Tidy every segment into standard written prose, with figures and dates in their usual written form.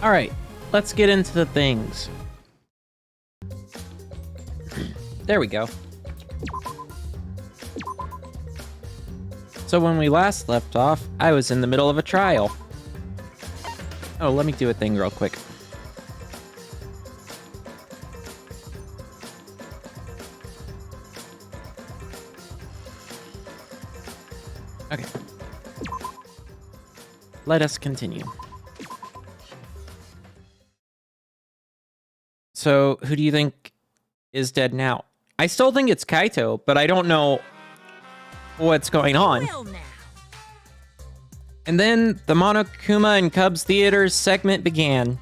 Alright, let's get into the things. There we go. So when we last left off, I was in the middle of a trial. Oh, let me do a thing real quick. Okay. Let us continue. So, who do you think is dead now? I still think it's Kaito, but I don't know what's going on. Well now. And then the Monokuma and Cubs Theaters segment began.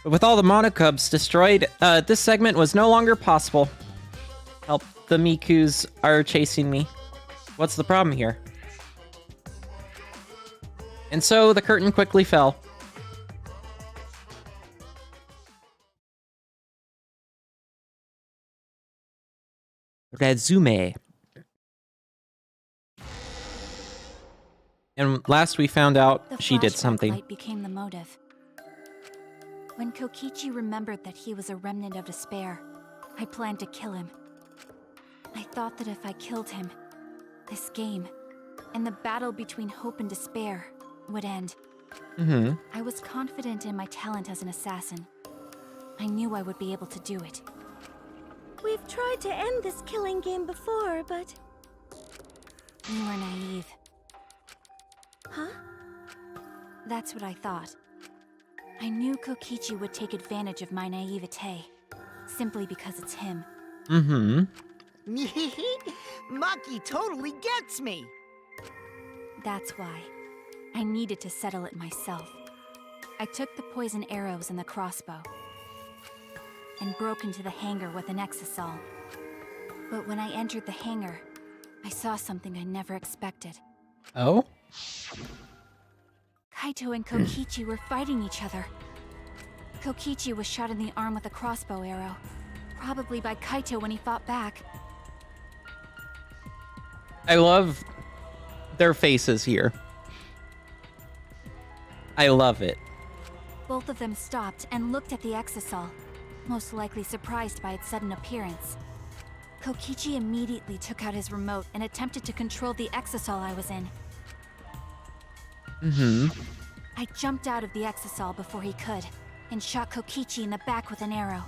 But with all the Monokubs destroyed, this segment was no longer possible. Help, the Mikus are chasing me. What's the problem here? And so the curtain quickly fell. Resume. And last we found out, she did something. Light became the motive. When Kokichi remembered that he was a remnant of despair, I planned to kill him. I thought that if I killed him, this game, and the battle between hope and despair, would end. I was confident in my talent as an assassin. I knew I would be able to do it. We've tried to end this killing game before, but... You were naive. Huh? That's what I thought. I knew Kokichi would take advantage of my naivete, simply because it's him. Maki totally gets me! That's why. I needed to settle it myself. I took the poison arrows and the crossbow, and broke into the hangar with an exisal. But when I entered the hangar, I saw something I never expected. Oh? Kaito and Kokichi were fighting each other. Kokichi was shot in the arm with a crossbow arrow, probably by Kaito when he fought back. I love their faces here. I love it. Both of them stopped and looked at the exisal, most likely surprised by its sudden appearance. Kokichi immediately took out his remote and attempted to control the exisal I was in. I jumped out of the exisal before he could, and shot Kokichi in the back with an arrow.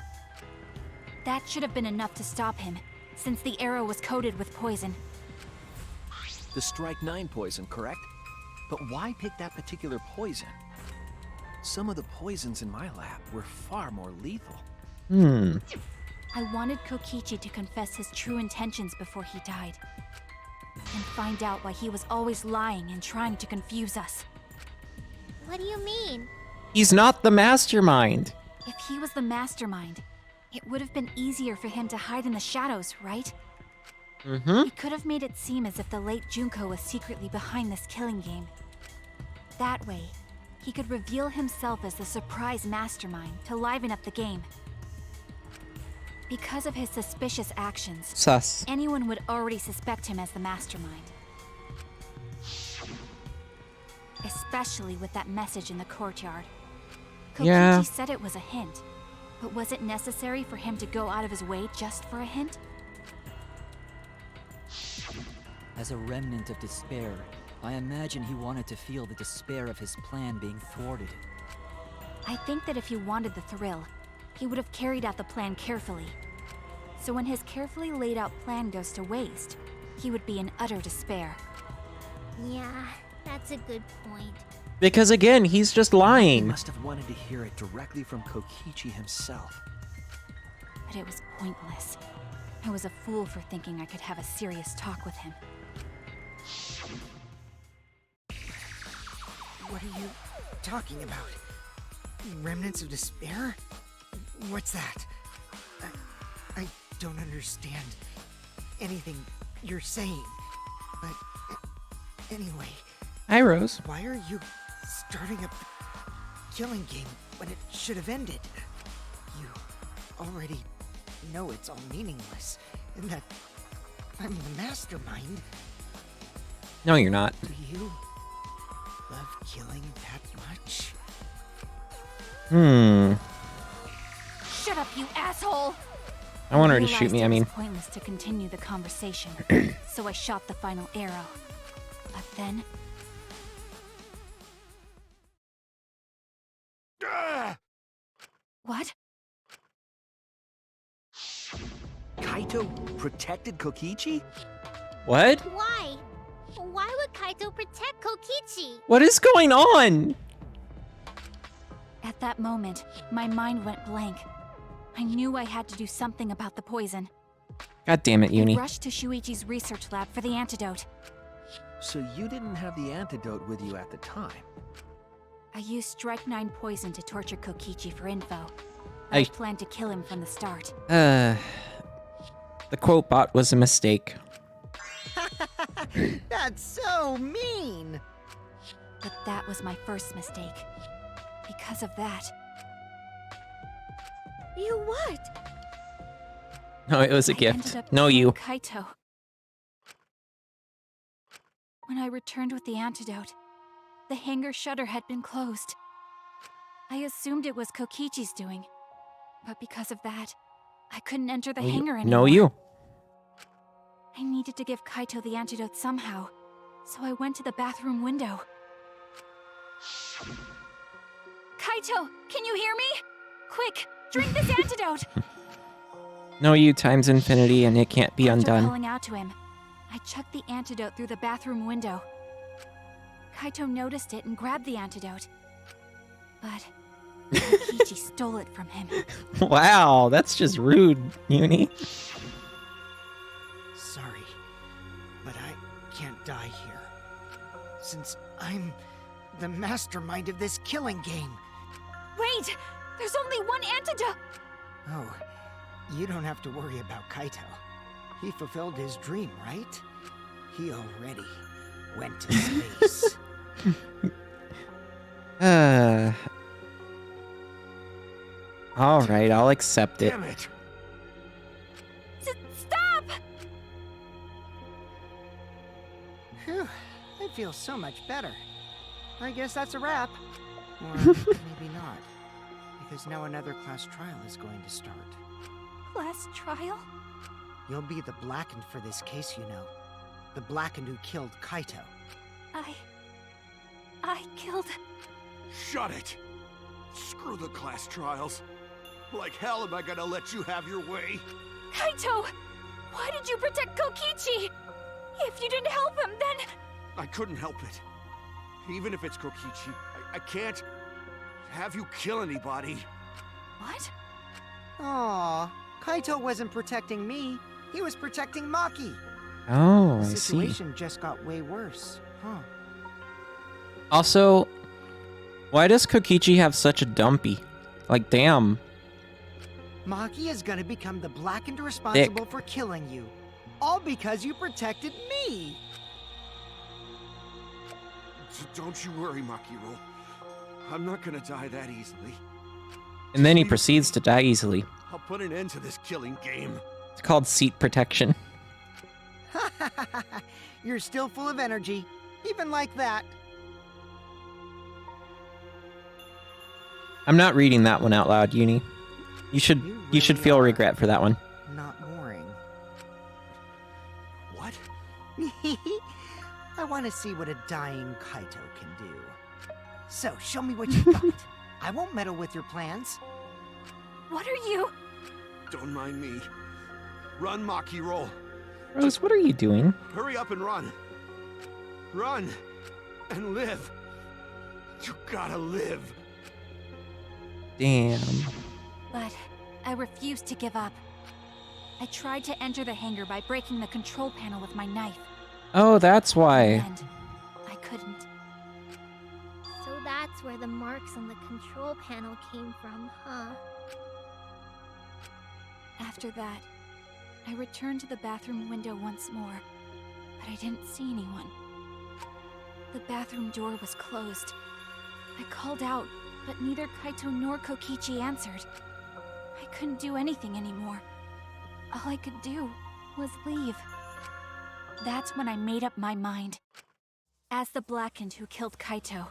That should have been enough to stop him, since the arrow was coated with poison. The Strike 9 poison, correct? But why pick that particular poison? Some of the poisons in my lab were far more lethal. I wanted Kokichi to confess his true intentions before he died, and find out why he was always lying and trying to confuse us. What do you mean? He's not the mastermind. If he was the mastermind, it would have been easier for him to hide in the shadows, right? He could have made it seem as if the late Junko was secretly behind this killing game. That way, he could reveal himself as the surprise mastermind to liven up the game. Because of his suspicious actions, Sus. anyone would already suspect him as the mastermind. Especially with that message in the courtyard. Kokichi Yeah. said it was a hint, but was it necessary for him to go out of his way just for a hint? As a remnant of despair, I imagine he wanted to feel the despair of his plan being thwarted. I think that if he wanted the thrill, he would have carried out the plan carefully. So when his carefully laid out plan goes to waste, he would be in utter despair. Yeah, that's a good point. Because again, he's just He lying. must have wanted to hear it directly from Kokichi himself. But it was pointless. I was a fool for thinking I could have a serious talk with him. What are you talking about? Remnants of despair? What's that? I don't understand anything you're saying. But anyway, Hi, Rose. why are you starting a killing game when it should have ended? You already know it's all meaningless, and that I'm the mastermind. No, you're not. Do you love killing that much? Shut up, you asshole! I want her to realized shoot me, I it was mean. pointless to continue the conversation, so I shot the final arrow. But then, what? Kaito protected Kokichi? What? Why? Why would Kaito protect Kokichi? What is going on? At that moment, my mind went blank. I knew I had to do something about the poison. God damn it, I Uni. rushed to Shuichi's research lab for the antidote. So you didn't have the antidote with you at the time. I used Strike 9 poison to torture Kokichi for info. I- I planned to kill him from the start. The quote bot was a mistake. That's so mean! But that was my first mistake. Because of that, You what? No, it was a I ended gift. up No, killing you. Kaito. When I returned with the antidote, the hangar shutter had been closed. I assumed it was Kokichi's doing, but because of that, I couldn't enter the hangar anymore. No, you. I needed to give Kaito the antidote somehow, so I went to the bathroom window. Kaito, can you hear me? Quick, drink this antidote! No, you times infinity and it can't be After undone. calling out to him, I chucked the antidote through the bathroom window. Kaito noticed it and grabbed the antidote. But Kokichi stole it from him. Wow, that's just rude, Uni. Sorry, but I can't die here. Since I'm the mastermind of this killing game. Wait! There's only one antidote! Oh, you don't have to worry about Kaito. He fulfilled his dream, right? He already went to space. Alright, I'll accept it. Damn it! Stop! Phew, I feel so much better. I guess that's a wrap. Or maybe not. Because now another class trial is going to start. Class trial? You'll be the Blackened for this case, you know. The Blackened who killed Kaito. I killed... Shut it! Screw the class trials. Like hell am I gonna let you have your way? Kaito! Why did you protect Kokichi? If you didn't help him, then... I couldn't help it. Even if it's Kokichi, I can't have you kill anybody. What? Aw, Kaito wasn't protecting me. He was protecting Maki. Oh, The I see. situation just got way worse, huh? Also, why does Kokichi have such a dumpy? Like, damn. Maki is gonna become the Blackened responsible for killing you. All because you protected me! Don't you worry, Makiro. I'm not gonna die that easily. And then he proceeds to die easily. I'll put an end to this killing game. It's called seat protection. You're still full of energy, even like that. I'm not reading that one out loud, Uni. You should really feel are. regret for that one. Not boring. What? I want to see what a dying Kaito can do. So, show me what you got. I won't meddle with your plans. What are you... Don't mind me. Run, Makiro. Rose, what are you doing? Hurry up and run. Run and live. You gotta live. Damn. But I refused to give up. I tried to enter the hangar by breaking the control panel with my knife. Oh, that's why. And I couldn't. So that's where the marks on the control panel came from, huh? After that, I returned to the bathroom window once more, but I didn't see anyone. The bathroom door was closed. I called out, but neither Kaito nor Kokichi answered. I couldn't do anything anymore. All I could do was leave. That's when I made up my mind. As the Blackened who killed Kaito,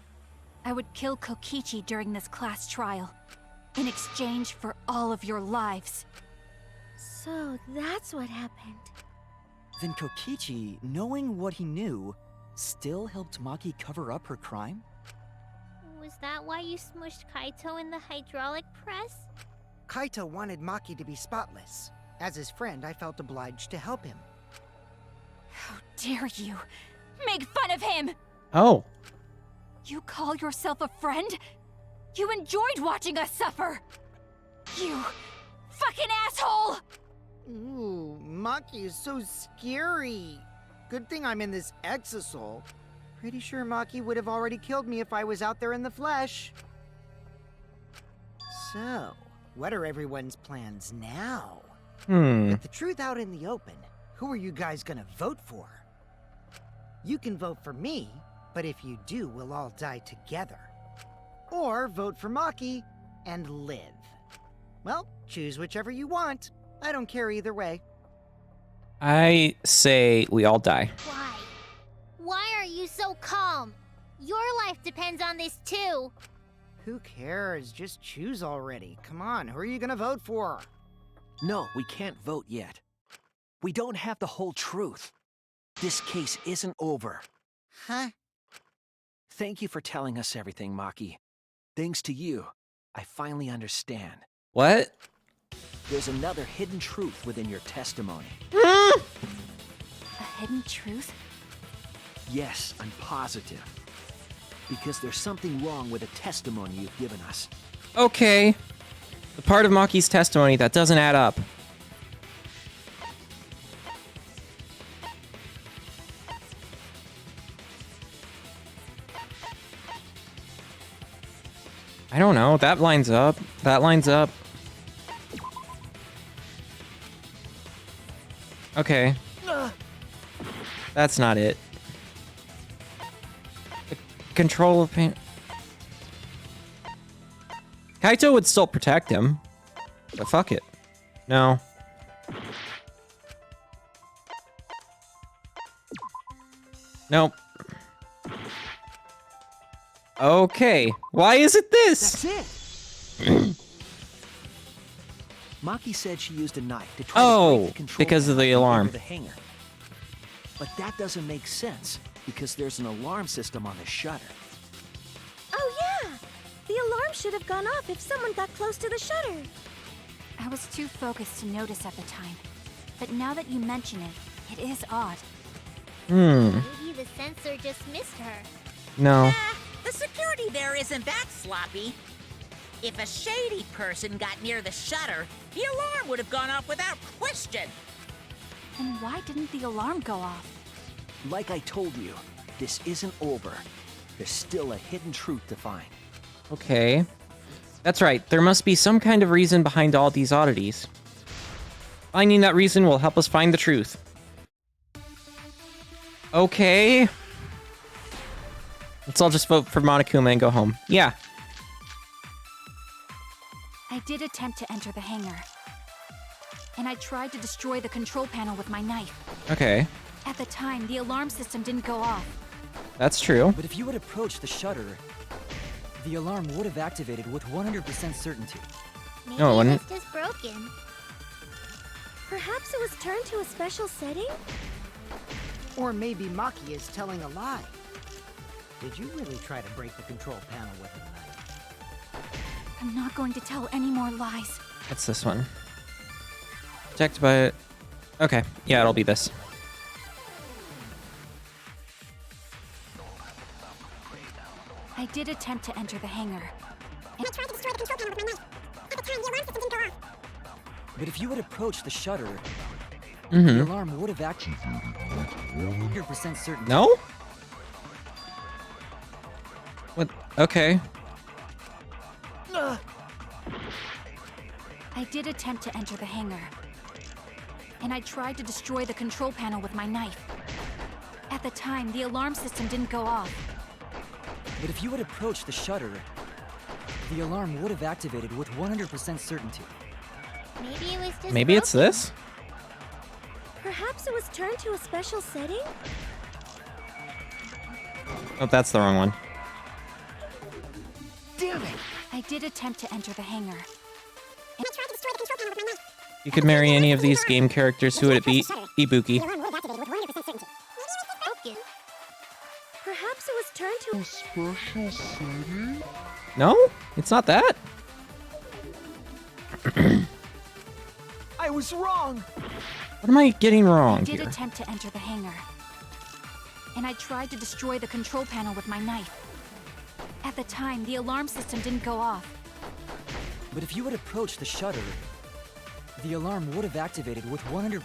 I would kill Kokichi during this class trial, in exchange for all of your lives. So that's what happened. Then Kokichi, knowing what he knew, still helped Maki cover up her crime? Was that why you smushed Kaito in the hydraulic press? Kaito wanted Maki to be spotless. As his friend, I felt obliged to help him. How dare you make fun of him! Oh. You call yourself a friend? You enjoyed watching us suffer! You fucking asshole! Ooh, Maki is so scary. Good thing I'm in this exosoul. Pretty sure Maki would have already killed me if I was out there in the flesh. So, what are everyone's plans now? With the truth out in the open, who are you guys gonna vote for? You can vote for me, but if you do, we'll all die together. Or vote for Maki and live. Well, choose whichever you want. I don't care either way. I say we all die. Why? Why are you so calm? Your life depends on this too. Who cares? Just choose already. Come on, who are you gonna vote for? No, we can't vote yet. We don't have the whole truth. This case isn't over. Huh? Thank you for telling us everything, Maki. Thanks to you, I finally understand. What? There's another hidden truth within your testimony. A hidden truth? Yes, I'm positive. Because there's something wrong with the testimony you've given us. Okay. The part of Maki's testimony that doesn't add up. I don't know. That lines up. That lines up. Okay. That's not it. The control of pain. Kaito would still protect him. But fuck it. No. Nope. Okay. Why is it this? That's it! Maki said she used a knife to try to break the control because of the panel alarm. under the hanger. But that doesn't make sense, because there's an alarm system on the shutter. Oh yeah! The alarm should have gone off if someone got close to the shutter. I was too focused to notice at the time. But now that you mention it, it is odd. Maybe the sensor just missed her. No. The security there isn't that sloppy. If a shady person got near the shutter, the alarm would have gone off without question. Then why didn't the alarm go off? Like I told you, this isn't over. There's still a hidden truth to find. Okay. That's right. There must be some kind of reason behind all these oddities. Finding that reason will help us find the truth. Okay. Let's all just vote for Monokuma and go home. Yeah. I did attempt to enter the hangar. And I tried to destroy the control panel with my knife. Okay. At the time, the alarm system didn't go off. That's true. But if you had approached the shutter, the alarm would have activated with 100% certainty. Maybe No, it it was wouldn't. just broken. Perhaps it was turned to a special setting? Or maybe Maki is telling a lie. Did you really try to break the control panel with a knife? I'm not going to tell any more lies. What's this one? Checked by... Okay. Yeah, it'll be this. I did attempt to enter the hangar. And I tried to destroy the control panel with my knife. At the time, the alarm system didn't go off. But if you had approached the shutter, the Mm-hmm. alarm would have activated with 100% certainty. No? What? Okay. I did attempt to enter the hangar. And I tried to destroy the control panel with my knife. At the time, the alarm system didn't go off. But if you had approached the shutter, the alarm would have activated with 100% certainty. Maybe it was just Maybe it's broken. this? Perhaps it was turned to a special setting? Oh, that's the wrong one. I did attempt to enter the hangar. You could marry any of these game characters. Who would it be? Ibuki. Okay. Perhaps it was turned to a special setting? No, it's not that. I was wrong! What am I getting wrong I did here? attempt to enter the hangar. And I tried to destroy the control panel with my knife. At the time, the alarm system didn't go off. But if you had approached the shutter, the alarm would have activated with 100%.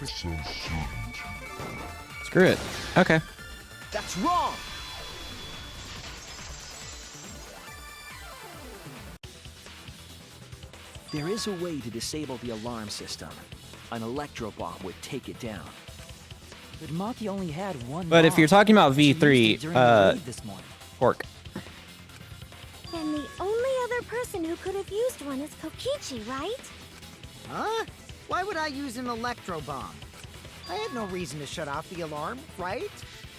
Screw it. Okay. That's wrong! There is a way to disable the alarm system. An electro bomb would take it down. But Maki only had one. But if you're talking about She used V3, it during the raid this morning. pork. And the only other person who could have used one is Kokichi, right? Huh? Why would I use an electro bomb? I had no reason to shut off the alarm, right?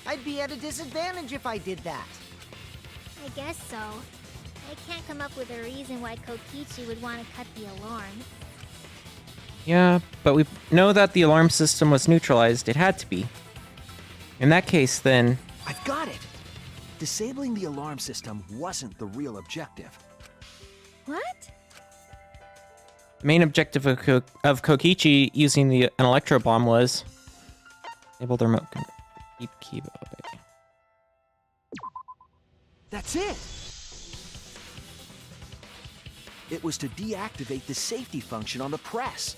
I'd be at a disadvantage if I did that. I guess so. I can't come up with a reason why Kokichi would want to cut the alarm. Yeah, but we know that the alarm system was neutralized. It had to be. In that case, then... I've got it! Disabling the alarm system wasn't the real objective. What? The main objective of, Kokichi using an electro bomb was... Enable the remote control. Keep Kiba away. That's it! It was to deactivate the safety function on the press.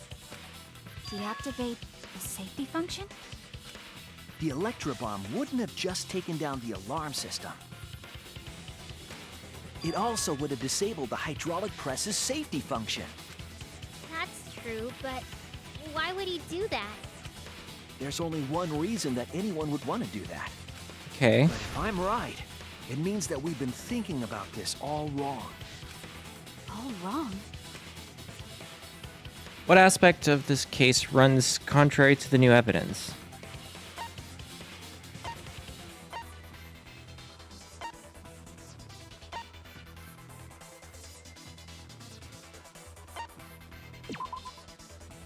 Deactivate the safety function? The electro bomb wouldn't have just taken down the alarm system. It also would have disabled the hydraulic press's safety function. That's true, but why would he do that? There's only one reason that anyone would want to do that. Okay. But if I'm right, it means that we've been thinking about this all wrong. All wrong. What aspect of this case runs contrary to the new evidence?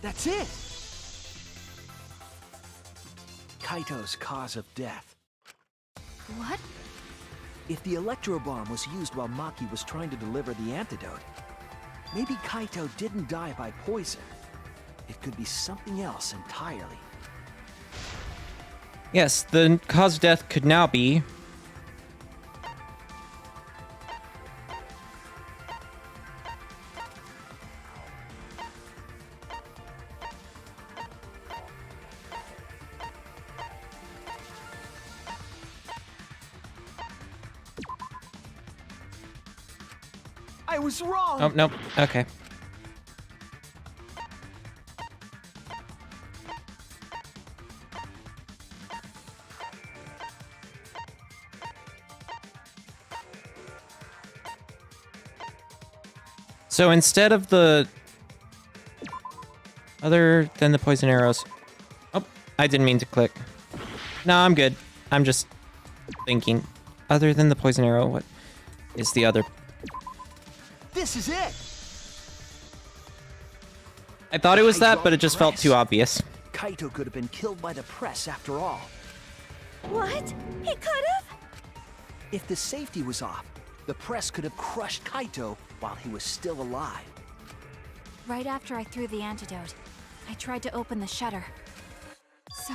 That's it! Kaito's cause of death. What? If the electro bomb was used while Maki was trying to deliver the antidote, maybe Kaito didn't die by poison. It could be something else entirely. Yes, the cause of death could now be... I was wrong! Oh, nope. Okay. So instead of the... Other than the poison arrows... Oh, I didn't mean to click. No, I'm good. I'm just thinking. Other than the poison arrow, what is the other... This is it! I thought it was that, but it just felt too obvious. Kaito could have been killed by the press after all. What? He could have? If the safety was off, the press could have crushed Kaito while he was still alive. Right after I threw the antidote, I tried to open the shutter. So,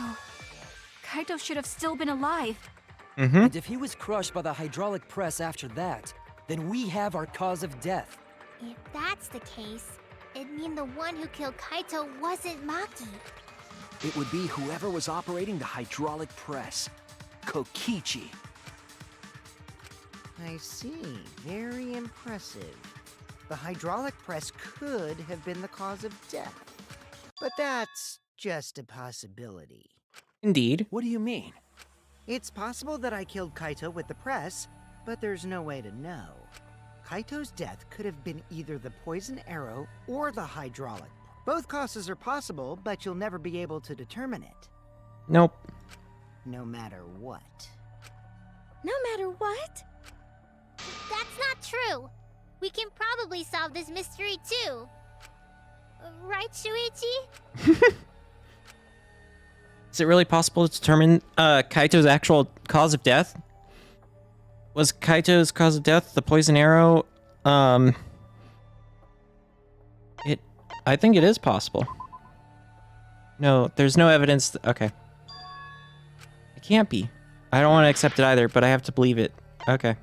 Kaito should have still been alive. Mm-hmm. And if he was crushed by the hydraulic press after that, then we have our cause of death. If that's the case, it'd mean the one who killed Kaito wasn't Maki. It would be whoever was operating the hydraulic press. Kokichi. I see. Very impressive. The hydraulic press could have been the cause of death. But that's just a possibility. Indeed. What do you mean? It's possible that I killed Kaito with the press, but there's no way to know. Kaito's death could have been either the poison arrow or the hydraulic. Both causes are possible, but you'll never be able to determine it. Nope. No matter what. No matter what? That's not true. we can probably solve this mystery too. Right, Shuichi? Is it really possible to determine Kaito's actual cause of death? Was Kaito's cause of death the poison arrow? I think it is possible. No, there's no evidence. Okay. It can't be. I don't want to accept it either, but I have to believe it. Okay.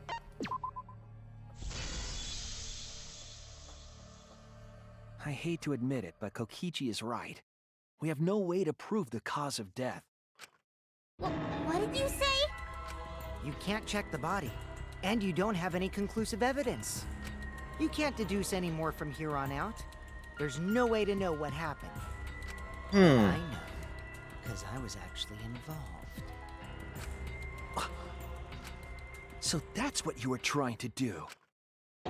I hate to admit it, but Kokichi is right. We have no way to prove the cause of death. What did you say? You can't check the body, and you don't have any conclusive evidence. You can't deduce any more from here on out. There's no way to know what happened. I know, because I was actually involved. So that's what you were trying to do.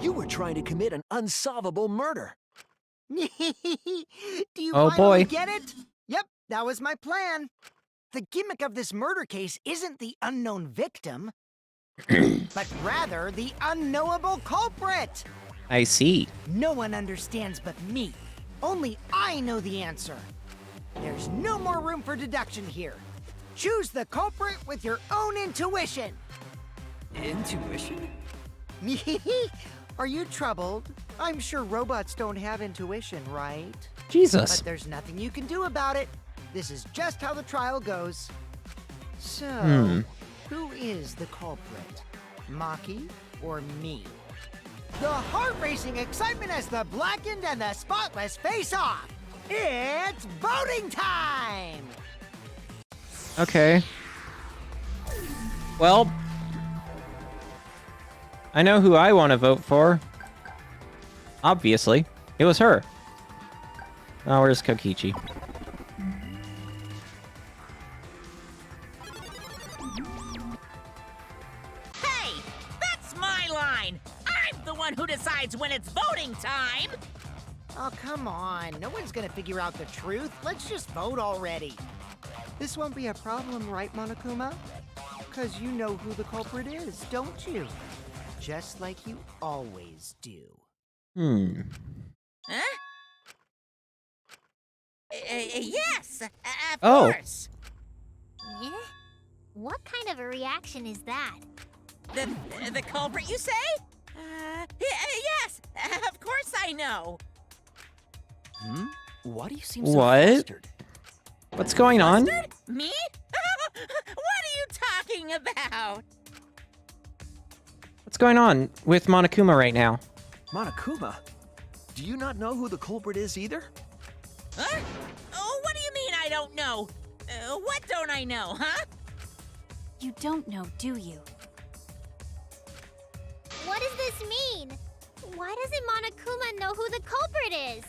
You were trying to commit an unsolvable murder. Do you Oh, finally boy. get it? Yep, that was my plan. The gimmick of this murder case isn't the unknown victim, but rather the unknowable culprit. I see. No one understands but me. Only I know the answer. There's no more room for deduction here. Choose the culprit with your own intuition. Intuition? Are you troubled? I'm sure robots don't have intuition, right? Jesus. But there's nothing you can do about it. This is just how the trial goes. So, who is the culprit? Maki or me? The heart-racing excitement as the blackened and the spotless face off. It's voting time! Okay. Well, I know who I want to vote for. Obviously. It was her. Oh, where's Kokichi? Hey, that's my line. I'm the one who decides when it's voting time. Oh, come on. No one's gonna figure out the truth. Let's just vote already. This won't be a problem, right, Monokuma? Because you know who the culprit is, don't you? Just like you always do. Huh? Yes, of Oh. course. Yeah? What kind of a reaction is that? The culprit, you say? Yes, of course I know. Why do you seem so What? flustered? What's going on? Mustard? Me? What are you talking about? What's going on with Monokuma right now? Monokuma? Do you not know who the culprit is either? Huh? Oh, what do you mean I don't know? What don't I know, huh? You don't know, do you? What does this mean? Why doesn't Monokuma know who the culprit is?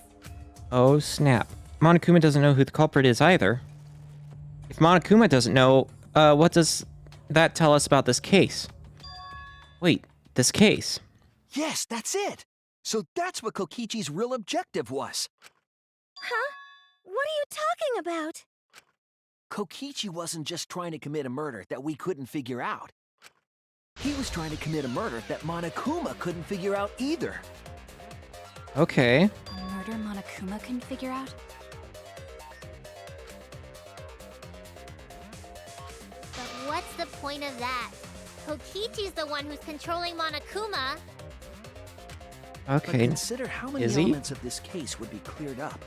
Oh, snap. Monokuma doesn't know who the culprit is either. If Monokuma doesn't know, what does that tell us about this case? Wait, this case? Yes, that's it. So that's what Kokichi's real objective was. Huh? What are you talking about? Kokichi wasn't just trying to commit a murder that we couldn't figure out. He was trying to commit a murder that Monokuma couldn't figure out either. Okay. A murder Monokuma can figure out? But what's the point of that? Kokichi's the one who's controlling Monokuma. But Okay. consider how many Is he? elements of this case would be cleared up.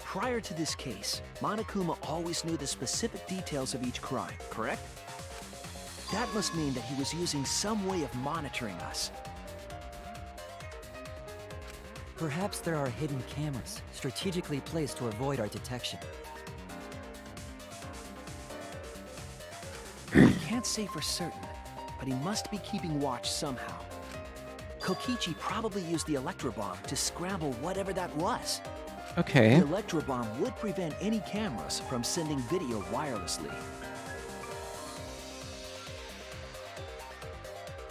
Prior to this case, Monokuma always knew the specific details of each crime, correct? That must mean that he was using some way of monitoring us. Perhaps there are hidden cameras, strategically placed to avoid our detection. We can't say for certain, but he must be keeping watch somehow. Kokichi probably used the electrobomb to scramble whatever that was. Okay. The electrobomb would prevent any cameras from sending video wirelessly.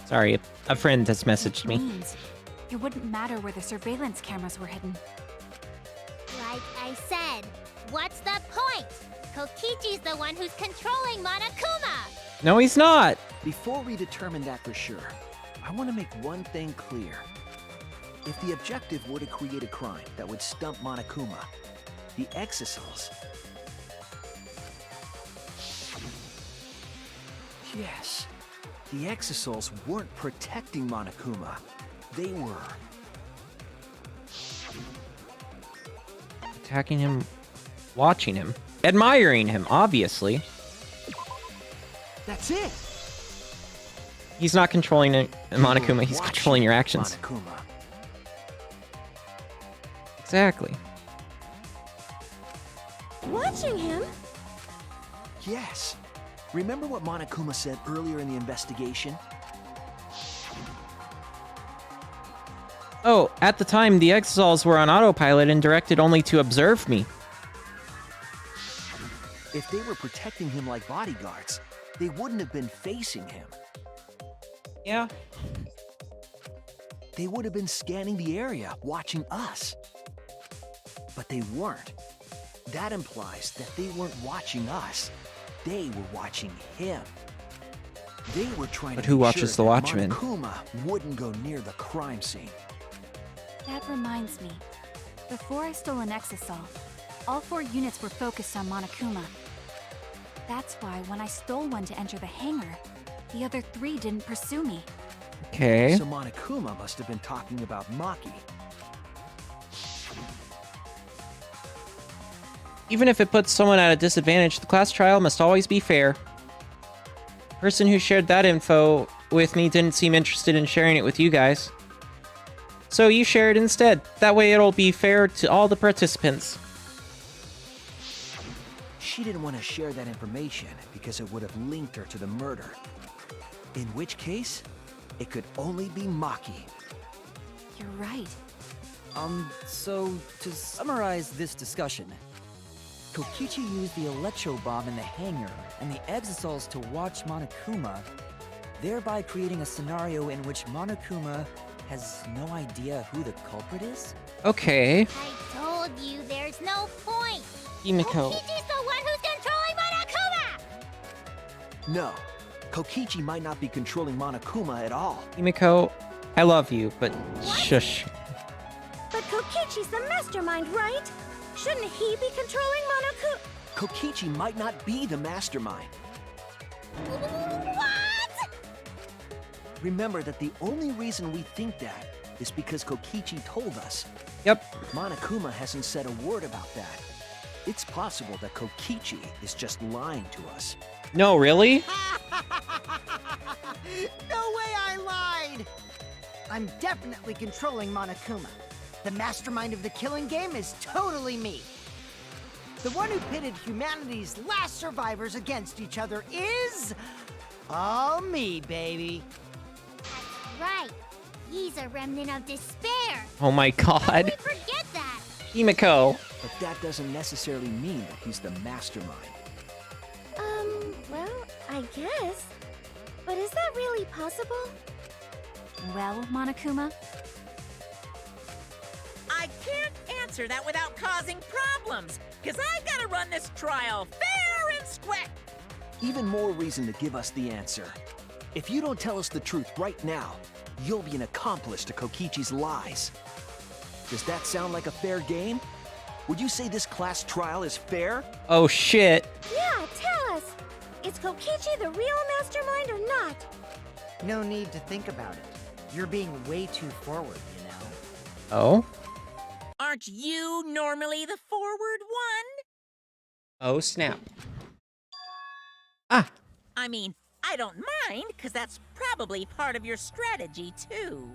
Sorry, a friend has messaged me. Means it wouldn't matter where the surveillance cameras were hidden. Like I said, what's the point? Kokichi's the one who's controlling Monokuma. No, he's not. Before we determine that for sure, I want to make one thing clear. If the objective were to create a crime that would stump Monokuma, the Exisals... Yes, the Exisals weren't protecting Monokuma. They were... Attacking him, watching him, admiring him, obviously. That's it! He's not controlling Monokuma, he's Watching controlling your actions. Monokuma. Exactly. Watching him? Yes. Remember what Monokuma said earlier in the investigation? Oh, at the time, the Exisals were on autopilot and directed only to observe me. If they were protecting him like bodyguards, they wouldn't have been facing him. Yeah. They would have been scanning the area, watching us. But they weren't. That implies that they weren't watching us. They were watching him. They were trying But to who make watches sure the that Watchmen? Monokuma wouldn't go near the crime scene. That reminds me. Before I stole an Exisal, all 4 units were focused on Monokuma. That's why when I stole one to enter the hangar, the other 3 didn't pursue me. Okay. So Monokuma must have been talking about Maki. Even if it puts someone at a disadvantage, the class trial must always be fair. The person who shared that info with me didn't seem interested in sharing it with you guys. So you share it instead. That way it'll be fair to all the participants. She didn't want to share that information because it would have linked her to the murder. In which case, it could only be Maki. You're right. So to summarize this discussion, Kokichi used the electro bomb in the hangar and the Exisals to watch Monokuma, thereby creating a scenario in which Monokuma has no idea who the culprit is? Okay. I told you there's no point. Himiko. Kokichi's the one who's controlling Monokuma! No, Kokichi might not be controlling Monokuma at all. Himiko, I love you, but shush. But Kokichi's the mastermind, right? Shouldn't he be controlling Monokuma? Kokichi might not be the mastermind. What? Remember that the only reason we think that is because Kokichi told us. Yep. Monokuma hasn't said a word about that. It's possible that Kokichi is just lying to us. No, really? No way I lied! I'm definitely controlling Monokuma. The mastermind of the killing game is totally me. The one who pitted humanity's last survivors against each other is... all me, baby. That's right. He's a remnant of despair. Oh my How could god. we forget that? Himiko. But that doesn't necessarily mean that he's the mastermind. Well, I guess. But is that really possible? Well, Monokuma, I can't answer that without causing problems, because I gotta run this trial fair and square. Even more reason to give us the answer. If you don't tell us the truth right now, you'll be an accomplice to Kokichi's lies. Does that sound like a fair game? Would you say this class trial is fair? Oh shit. Yeah, tell us. Is Kokichi the real mastermind or not? No need to think about it. You're being way too forward, you know. Oh? Aren't you normally the forward one? Oh snap. Ah. I mean, I don't mind, because that's probably part of your strategy, too.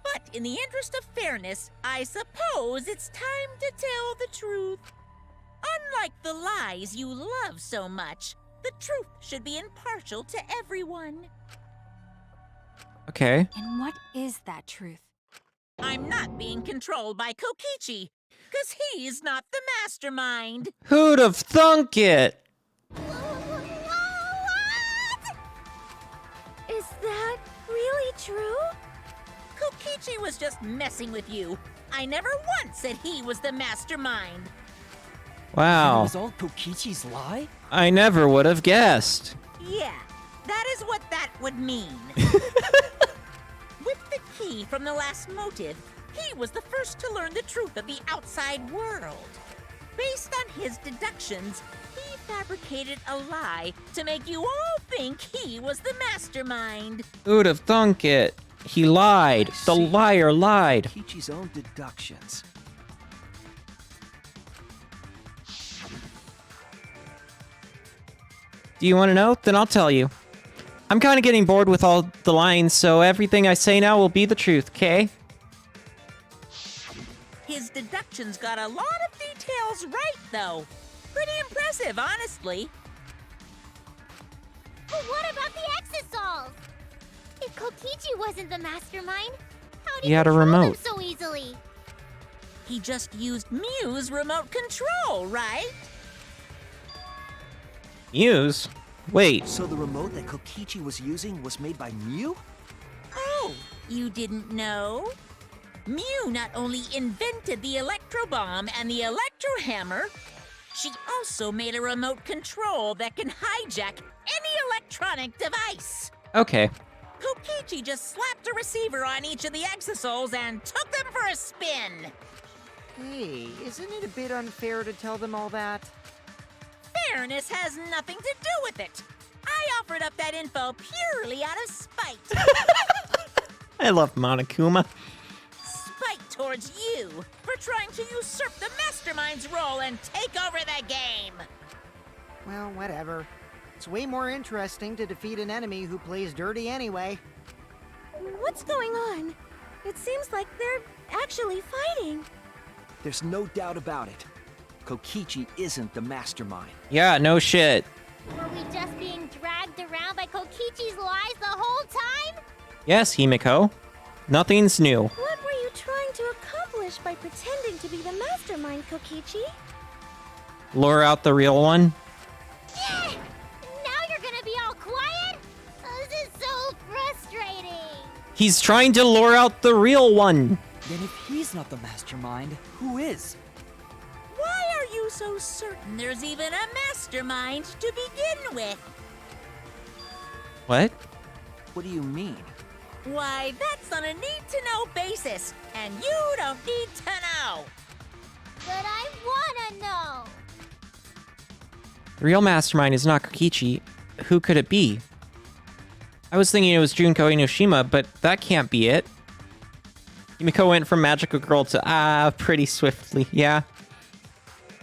But in the interest of fairness, I suppose it's time to tell the truth. Unlike the lies you love so much, the truth should be impartial to everyone. Okay. and what is that truth? I'm not being controlled by Kokichi, because he's not the mastermind. Who'd have thunk it? What? Is that really true? Kokichi was just messing with you. I never once said he was the mastermind. It Wow. was all Kokichi's lie? I never would have guessed. Yeah, that is what that would mean. With the key from the last motive, he was the first to learn the truth of the outside world. Based on his deductions, he fabricated a lie to make you all think he was the mastermind. Who'd have thunk it? He lied. The see. liar lied. Kokichi's own deductions. Do you want to know? Then I'll tell you. I'm kind of getting bored with all the lines, so everything I say now will be the truth, okay? His deductions got a lot of details right, though. Pretty impressive, honestly. But what about the Exosols? If Kokichi wasn't the mastermind, how did He had a control them remote. so easily? He just used Mew's remote control, right? Muse? Wait, So the remote that Kokichi was using was made by Mew? Oh, you didn't know? Mew not only invented the electro bomb and the electro hammer, she also made a remote control that can hijack any electronic device. okay. Kokichi just slapped a receiver on each of the Exosols and took them for a spin. Hey, isn't it a bit unfair to tell them all that? Fairness has nothing to do with it. I offered up that info purely out of spite. I love Monokuma. Spite towards you for trying to usurp the mastermind's role and take over the game. Well, whatever. It's way more interesting to defeat an enemy who plays dirty anyway. What's going on? It seems like they're actually fighting. There's no doubt about it. Kokichi isn't the mastermind. Yeah, no shit. Were we just being dragged around by Kokichi's lies the whole time? Yes, Himiko. Nothing's new. What were you trying to accomplish by pretending to be the mastermind, Kokichi? Lure out the real one. Yeah! Now you're gonna be all quiet? This is so frustrating. He's trying to lure out the real one. Then if he's not the mastermind, who is? Why are you so certain there's even a mastermind to begin with? What? What do you mean? Why, that's on a need-to-know basis, and you don't need to know. But I wanna know. The real mastermind is not Kokichi. Who could it be? I was thinking it was Junko Enoshima, but that can't be it. Himiko went from magical girl to pretty swiftly, yeah.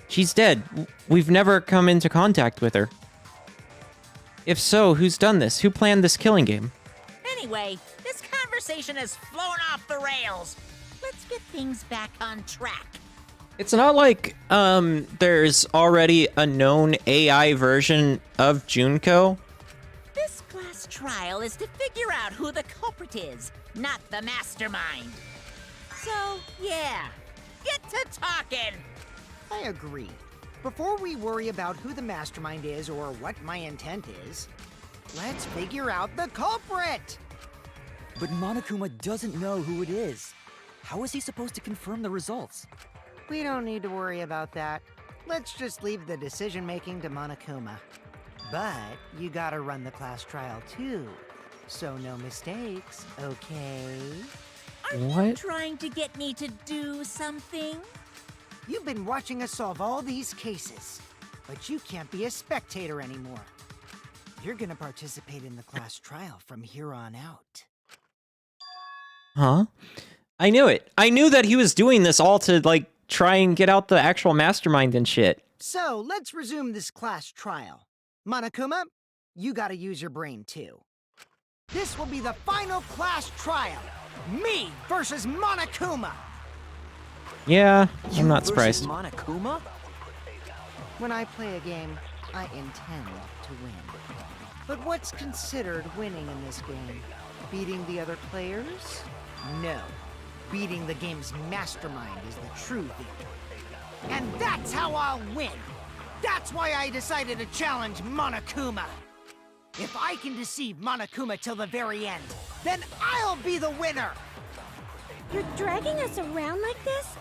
She's dead. We've never come into contact with her. If so, who's done this? Who planned this killing game? Anyway, this conversation has flown off the rails. Let's get things back on track. It's not like, there's already a known AI version of Junko. This class trial is to figure out who the culprit is, not the mastermind. So, yeah, get to talking. I agree. Before we worry about who the mastermind is or what my intent is, let's figure out the culprit! But Monokuma doesn't know who it is. How is he supposed to confirm the results? We don't need to worry about that. Let's just leave the decision-making to Monokuma. But you gotta run the class trial too, so no mistakes, okay? Are you What? trying to get me to do something? You've been watching us solve all these cases, but you can't be a spectator anymore. You're gonna participate in the class trial from here on out. Huh? I knew it. I knew that he was doing this all to, like, try and get out the actual mastermind and shit. So, let's resume this class trial. Monokuma, you gotta use your brain too. This will be the final class trial. Me versus Monokuma. Yeah, You I'm not versus surprised. Monokuma? When I play a game, I intend to win. But what's considered winning in this game? Beating the other players? No. Beating the game's mastermind is the true victory. And that's how I'll win! That's why I decided to challenge Monokuma! If I can deceive Monokuma till the very end, then I'll be the winner! You're dragging us around like this?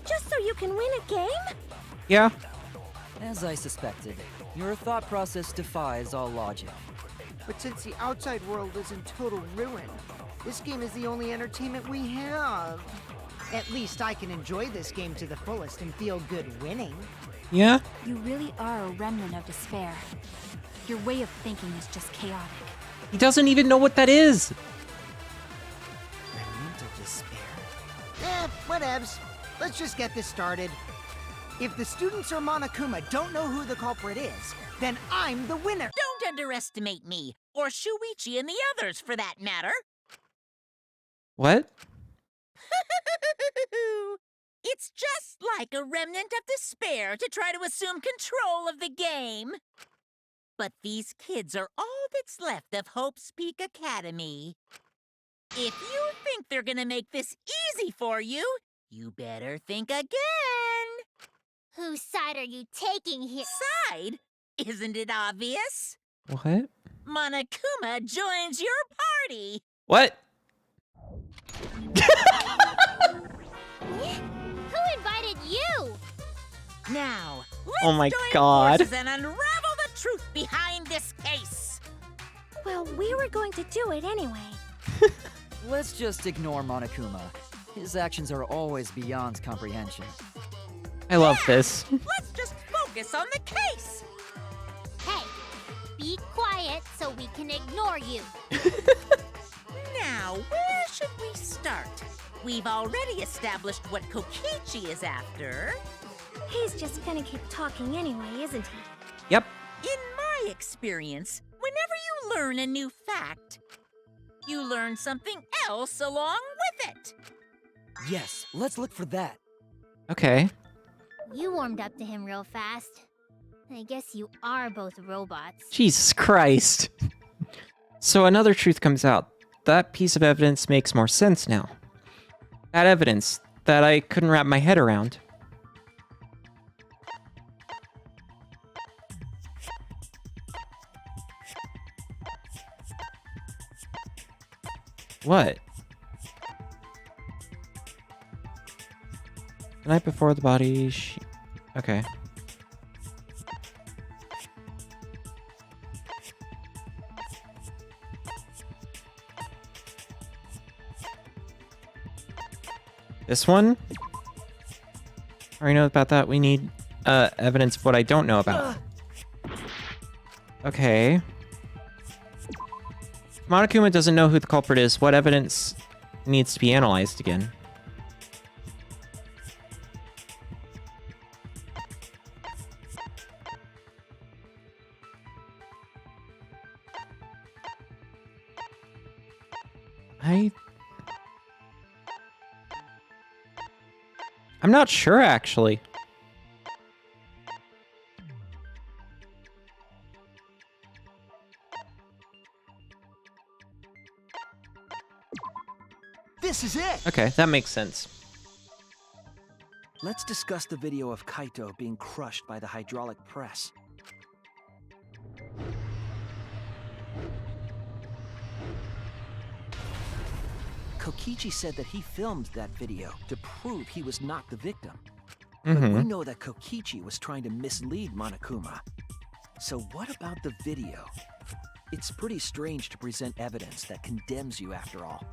Just so you can win a game? Yeah. As I suspected, your thought process defies all logic. But since the outside world is in total ruin, This game is the only entertainment we have. At least I can enjoy this game to the fullest and feel good winning. Yeah? You really are a remnant of despair. Your way of thinking is just chaotic. He doesn't even know what that is. Remnant of despair? Whatevs. Let's just get this started. If the students or Monokuma don't know who the culprit is, then I'm the winner. Don't underestimate me, or Shuichi and the others for that matter. What? It's just like a remnant of despair to try to assume control of the game. But these kids are all that's left of Hope's Peak Academy. If you think they're gonna make this easy for you, you better think again. Whose side are you taking here? Side? Isn't it obvious? What? Monokuma joins your party. What? Who invited you? Now, Oh my let's join God. forces and unravel the truth behind this case. Well, we were going to do it anyway. Let's just ignore Monokuma. His actions are always beyond comprehension. I love this. Let's just focus on the case. Hey, be quiet so we can ignore you. Now, where should we start? We've already established what Kokichi is after. He's just gonna keep talking anyway, isn't he? Yep. In my experience, whenever you learn a new fact, you learn something else along with it. Yes, let's look for that. Okay. You warmed up to him real fast. I guess you are both robots. Jesus Christ. So another truth comes out. That piece of evidence makes more sense now. That evidence that I couldn't wrap my head around. What? The night before the body, okay. This one? I already know about that. We need evidence of what I don't know about. Okay. If Monokuma doesn't know who the culprit is, what evidence needs to be analyzed again? I'm not sure, actually. This is it! Okay, that makes sense. Let's discuss the video of Kaito being crushed by the hydraulic press. Kokichi said that he filmed that video to prove he was not the victim. But we know that Kokichi was trying to mislead Monokuma. So what about the video? It's pretty strange to present evidence that condemns you after all.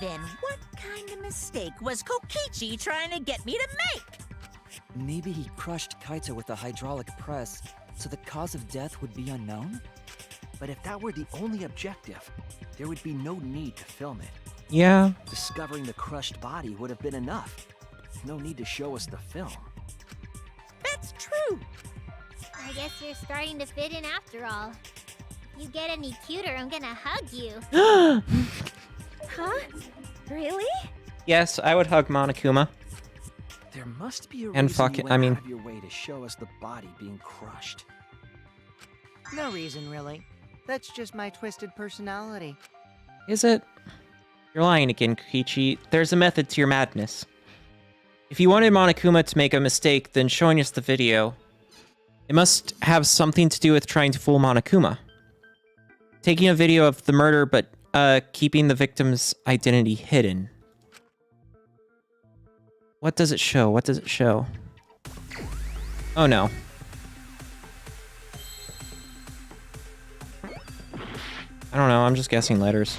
Then what kind of mistake was Kokichi trying to get me to make? Maybe he crushed Kaito with a hydraulic press, so the cause of death would be unknown? But if that were the only objective, there would be no need to film it. Yeah. Discovering the crushed body would have been enough. No need to show us the film. That's true. I guess you're starting to fit in after all. If you get any cuter, I'm gonna hug you. Huh? Really? Yes, I would hug Monokuma. There must be a And reason fuck you it, went I mean- out of your way to show us the body being crushed. No reason, really. That's just my twisted personality. Is it? You're lying again, Kokichi. There's a method to your madness. If you wanted Monokuma to make a mistake, then showing us the video, it must have something to do with trying to fool Monokuma. Taking a video of the murder, but keeping the victim's identity hidden. What does it show? What does it show? Oh no. I don't know, I'm just guessing letters.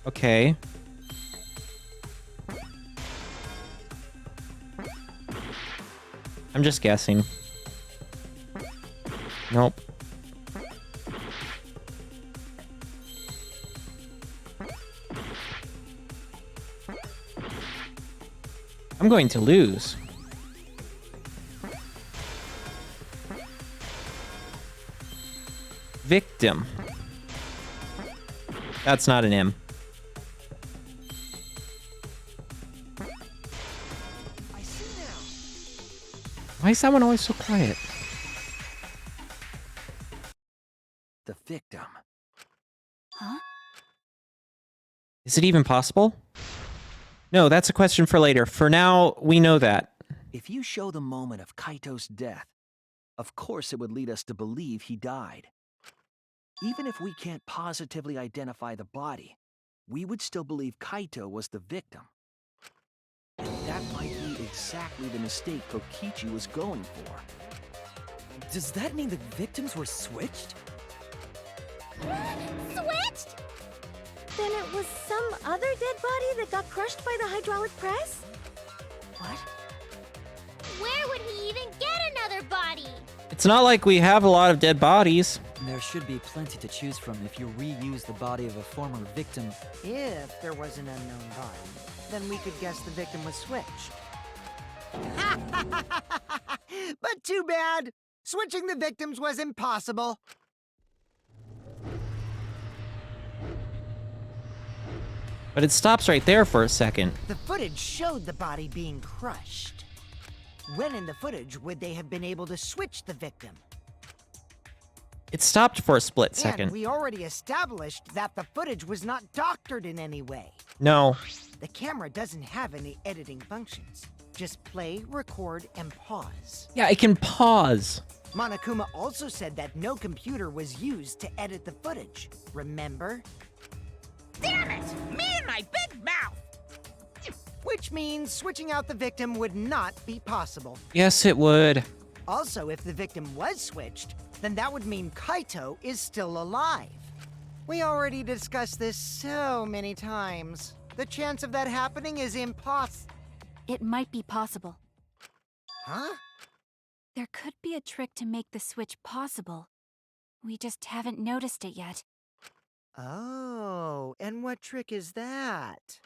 Okay. I'm just guessing. Nope. I'm going to lose. Victim. That's not an M. I see now. Why is that one always so quiet? The victim. Huh? Is it even possible? No, that's a question for later. For now, we know that. If you show the moment of Kaito's death, of course it would lead us to believe he died. Even if we can't positively identify the body, we would still believe Kaito was the victim. And that might be exactly the mistake Kokichi was going for. Does that mean the victims were switched? Switched? Then it was some other dead body that got crushed by the hydraulic press? What? Where would he even get another body? It's not like we have a lot of dead bodies. There should be plenty to choose from if you reuse the body of a former victim. If there was an unknown body, then we could guess the victim was switched. But too bad. Switching the victims was impossible. But it stops right there for a second. The footage showed the body being crushed. When in the footage would they have been able to switch the victim? It stopped for a split second. And we already established that the footage was not doctored in any way. No. The camera doesn't have any editing functions. Just play, record, and pause. Yeah, it can pause. Monokuma also said that no computer was used to edit the footage. Remember? Damn it! Me and my big mouth! Which means switching out the victim would not be possible. Yes, it would. Also, if the victim was switched, then that would mean Kaito is still alive. We already discussed this so many times. The chance of that happening is impossible. It might be possible. Huh? There could be a trick to make the switch possible. We just haven't noticed it yet. Oh, and what trick is that?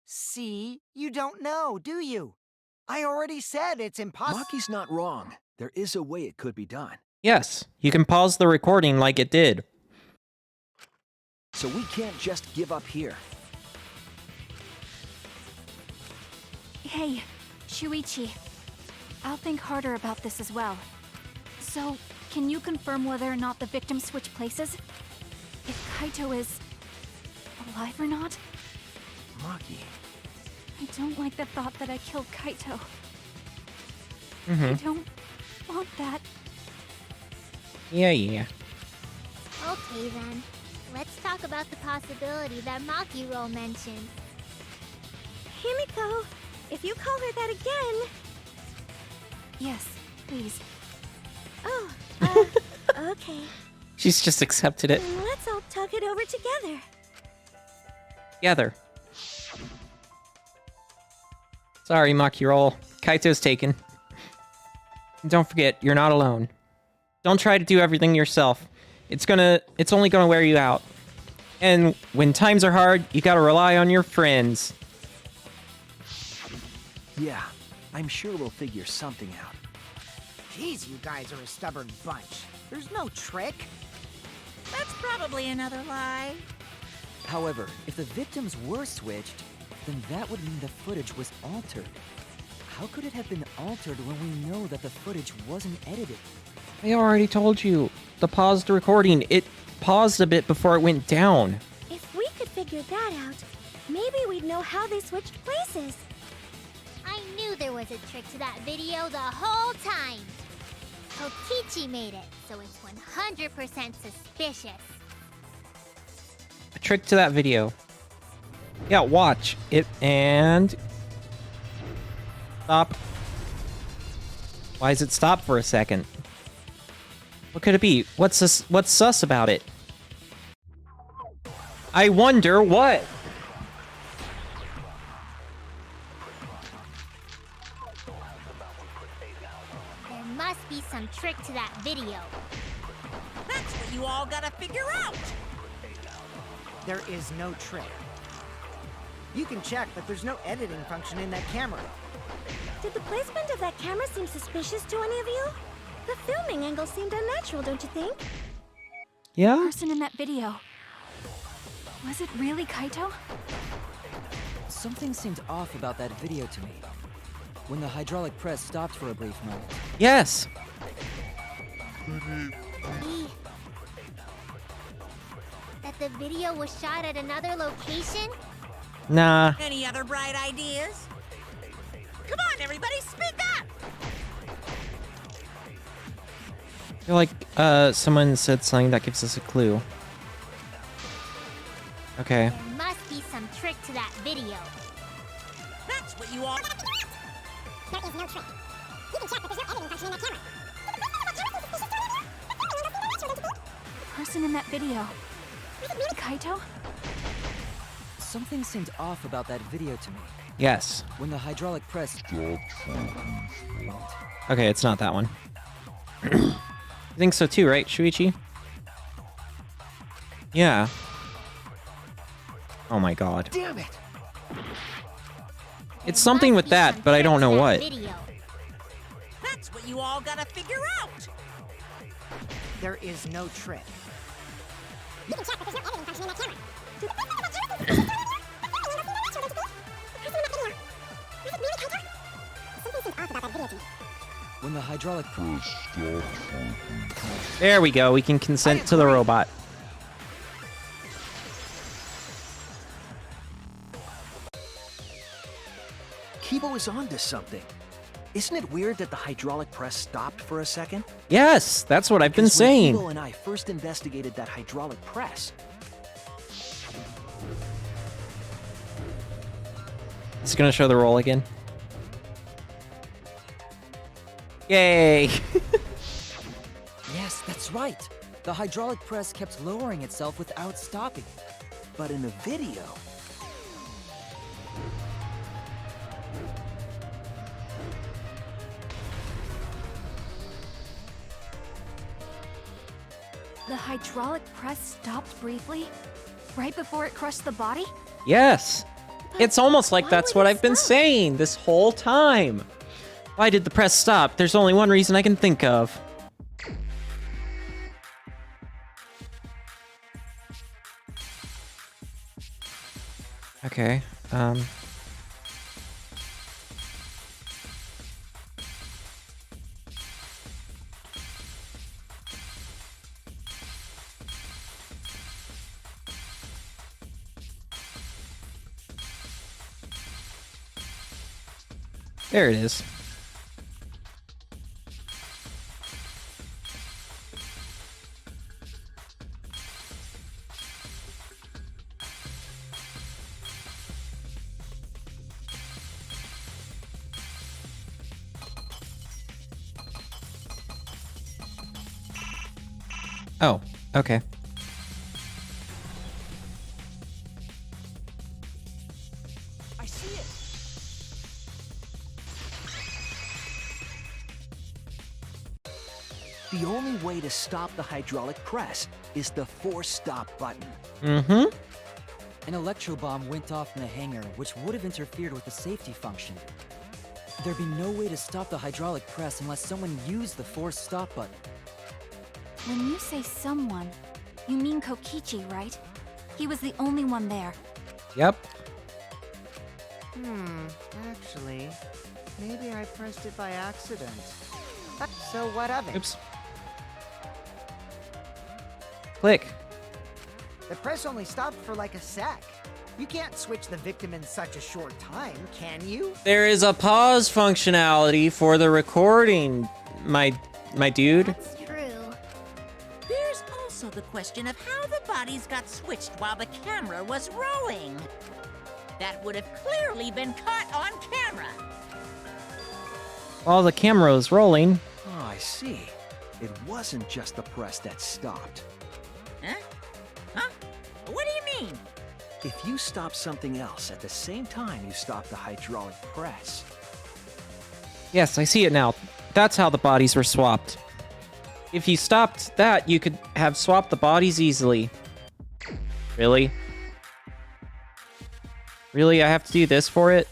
See? You don't know, do you? I already said it's impossible. Maki's not wrong. There is a way it could be done. Yes, you can pause the recording like it did. So we can't just give up here. Hey, Shuichi. I'll think harder about this as well. So, can you confirm whether or not the victims switch places? If Kaito is alive or not? Maki. I don't like the thought that I killed Kaito. Mm-hmm. I don't want that. Yeah. Okay then. Let's talk about the possibility that Makiro mentioned. Himiko, if you call her that again... Yes, please. Oh, okay. She's just accepted it. Then let's all talk it over together. Together. Sorry, Makiro. Kaito's taken. Don't forget, you're not alone. Don't try to do everything yourself. It's only gonna wear you out. And when times are hard, you gotta rely on your friends. Yeah, I'm sure we'll figure something out. Jeez, you guys are a stubborn bunch. There's no trick. That's probably another lie. However, if the victims were switched, then that would mean the footage was altered. How could it have been altered when we know that the footage wasn't edited? I already told you. The paused recording, it paused a bit before it went down. If we could figure that out, maybe we'd know how they switched places. I knew there was a trick to that video the whole time. Kokichi made it, so it's 100% suspicious. A trick to that video. Yeah, watch it and... Stop. Why is it stopped for a second? What could it be? What's sus about it? I wonder what. There must be some trick to that video. That's what you all gotta figure out. There is no trick. You can check, but there's no editing function in that camera. Did the placement of that camera seem suspicious to any of you? The filming angle seemed unnatural, don't you think? Yeah? Person in that video. Was it really Kaito? Something seemed off about that video to me. When the hydraulic press stopped for a brief moment. Yes. That the video was shot at another location? Nah. Any other bright ideas? Come on, everybody, speak up! I feel like someone said something that gives us a clue. Okay. There must be some trick to that video. That's what you all... There is no trick. You can check, but there's no editing function in that camera. Person in that video. Kaito? Something seemed off about that video to me. Yes. When the hydraulic press Okay, it's not that one. You think so too, right, Shuichi? Yeah. Oh my god. Damn it! It's something with that, but I don't know what. That's what you all gotta figure out. There is no trick. You can check, but there's no editing function in that camera. when the hydraulic press There we go. We can consent to the robot. Kibo is onto something. Isn't it weird that the hydraulic press stopped for a second? Yes, that's what I've been Because when saying. Kibo and I first investigated that hydraulic press, It's gonna show the roll again. Yay! Yes, that's right. The hydraulic press kept lowering itself without stopping. but in the video, The hydraulic press stopped briefly? Right before it crushed the body? Yes. It's almost like why that's would what it I've been stop? saying this whole time. Why did the press stop? There's only one reason I can think of. Okay, there it is. Oh, okay. I see it. The only way to stop the hydraulic press is the force stop button. Mm-hmm. An electro bomb went off in the hangar, which would have interfered with the safety function. There'd be no way to stop the hydraulic press unless someone used the force stop button. When you say someone, you mean Kokichi, right? He was the only one there. Yep. Actually, maybe I pressed it by accident. So what of it? Oops. Click. The press only stopped for like a sec. You can't switch the victim in such a short time, can you? There is a pause functionality for the recording, my dude. That's true. There's also the question of how the bodies got switched while the camera was rolling. That would have clearly been caught on camera. While the camera is rolling. Oh, I see. It wasn't just the press that stopped. Huh? Huh? What do you mean? If you stop something else at the same time you stop the hydraulic press, Yes, I see it now. That's how the bodies were swapped. If you stopped that, you could have swapped the bodies easily. Really? Really, I have to do this for it?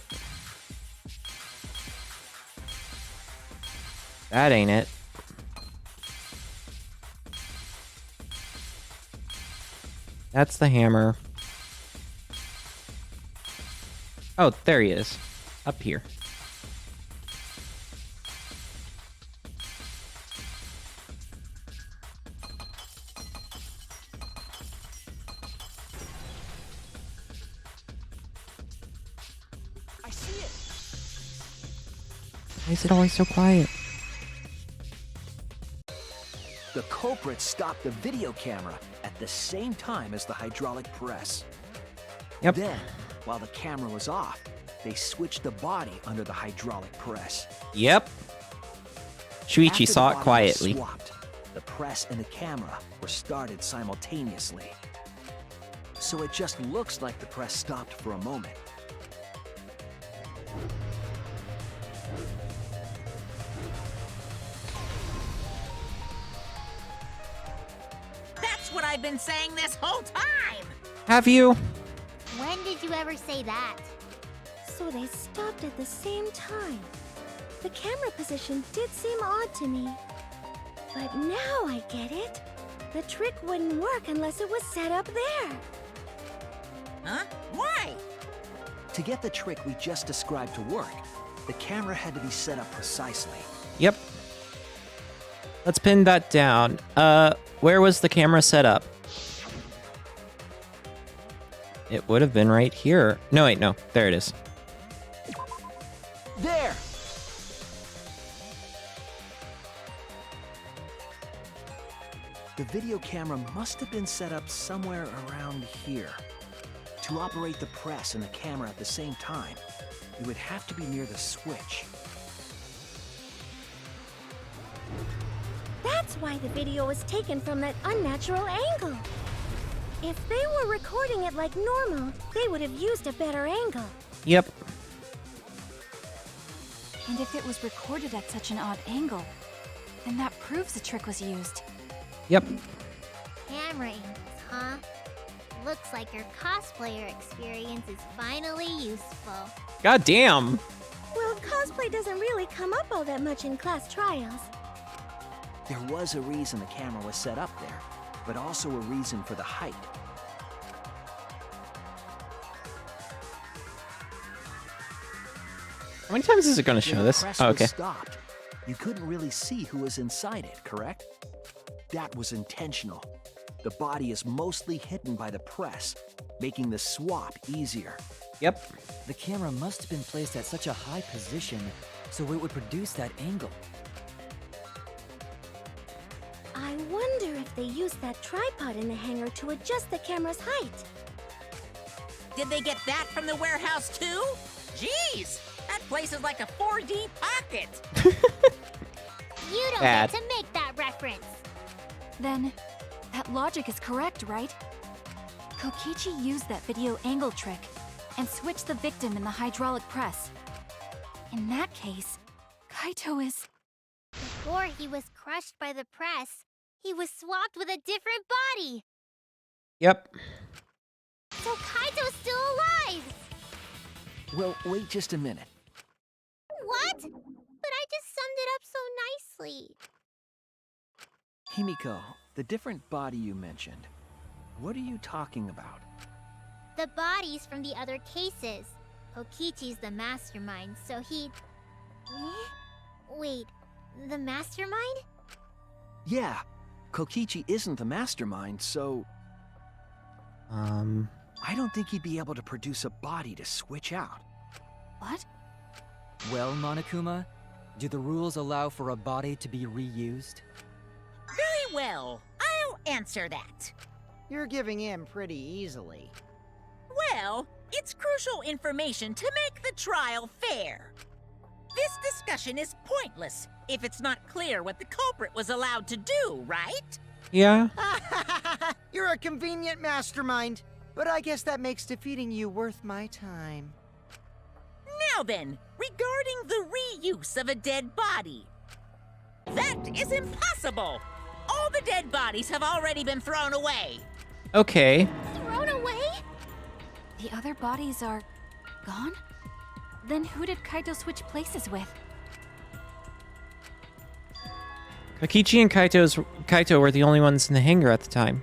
That ain't it. That's the hammer. Oh, there he is. Up here. I see it. Why is it always so quiet? The culprit stopped the video camera at the same time as the hydraulic press. Yep. Then, while the camera was off, they switched the body under the hydraulic press. Yep. Shuichi After saw the it body was quietly. swapped, the press and the camera were started simultaneously. So it just looks like the press stopped for a moment. That's what I've been saying this whole time! Have you? When did you ever say that? So they stopped at the same time. The camera position did seem odd to me. But now I get it. The trick wouldn't work unless it was set up there. Huh? Why? To get the trick we just described to work, the camera had to be set up precisely. Yep. Let's pin that down. Where was the camera set up? It would have been right here. No, wait, no. There it is. There! The video camera must have been set up somewhere around here. To operate the press and the camera at the same time, you would have to be near the switch. That's why the video was taken from that unnatural angle. If they were recording it like normal, they would have used a better angle. Yep. And if it was recorded at such an odd angle, then that proves the trick was used. Yep. Camera angles, huh? Looks like your cosplayer experience is finally useful. God damn. Well, cosplay doesn't really come up all that much in class trials. There was a reason the camera was set up there, but also a reason for the height. How many times is it going to show When this? the press Oh, was okay. stopped, you couldn't really see who was inside it, correct? That was intentional. The body is mostly hidden by the press, making the swap easier. Yep. The camera must have been placed at such a high position so it would produce that angle. I wonder if they used that tripod in the hangar to adjust the camera's height. Did they get that from the warehouse too? Jeez, that place is like a 4D pocket. You don't Bad. get to make that reference. Then, that logic is correct, right? Kokichi used that video angle trick and switched the victim in the hydraulic press. In that case, Kaito is... Before he was crushed by the press, he was swapped with a different body. Yep. So Kaito's still alive. Well, wait just a minute. What? But I just summed it up so nicely. Himiko, the different body you mentioned, what are you talking about? The bodies from the other cases. Kokichi's the mastermind, so he... Wait, the mastermind? Yeah, Kokichi isn't the mastermind, so I don't think he'd be able to produce a body to switch out. What? Well, Monokuma, do the rules allow for a body to be reused? Very well, I'll answer that. You're giving in pretty easily. Well, it's crucial information to make the trial fair. This discussion is pointless if it's not clear what the culprit was allowed to do, right? Yeah. You're a convenient mastermind. but I guess that makes defeating you worth my time. Now then, regarding the reuse of a dead body. That is impossible! All the dead bodies have already been thrown away. Okay. Thrown away? The other bodies are gone? Then who did Kaito switch places with? Kokichi and Kaito were the only ones in the hangar at the time.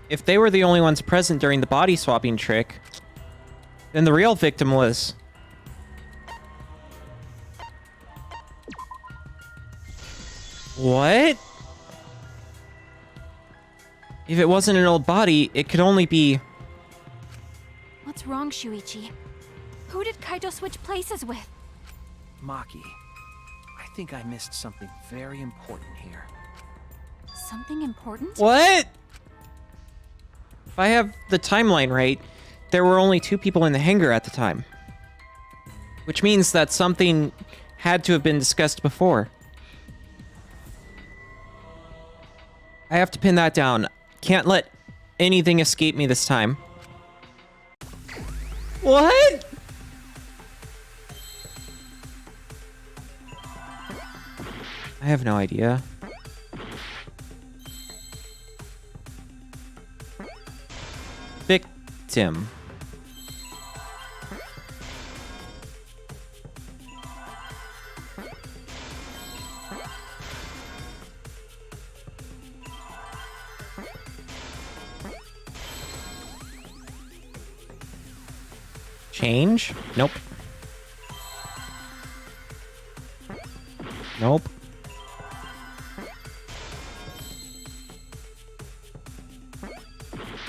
If they were the only ones present during the body swapping trick, then the real victim was... What? If it wasn't an old body, it could only be... What's wrong, Shuichi? Who did Kaito switch places with? Maki, I think I missed something very important here. Something important? What? If I have the timeline right, there were only 2 people in the hangar at the time. Which means that something had to have been discussed before. I have to pin that down. Can't let anything escape me this time. What? I have no idea. Victim. Change? Nope. Nope.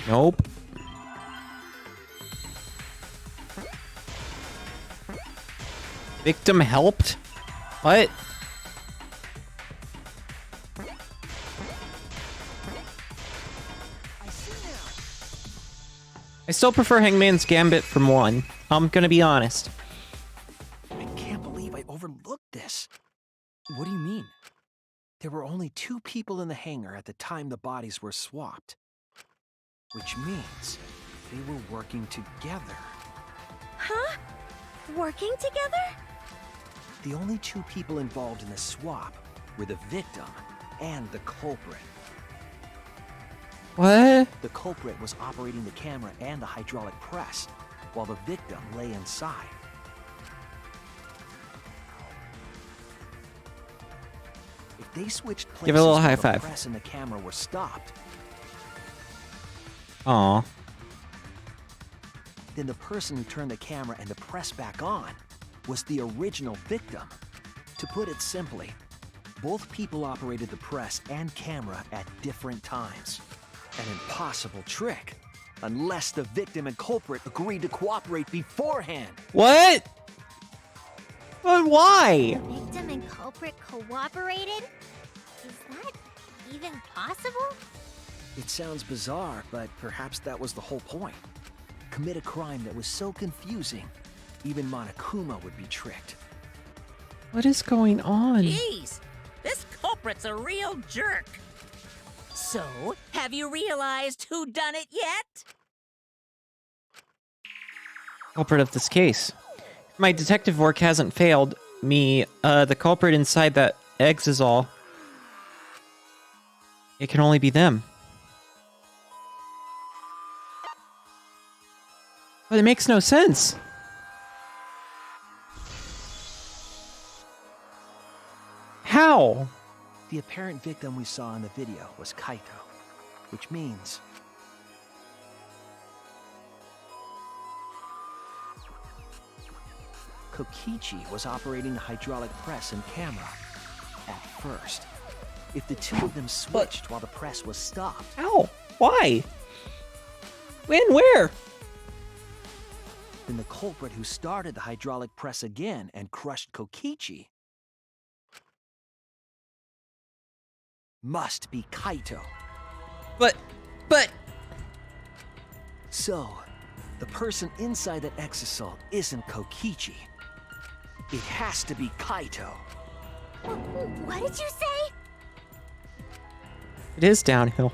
Nope. Victim helped? What? I still prefer Hangman's Gambit from 1. I'm gonna be honest. I can't believe I overlooked this. What do you mean? There were only 2 people in the hangar at the time the bodies were swapped. Which means they were working together. Huh? Working together? The only 2 people involved in the swap were the victim and the culprit. What? The culprit was operating the camera and the hydraulic press, while the victim lay inside. If they switched places Give it a little while high the five. press and the camera were stopped, Aw. then the person who turned the camera and the press back on was the original victim. To put it simply, both people operated the press and camera at different times. An impossible trick, unless the victim and culprit agreed to cooperate beforehand. What? But why? Victim and culprit cooperated? Is that even possible? It sounds bizarre, but perhaps that was the whole point. Commit a crime that was so confusing, even Monokuma would be tricked. What is going on? Jeez, this culprit's a real jerk. So, have you realized who done it yet? Culprit of this case. If my detective work hasn't failed me, the culprit inside that Exisol. It can only be them. But it makes no sense. How? The apparent victim we saw in the video was Kaito, which means Kokichi was operating the hydraulic press and camera at first. If the 2 of them switched while the press was stopped, How? Why? When? Where? then the culprit who started the hydraulic press again and crushed Kokichi must be Kaito. But... So, the person inside that exisal isn't Kokichi. It has to be Kaito. What did you say? It is downhill.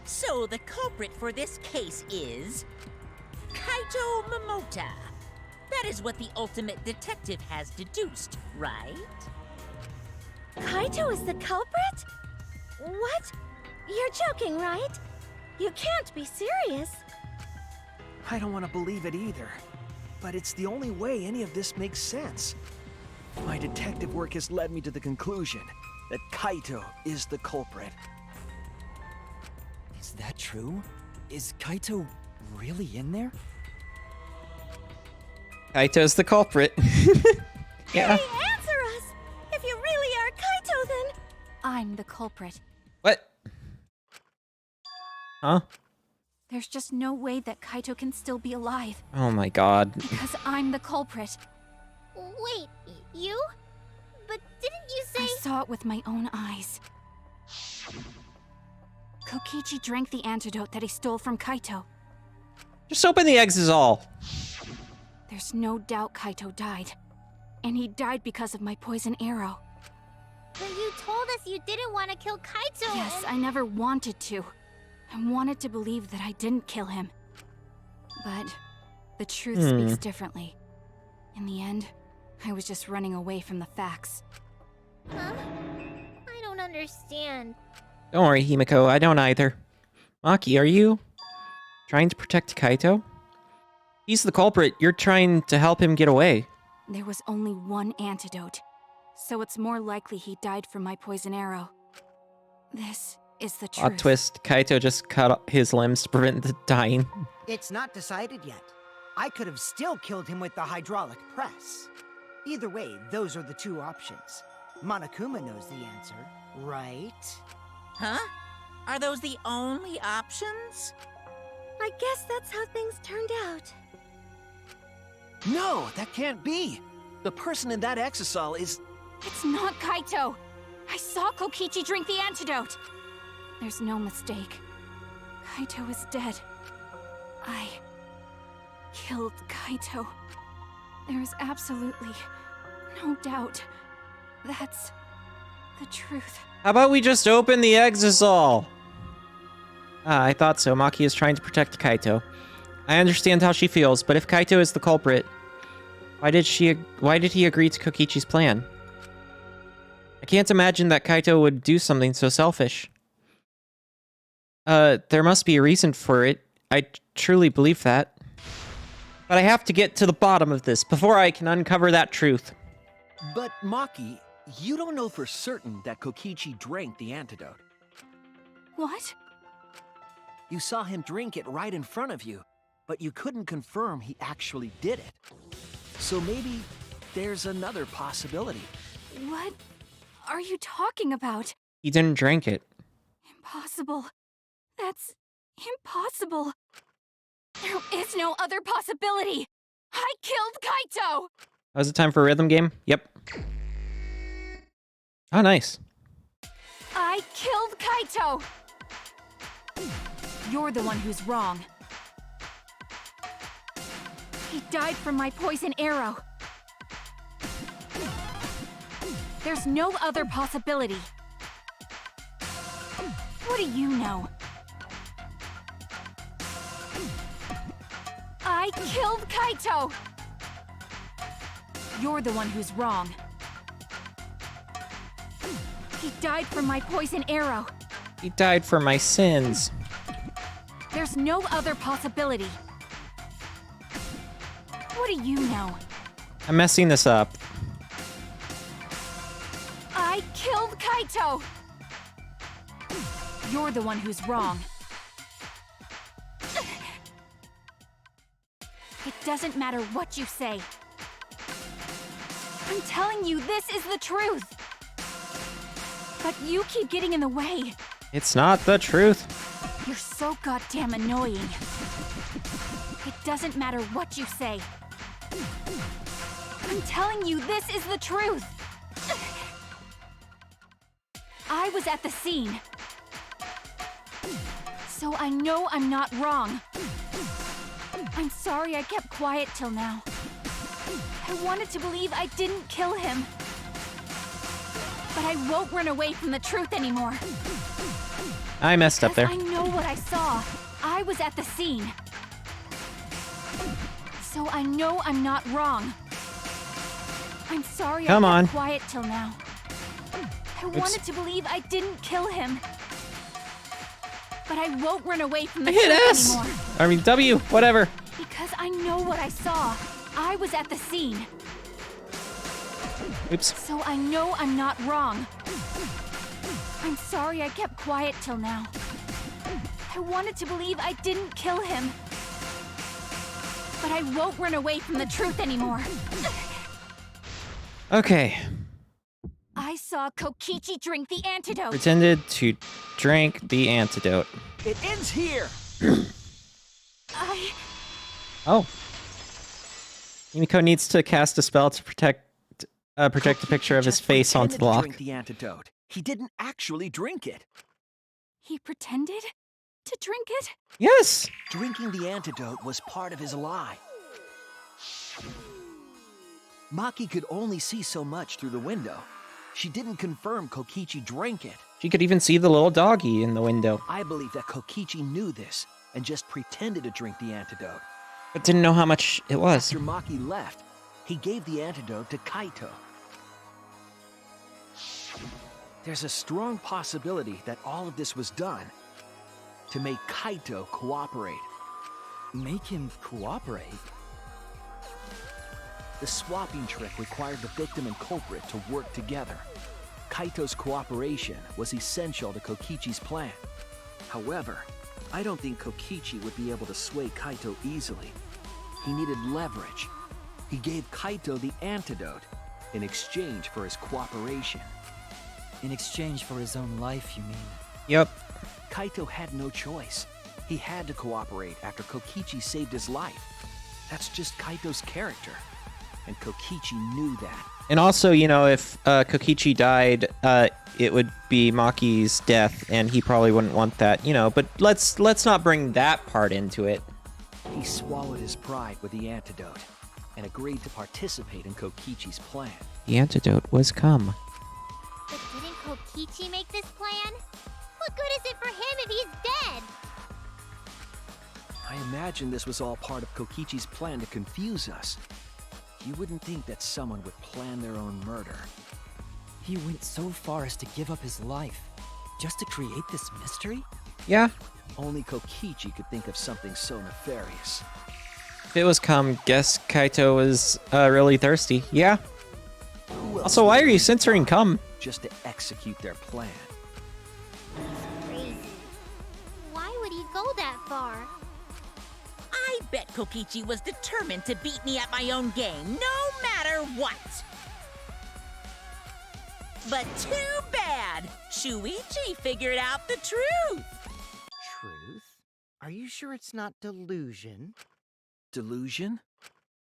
So the culprit for this case is Kaito Momota. That is what the ultimate detective has deduced, right? Kaito is the culprit? What? You're joking, right? You can't be serious. I don't want to believe it either. But it's the only way any of this makes sense. My detective work has led me to the conclusion that Kaito is the culprit. Is that true? Is Kaito really in there? Kaito's the culprit. Yeah. Hey, answer us! If you really are Kaito, then... I'm the culprit. What? Huh? There's just no way that Kaito can still be alive, Oh my god. because I'm the culprit. Wait, you? But didn't you say... I saw it with my own eyes. Kokichi drank the antidote that he stole from Kaito. Just open the Exisal. There's no doubt Kaito died. And he died because of my poison arrow. But you told us you didn't want to kill Kaito. Yes, I never wanted to. I wanted to believe that I didn't kill him. But the truth speaks differently. In the end, I was just running away from the facts. Huh? I don't understand. Don't worry, Himiko, I don't either. Maki, are you trying to protect Kaito? He's the culprit. You're trying to help him get away. There was only one antidote, so it's more likely he died from my poison arrow. This is the truth. Plot twist, Kaito just cut his limbs to prevent the dying. It's not decided yet. I could have still killed him with the hydraulic press. Either way, those are the two options. Monokuma knows the answer, right? Huh? Are those the only options? I guess that's how things turned out. No, that can't be. The person in that exisal is... It's not Kaito! I saw Kokichi drink the antidote! There's no mistake. Kaito is dead. I killed Kaito. There is absolutely no doubt. That's the truth. How about we just open the Exisal? Ah, I thought so. Maki is trying to protect Kaito. I understand how she feels, but if Kaito is the culprit, why did he agree to Kokichi's plan? I can't imagine that Kaito would do something so selfish. There must be a reason for it. I truly believe that. But I have to get to the bottom of this before I can uncover that truth. But Maki, you don't know for certain that Kokichi drank the antidote. What? You saw him drink it right in front of you, but you couldn't confirm he actually did it. So maybe there's another possibility. What are you talking about? He didn't drink it. Impossible. That's impossible. There is no other possibility. I killed Kaito! Was it time for a rhythm game? Yep. Oh, nice. I killed Kaito! You're the one who's wrong. He died from my poison arrow. There's no other possibility. What do you know? I killed Kaito! You're the one who's wrong. He died from my poison arrow. He died for my sins. There's no other possibility. What do you know? I'm messing this up. I killed Kaito! You're the one who's wrong. It doesn't matter what you say. I'm telling you, this is the truth. But you keep getting in the way. It's not the truth. You're so goddamn annoying. It doesn't matter what you say. I'm telling you, this is the truth. I was at the scene. So I know I'm not wrong. I'm sorry I kept quiet till now. I wanted to believe I didn't kill him. But I won't run away from the truth anymore. I messed up there. I know what I saw. I was at the scene. So I know I'm not wrong. I'm sorry Come I on. kept quiet till now. I wanted to believe I didn't kill him. But I won't run away from the I hit truth S! anymore. I mean, W, whatever. Because I know what I saw. I was at the scene. Oops. So I know I'm not wrong. I'm sorry I kept quiet till now. I wanted to believe I didn't kill him. But I won't run away from the truth anymore. Okay. I saw Kokichi drink the antidote. Pretended to drink the antidote. It ends here! Oh. Yumiko needs to cast a spell to project a picture of his Just face onto pretended the to lock. drink the antidote. He didn't actually drink it. He pretended to drink it? Yes! Drinking the antidote was part of his lie. Maki could only see so much through the window. She didn't confirm Kokichi drank it. She could even see the little doggy in the window, I believe that Kokichi knew this and just pretended to drink the antidote. but didn't know how much it was. After Maki left, he gave the antidote to Kaito. There's a strong possibility that all of this was done to make Kaito cooperate. Make him cooperate? The swapping trick required the victim and culprit to work together. Kaito's cooperation was essential to Kokichi's plan. However, I don't think Kokichi would be able to sway Kaito easily. He needed leverage. He gave Kaito the antidote in exchange for his cooperation. In exchange for his own life, you mean? Yep. Kaito had no choice. He had to cooperate after Kokichi saved his life. That's just Kaito's character. And Kokichi knew that. And also, you know, if Kokichi died, it would be Maki's death, and he probably wouldn't want that, you know. But let's not bring that part into it. He swallowed his pride with the antidote and agreed to participate in Kokichi's plan. The antidote was come. But didn't Kokichi make this plan? What good is it for him if he's dead? I imagine this was all part of Kokichi's plan to confuse us. You wouldn't think that someone would plan their own murder. He went so far as to give up his life, just to create this mystery? Yeah. Only Kokichi could think of something so nefarious. If it was come, guess Kaito was really thirsty. Yeah. Who else Also, why would are you be censoring come? just to execute their plan? Crazy. Why would he go that far? I bet Kokichi was determined to beat me at my own game, no matter what. But too bad! Shuichi figured out the truth! Truth? Are you sure it's not delusion? Delusion?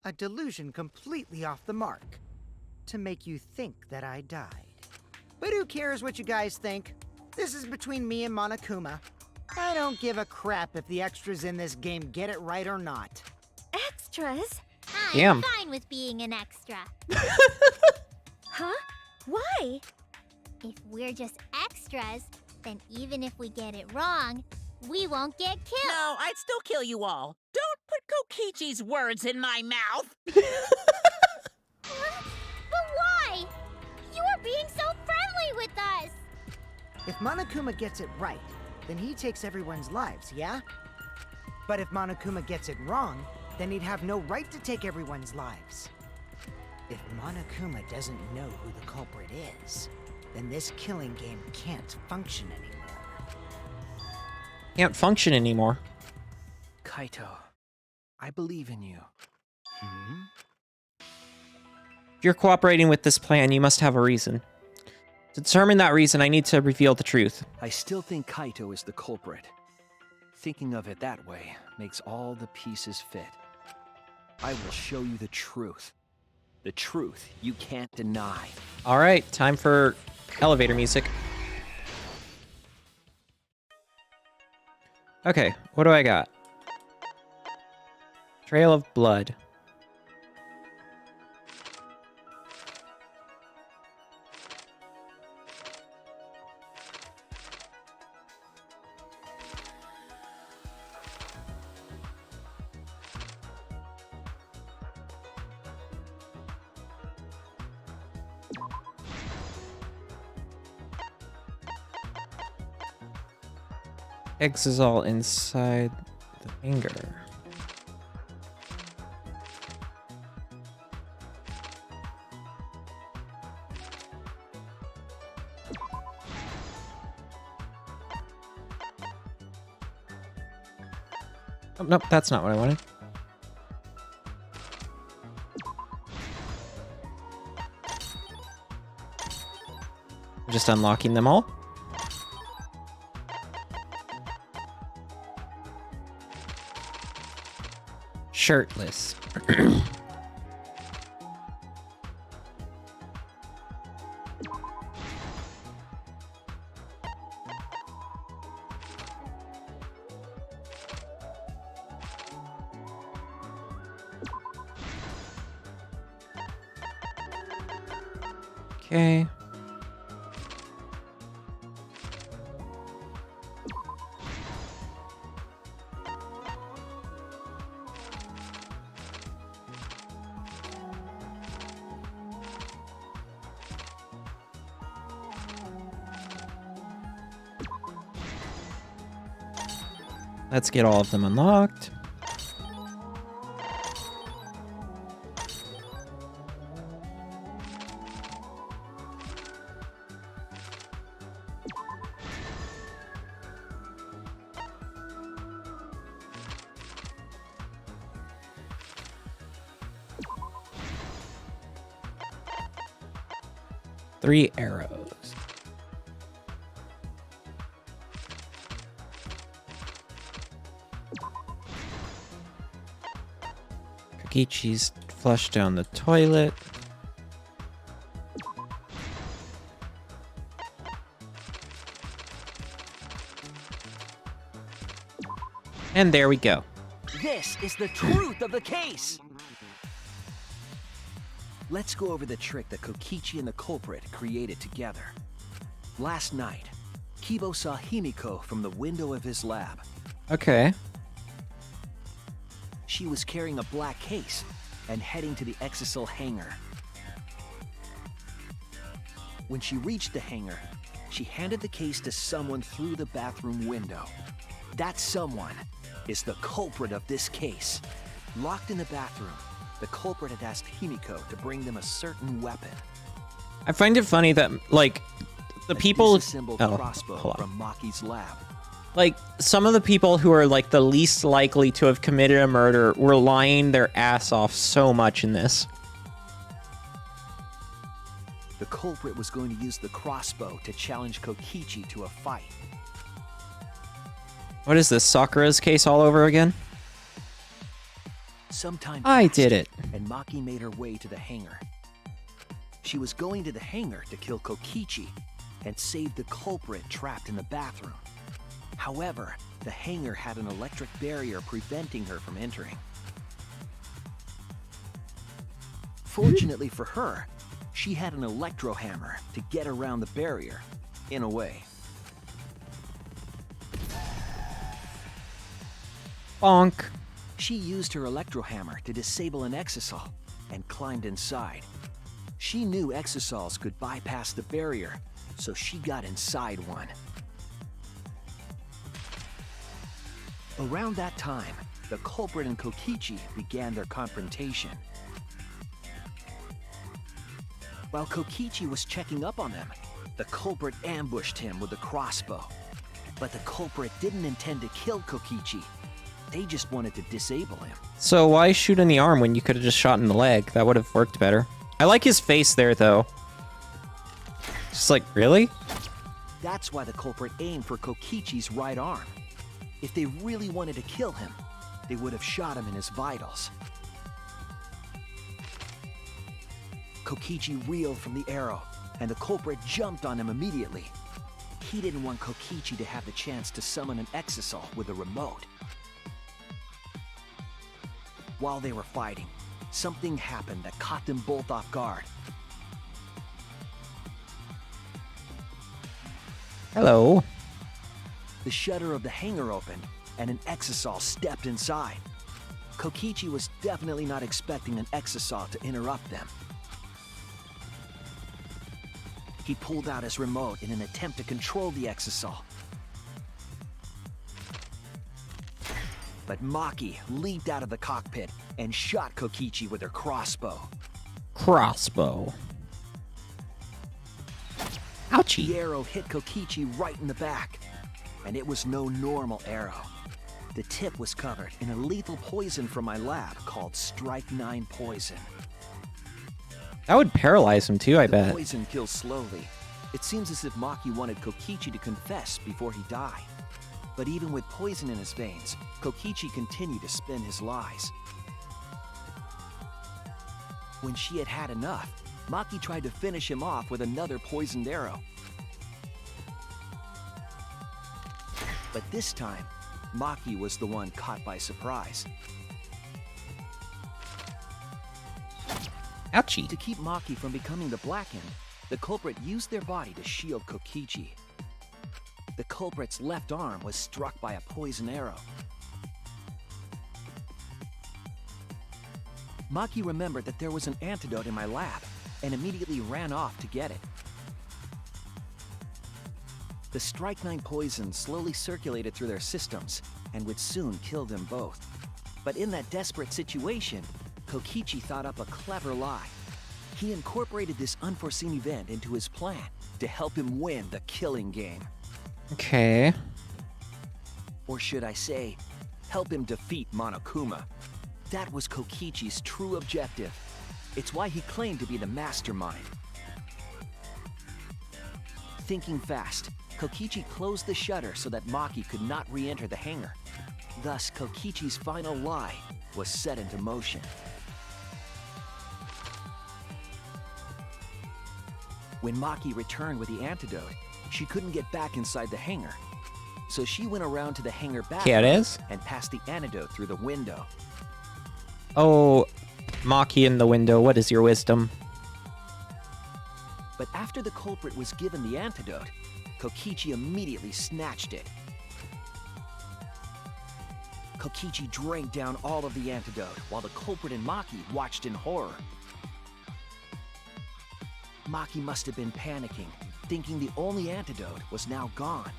A delusion completely off the mark. To make you think that I died. But who cares what you guys think? This is between me and Monokuma. I don't give a crap if the extras in this game get it right or not. Extras? I'm Damn. fine with being an extra. Huh? Why? If we're just extras, then even if we get it wrong, we won't get killed. No, I'd still kill you all. Don't put Kokichi's words in my mouth! But why? You are being so friendly with us. If Monokuma gets it right, then he takes everyone's lives, yeah? But if Monokuma gets it wrong, then he'd have no right to take everyone's lives. If Monokuma doesn't know who the culprit is, then this killing game can't function anymore. Can't function anymore. Kaito, I believe in you. Hmm? If you're cooperating with this plan, you must have a reason. To determine that reason, I need to reveal the truth. I still think Kaito is the culprit. Thinking of it that way makes all the pieces fit. I will show you the truth. The truth you can't deny. All right, time for elevator music. Okay, what do I got? Trail of blood. X is all inside the hanger. Oh, nope, that's not what I wanted. I'm just unlocking them all. Shirtless. Okay. Let's get all of them unlocked. Three arrows. Kokichi's flushed down the toilet. And there we go. This is the truth of the case! Let's go over the trick that Kokichi and the culprit created together. Last night, Kibo saw Himiko from the window of his lab. Okay. She was carrying a black case and heading to the Exisal hangar. When she reached the hangar, she handed the case to someone through the bathroom window. That someone is the culprit of this case. Locked in the bathroom, the culprit had asked Himiko to bring them a certain weapon. I find it funny that, like, the people... Disassembled crossbow from Maki's lab. Like, some of the people who are, like, the least likely to have committed a murder were lying their ass off so much in this. The culprit was going to use the crossbow to challenge Kokichi to a fight. What is this, Sakura's case all over again? Sometime I passed, did it. And Maki made her way to the hangar. She was going to the hangar to kill Kokichi and save the culprit trapped in the bathroom. However, the hangar had an electric barrier preventing her from entering. Fortunately for her, she had an electro hammer to get around the barrier, in a way. Bonk. She used her electro hammer to disable an exisal and climbed inside. She knew exisals could bypass the barrier, so she got inside one. Around that time, the culprit and Kokichi began their confrontation. While Kokichi was checking up on them, the culprit ambushed him with a crossbow. But the culprit didn't intend to kill Kokichi. They just wanted to disable him. So why shoot in the arm when you could have just shot in the leg? That would have worked better. I like his face there, though. Just like, really? That's why the culprit aimed for Kokichi's right arm. If they really wanted to kill him, they would have shot him in his vitals. Kokichi reeled from the arrow, and the culprit jumped on him immediately. He didn't want Kokichi to have the chance to summon an exisal with a remote. While they were fighting, something happened that caught them both off guard. Hello. The shutter of the hangar opened, and an exisal stepped inside. Kokichi was definitely not expecting an exisal to interrupt them. He pulled out his remote in an attempt to control the exisal. But Maki leaped out of the cockpit and shot Kokichi with her crossbow. Crossbow. Ouchie. The arrow hit Kokichi right in the back, and it was no normal arrow. The tip was covered in a lethal poison from my lab called Strike 9 poison. That would paralyze him too, I The bet. poison kills slowly. It seems as if Maki wanted Kokichi to confess before he died. But even with poison in his veins, Kokichi continued to spin his lies. When she had had enough, Maki tried to finish him off with another poisoned arrow. But this time, Maki was the one caught by surprise. Ouchie. To keep Maki from becoming the Blackened, the culprit used their body to shield Kokichi. The culprit's left arm was struck by a poison arrow. Maki remembered that there was an antidote in my lab and immediately ran off to get it. The Strike 9 poison slowly circulated through their systems and would soon kill them both. But in that desperate situation, Kokichi thought up a clever lie. He incorporated this unforeseen event into his plan to help him win the killing game. Okay. Or should I say, help him defeat Monokuma. That was Kokichi's true objective. It's why he claimed to be the mastermind. Thinking fast, Kokichi closed the shutter so that Maki could not re-enter the hangar. Thus, Kokichi's final lie was set into motion. When Maki returned with the antidote, she couldn't get back inside the hangar. So she went around to the hangar bathroom ¿Quieres? and passed the antidote through the window. Oh, Maki in the window, what is your wisdom? But after the culprit was given the antidote, Kokichi immediately snatched it. Kokichi drank down all of the antidote while the culprit and Maki watched in horror. Maki must have been panicking, thinking the only antidote was now gone.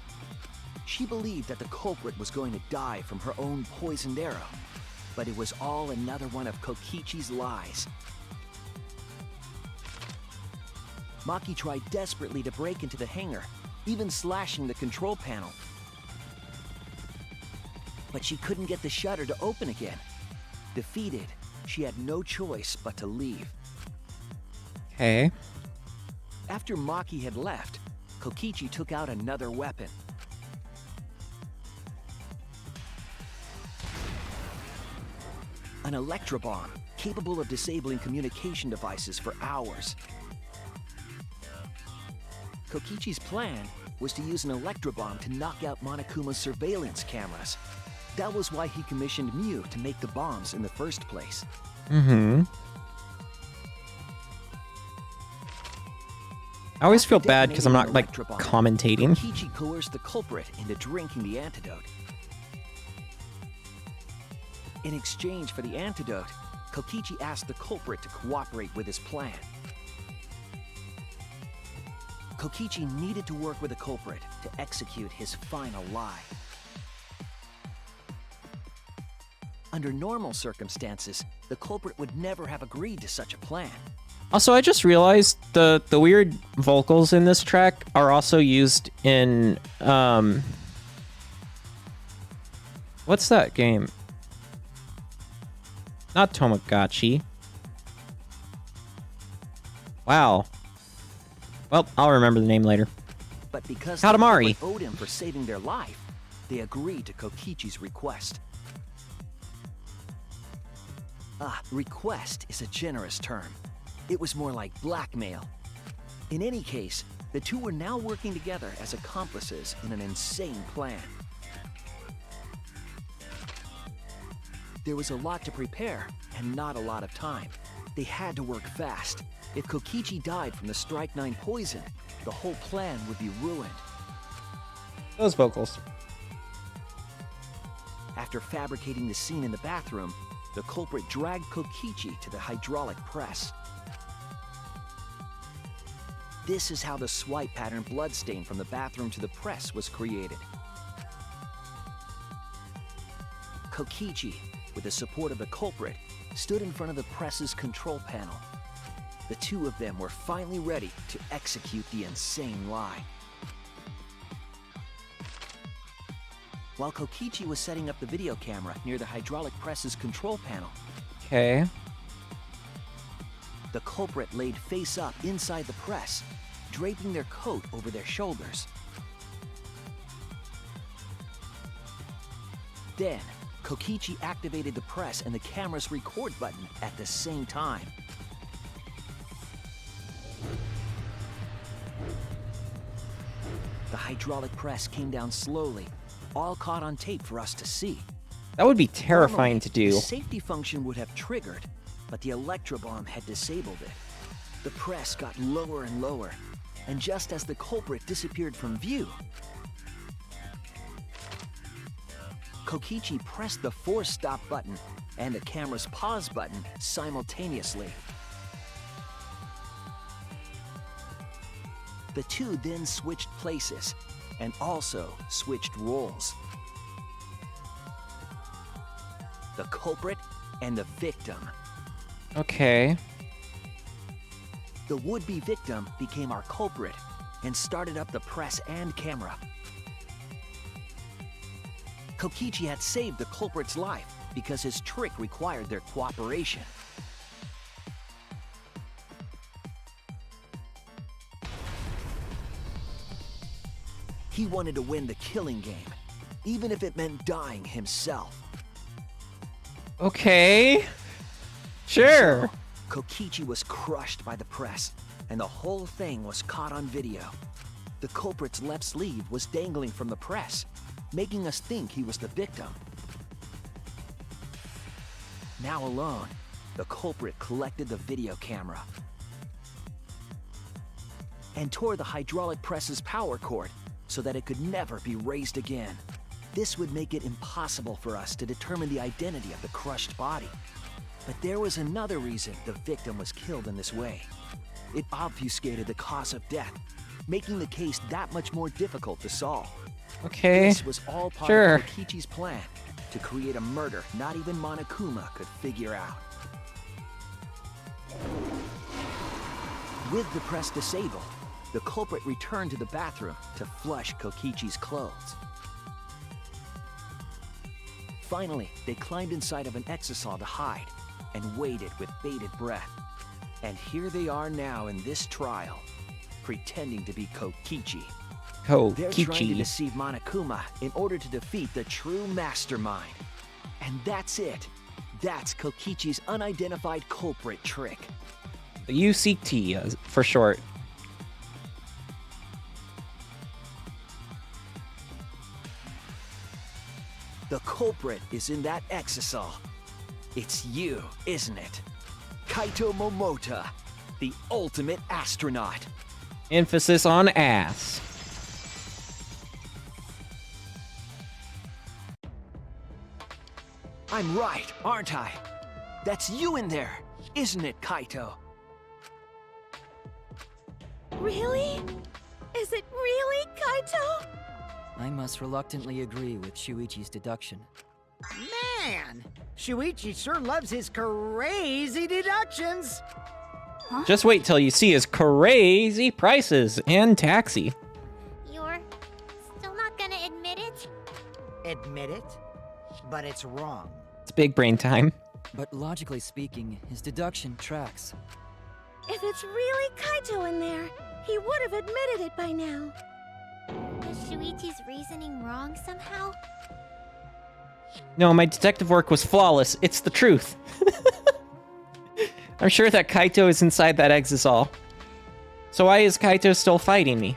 She believed that the culprit was going to die from her own poisoned arrow, but it was all another one of Kokichi's lies. Maki tried desperately to break into the hangar, even slashing the control panel. But she couldn't get the shutter to open again. Defeated, she had no choice but to leave. Okay. After Maki had left, Kokichi took out another weapon. An electrobomb, capable of disabling communication devices for hours. Kokichi's plan was to use an electrobomb to knock out Monokuma's surveillance cameras. That was why he commissioned Mew to make the bombs in the first place. Mm-hmm. I always feel bad because I'm not, like, commentating. Kokichi coerced the culprit into drinking the antidote. In exchange for the antidote, Kokichi asked the culprit to cooperate with his plan. Kokichi needed to work with the culprit to execute his final lie. Under normal circumstances, the culprit would never have agreed to such a plan. Also, I just realized the weird vocals in this track are also used in, what's that game? Not Tamagotchi. Wow. Well, I'll remember the name later. But because Katamari the culprit owed him for saving their life, they agreed to Kokichi's request. Request is a generous term. It was more like blackmail. In any case, the two were now working together as accomplices in an insane plan. There was a lot to prepare and not a lot of time. They had to work fast. If Kokichi died from the Strike 9 poison, the whole plan would be ruined. Those vocals. After fabricating the scene in the bathroom, the culprit dragged Kokichi to the hydraulic press. This is how the swipe pattern bloodstain from the bathroom to the press was created. Kokichi, with the support of the culprit, stood in front of the press's control panel. The two of them were finally ready to execute the insane lie. While Kokichi was setting up the video camera near the hydraulic press's control panel, Okay. the culprit laid face up inside the press, draping their coat over their shoulders. Then, Kokichi activated the press and the camera's record button at the same time. The hydraulic press came down slowly, all caught on tape for us to see. That would be terrifying Normally, to do. The safety function would have triggered, but the electrobomb had disabled it. The press got lower and lower, and just as the culprit disappeared from view, Kokichi pressed the force stop button and the camera's pause button simultaneously. The two then switched places and also switched roles. The culprit and the victim. Okay. The would-be victim became our culprit and started up the press and camera. Kokichi had saved the culprit's life because his trick required their cooperation. He wanted to win the killing game, even if it meant dying himself. Okay. Sure. So, Kokichi was crushed by the press, and the whole thing was caught on video. The culprit's left sleeve was dangling from the press, making us think he was the victim. Now alone, the culprit collected the video camera and tore the hydraulic press's power cord so that it could never be raised again. This would make it impossible for us to determine the identity of the crushed body. But there was another reason the victim was killed in this way. It obfuscated the cause of death, making the case that much more difficult to solve. Okay. This was all part of Kokichi's plan to create a murder not even Monokuma could figure out. With the press disabled, the culprit returned to the bathroom to flush Kokichi's clothes. Finally, they climbed inside of an exisal to hide and waited with bated breath. And here they are now in this trial, pretending to be Kokichi. They're trying to deceive Monokuma in order to defeat the true mastermind. And that's it. That's Kokichi's unidentified culprit trick. The UCT, for short. The culprit is in that exisal. It's you, isn't it? Kaito Momota, the ultimate astronaut. Emphasis on ass. I'm right, aren't I? That's you in there, isn't it, Kaito? Really? Is it really Kaito? I must reluctantly agree with Shuichi's deduction. Man, Shuichi sure loves his crazy deductions. Just wait till you see his crazy prices and taxi. You're still not gonna admit it? Admit it, but it's wrong. It's big brain time. But logically speaking, his deduction tracks. If it's really Kaito in there, he would have admitted it by now. Was Shuichi's reasoning wrong somehow? No, my detective work was flawless. It's the truth. I'm sure that Kaito is inside that exisal. So why is Kaito still fighting me?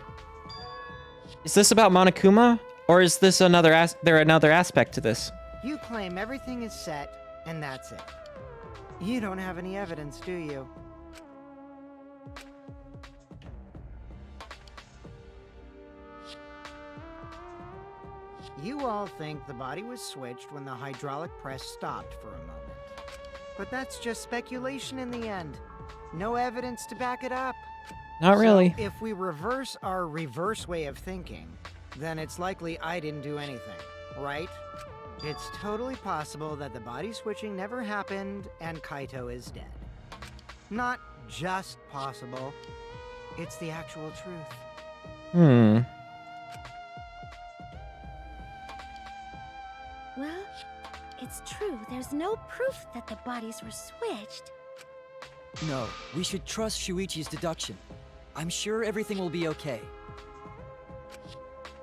Is this about Monokuma? Or is this another aspect to this? You claim everything is set, and that's it. You don't have any evidence, do you? You all think the body was switched when the hydraulic press stopped for a moment. But that's just speculation in the end. No evidence to back it up. Not really. So if we reverse our reverse way of thinking, then it's likely I didn't do anything, right? It's totally possible that the body switching never happened and Kaito is dead. Not just possible, it's the actual truth. Well, it's true. There's no proof that the bodies were switched. No, we should trust Shuichi's deduction. I'm sure everything will be okay.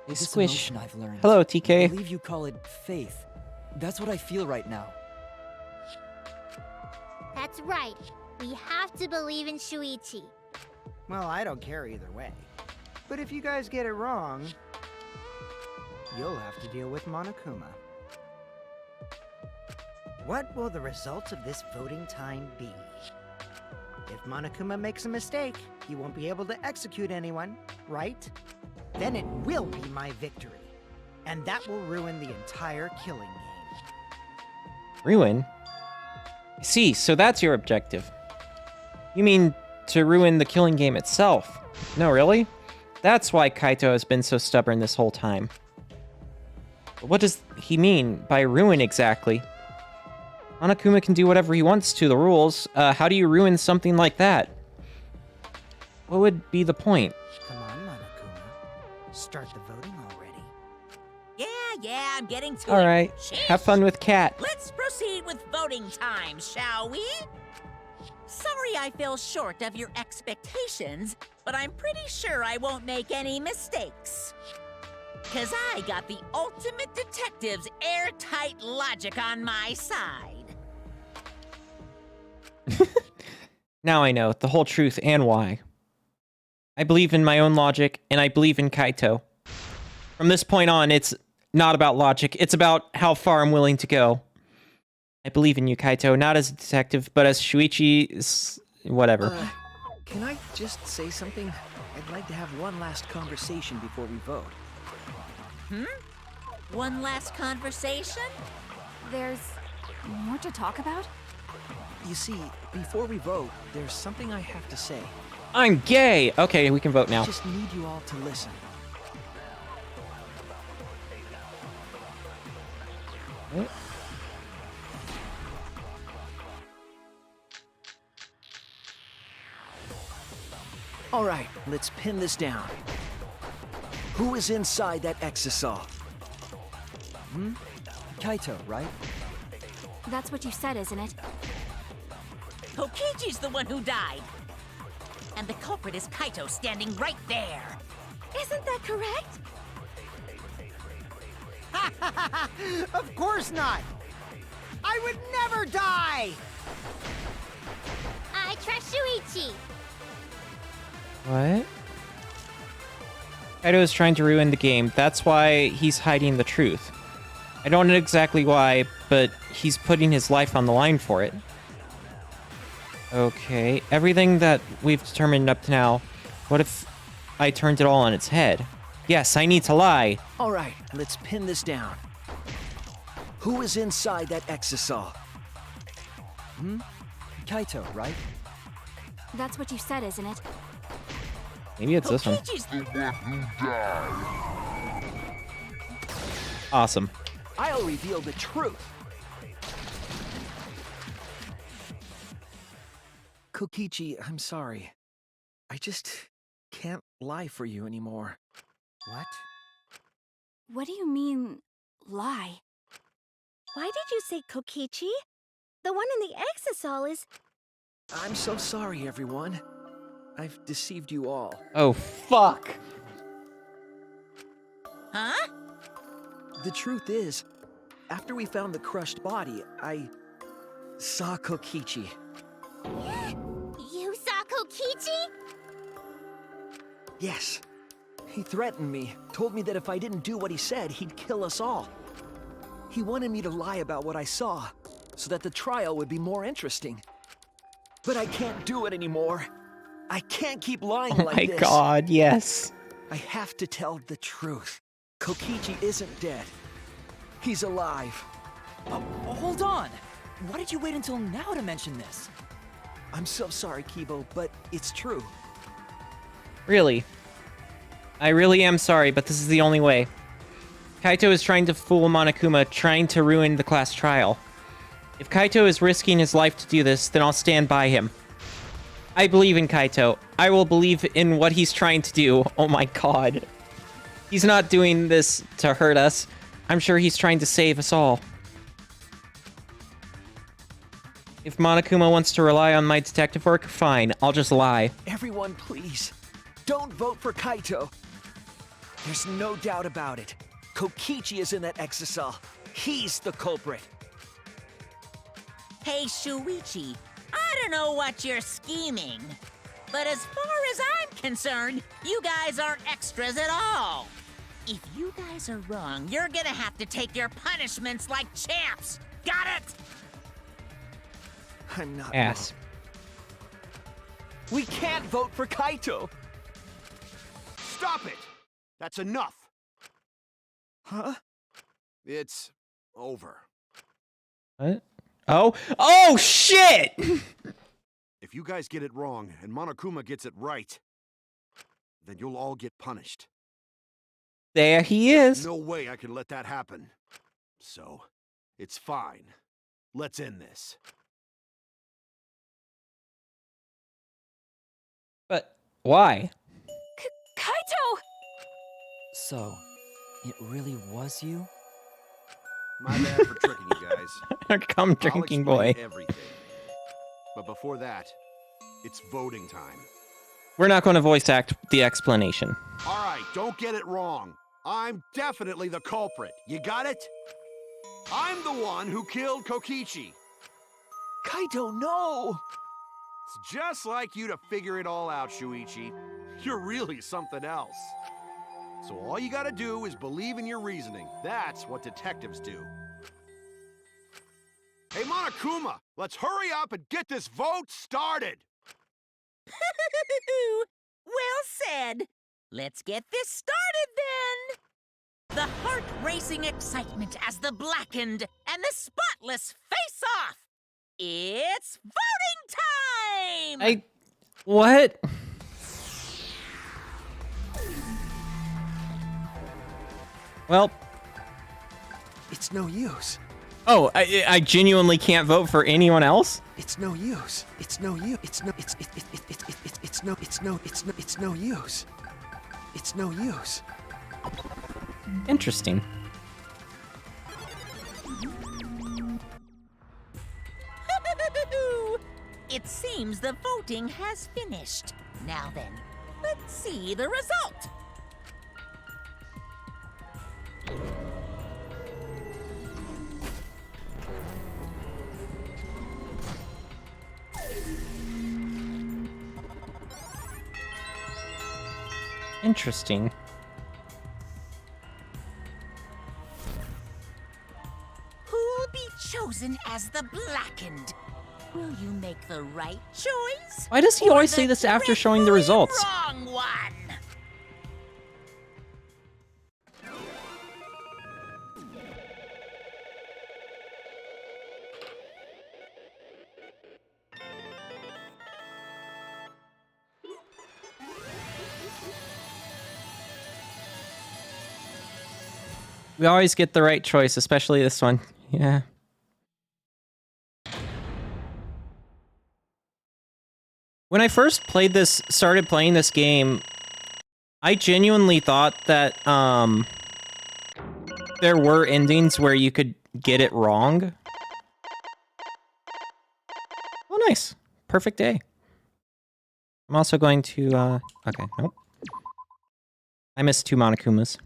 Hey, This Squish. emotion I've learned. Hello, I TK. believe you call it faith. That's what I feel right now. That's right. We have to believe in Shuichi. Well, I don't care either way. But if you guys get it wrong, you'll have to deal with Monokuma. What will the results of this voting time be? If Monokuma makes a mistake, he won't be able to execute anyone, right? Then it will be my victory. And that will ruin the entire killing game. Ruin? I see, so that's your objective. You mean to ruin the killing game itself? No, really? That's why Kaito has been so stubborn this whole time. But what does he mean by ruin exactly? Monokuma can do whatever he wants to the rules. How do you ruin something like that? What would be the point? Come on, Monokuma. Start the voting already. Yeah, I'm getting to it. Alright, Sheesh. have fun with Cat. Let's proceed with voting time, shall we? Sorry I fell short of your expectations, but I'm pretty sure I won't make any mistakes. 'Cause I got the ultimate detective's airtight logic on my side. Now I know the whole truth and why. I believe in my own logic, and I believe in Kaito. From this point on, it's not about logic, it's about how far I'm willing to go. I believe in you, Kaito, not as a detective, but as Shuichi's... whatever. Can I just say something? I'd like to have one last conversation before we vote. One last conversation? There's more to talk about? You see, before we vote, there's something I have to say. I'm gay! Okay, we can vote now. I just need you all to listen. All right, let's pin this down. Who is inside that exisal? Kaito, right? That's what you said, isn't it? Kokichi's the one who died. And the culprit is Kaito standing right there. Isn't that correct? Of course not! I would never die! I trust Shuichi. What? Kaito is trying to ruin the game. That's why he's hiding the truth. I don't know exactly why, but he's putting his life on the line for it. Okay, everything that we've determined up to now, what if I turned it all on its head? Yes, I need to lie. All right, let's pin this down. Who is inside that exisal? Kaito, right? That's what you said, isn't it? Maybe it's this one. Kokichi's Awesome. I'll reveal the truth. Kokichi, I'm sorry. I just can't lie for you anymore. What? What do you mean, lie? Why did you say Kokichi? The one in the exisal is... I'm so sorry, everyone. I've deceived you all. Oh, fuck. Huh? The truth is, after we found the crushed body, I saw Kokichi. You saw Kokichi? Yes. He threatened me, told me that if I didn't do what he said, he'd kill us all. He wanted me to lie about what I saw, so that the trial would be more interesting. But I can't do it anymore. I can't keep lying Oh like my this. god, yes. I have to tell the truth. Kokichi isn't dead. He's alive. Oh, hold on! Why did you wait until now to mention this? I'm so sorry, Kibo, but it's true. Really. I really am sorry, but this is the only way. Kaito is trying to fool Monokuma, trying to ruin the class trial. If Kaito is risking his life to do this, then I'll stand by him. I believe in Kaito. I will believe in what he's trying to do. Oh my god. He's not doing this to hurt us. I'm sure he's trying to save us all. If Monokuma wants to rely on my detective work, fine. I'll just lie. Everyone, please, don't vote for Kaito. There's no doubt about it. Kokichi is in that exisal. He's the culprit. Hey, Shuichi, I don't know what you're scheming, but as far as I'm concerned, you guys aren't extras at all. If you guys are wrong, you're gonna have to take your punishments like champs. Got it? I'm not Ass. wrong. We can't vote for Kaito. Stop it! That's enough! Huh? It's over. What? Oh. Oh, shit! If you guys get it wrong and Monokuma gets it right, then you'll all get punished. There he is. No way I can let that happen. So, it's fine. Let's end this. But why? Kaito! So, it really was you? My bad for tricking you guys. Come, I'll drinking explain boy. everything. But before that, it's voting time. We're not going to voice act the explanation. All right, don't get it wrong. I'm definitely the culprit. You got it? I'm the one who killed Kokichi. Kaito, no! It's just like you to figure it all out, Shuichi. You're really something else. So all you gotta do is believe in your reasoning. That's what detectives do. Hey, Monokuma, let's hurry up and get this vote started! Well said. Let's get this started then. The heart-racing excitement as the blackened and the spotless face off. It's voting time! What? Well, It's no use. oh, I genuinely can't vote for anyone else? It's no use. It's no use. It's no. It's no use. It's no use. Interesting. It seems the voting has finished. Now then, let's see the result. Interesting. Who'll be chosen as the blackened? Will you make the right choice? Why does he or always the say this after showing the dreadfully results? Wrong one. We always get the right choice, especially this one. Yeah. When I first started playing this game, I genuinely thought that there were endings where you could get it wrong. Oh, nice. Perfect day. I'm also going to, okay, nope. I missed 2 Monokumas.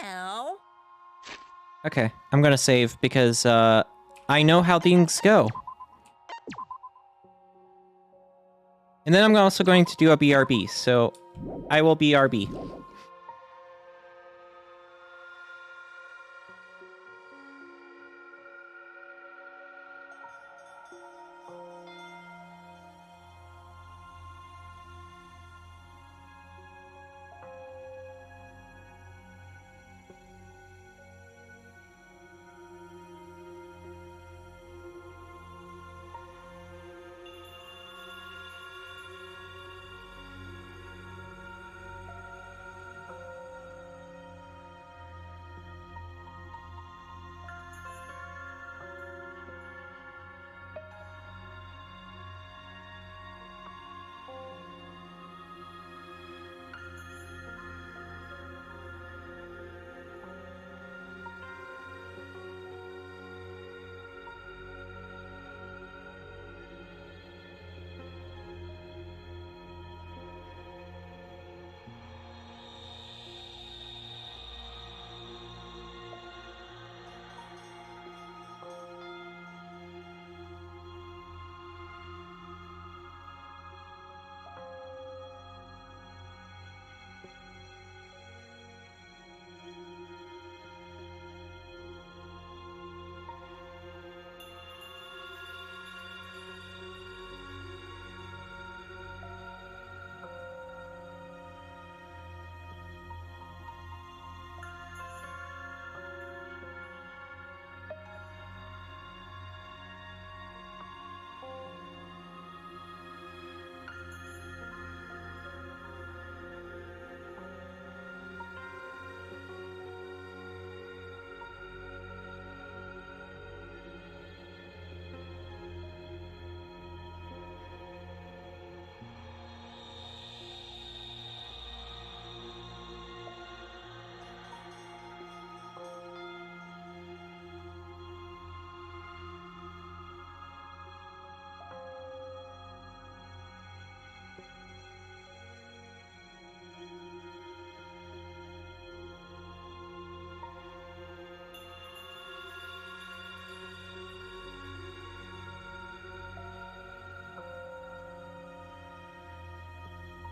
Well, Okay, I'm gonna save because, I know how things go. And then I'm also going to do a BRB, so I will BRB.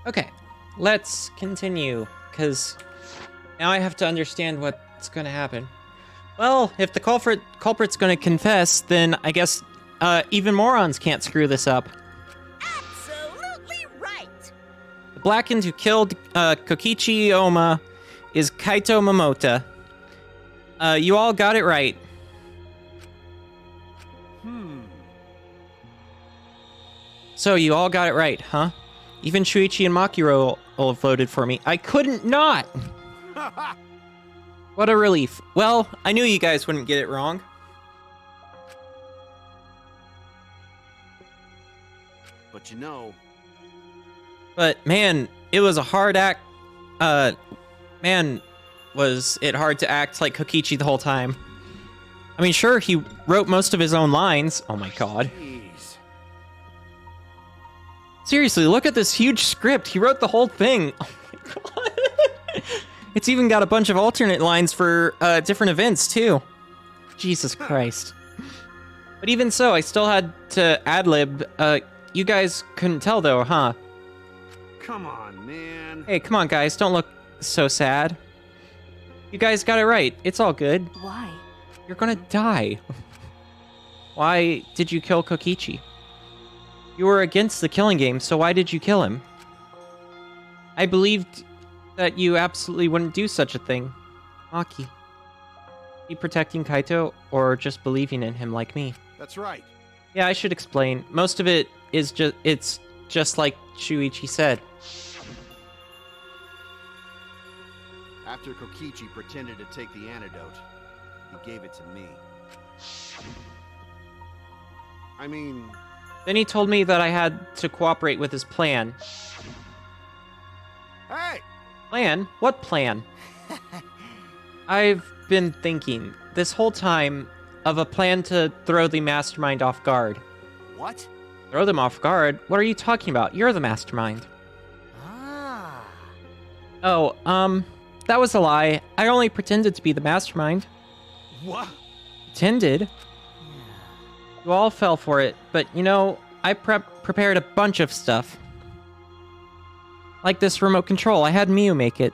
Okay, let's continue, because now I have to understand what's going to happen. Well, if the culprit's going to confess, then I guess even morons can't screw this up. Absolutely right. The Blackened who killed Kokichi Oma is Kaito Momota. You all got it right. So you all got it right, huh? Even Shuichi and Makiro all voted for me. I couldn't not! What a relief. Well, I knew you guys wouldn't get it wrong. But you know, But man, it was a hard act. Man, was it hard to act like Kokichi the whole time. I mean, sure, he wrote most of his own lines. Oh my god. jeez. Seriously, look at this huge script. He wrote the whole thing. Oh my god. It's even got a bunch of alternate lines for different events, too. Jesus Christ. But even so, I still had to ad-lib. You guys couldn't tell, though, huh? Come on, man. Hey, come on, guys. Don't look so sad. You guys got it right. It's all good. Why? You're gonna die. Why did you kill Kokichi? You were against the killing game, so why did you kill him? I believed that you absolutely wouldn't do such a thing. Maki. Be protecting Kaito, or just believing in him like me? That's right. Yeah, I should explain. Most of it is it's just like Shuichi said. After Kokichi pretended to take the antidote, he gave it to me. I mean, Then he told me that I had to cooperate with his plan. hey! Plan? What plan? I've been thinking this whole time of a plan to throw the mastermind off guard. What? Throw them off guard? What are you talking about? You're the mastermind. Ah. Oh, that was a lie. I only pretended to be the mastermind. What? Pretended? You all fell for it, but you know, I prepared a bunch of stuff. Like this remote control, I had Miu make it.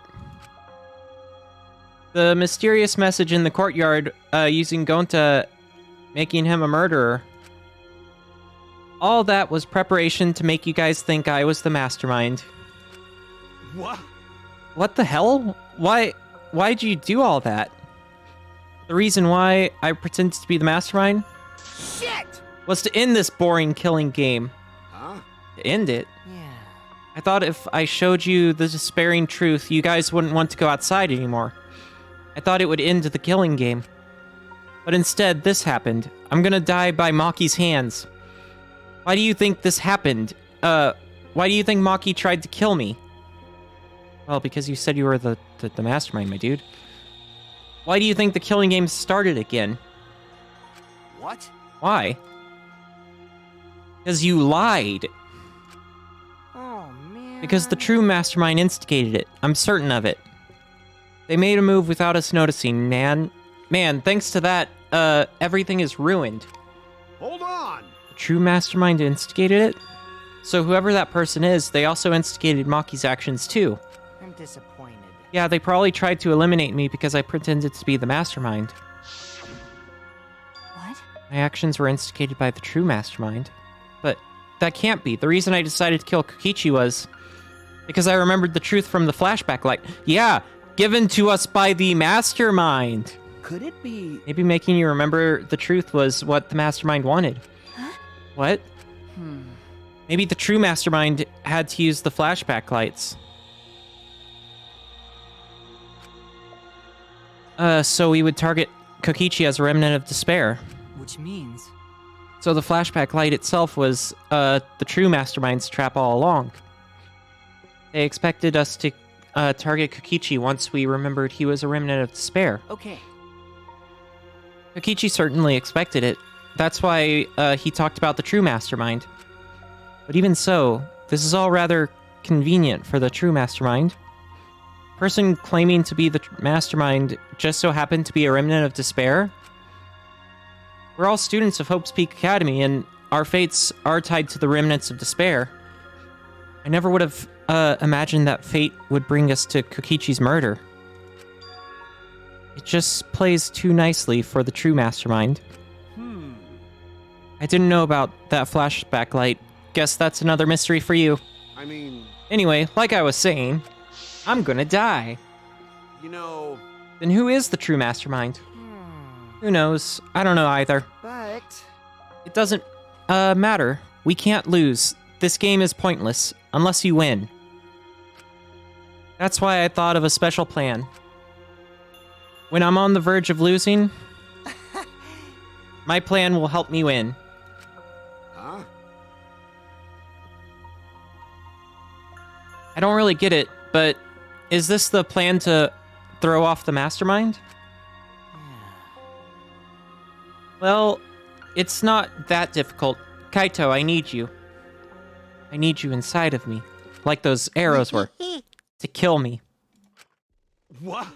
The mysterious message in the courtyard using Gonta making him a murderer. All that was preparation to make you guys think I was the mastermind. What? What the hell? Why'd you do all that? The reason why I pretended to be the mastermind Shit! was to end this boring killing game. Huh? To end it. Yeah. I thought if I showed you the despairing truth, you guys wouldn't want to go outside anymore. I thought it would end the killing game. But instead, this happened. I'm gonna die by Maki's hands. Why do you think this happened? Why do you think Maki tried to kill me? Well, because you said you were the mastermind, my dude. Why do you think the killing game started again? What? Why? Because you lied. Oh, man. Because the true mastermind instigated it. I'm certain of it. They made a move without us noticing, man. Man, thanks to that, everything is ruined. Hold on! The true mastermind instigated it? So whoever that person is, they also instigated Maki's actions too. I'm disappointed. Yeah, they probably tried to eliminate me because I pretended to be the mastermind. What? My actions were instigated by the true mastermind. But that can't be. The reason I decided to kill Kokichi was because I remembered the truth from the flashback light. Yeah, given to us by the mastermind. Could it be... Maybe making you remember the truth was what the mastermind wanted. Huh? What? Maybe the true mastermind had to use the flashback lights. So we would target Kokichi as a remnant of despair. Which means... So the flashback light itself was, the true mastermind's trap all along. They expected us to, target Kokichi once we remembered he was a remnant of despair. Okay. Kokichi certainly expected it. That's why, he talked about the true mastermind. But even so, this is all rather convenient for the true mastermind. Person claiming to be the mastermind just so happened to be a remnant of despair? We're all students of Hope's Peak Academy, and our fates are tied to the remnants of despair. I never would have imagine that fate would bring us to Kokichi's murder. It just plays too nicely for the true mastermind. I didn't know about that flashback light. Guess that's another mystery for you. I mean, Anyway, like I was saying, I'm gonna die. you know, Then who is the true mastermind? Who knows? I don't know either. But It doesn't, matter. We can't lose. This game is pointless, unless you win. That's why I thought of a special plan. When I'm on the verge of losing, my plan will help me win. huh? I don't really get it, but is this the plan to throw off the mastermind? Well, it's not that difficult. Kaito, I need you. I need you inside of me, like those arrows were, to kill me. What?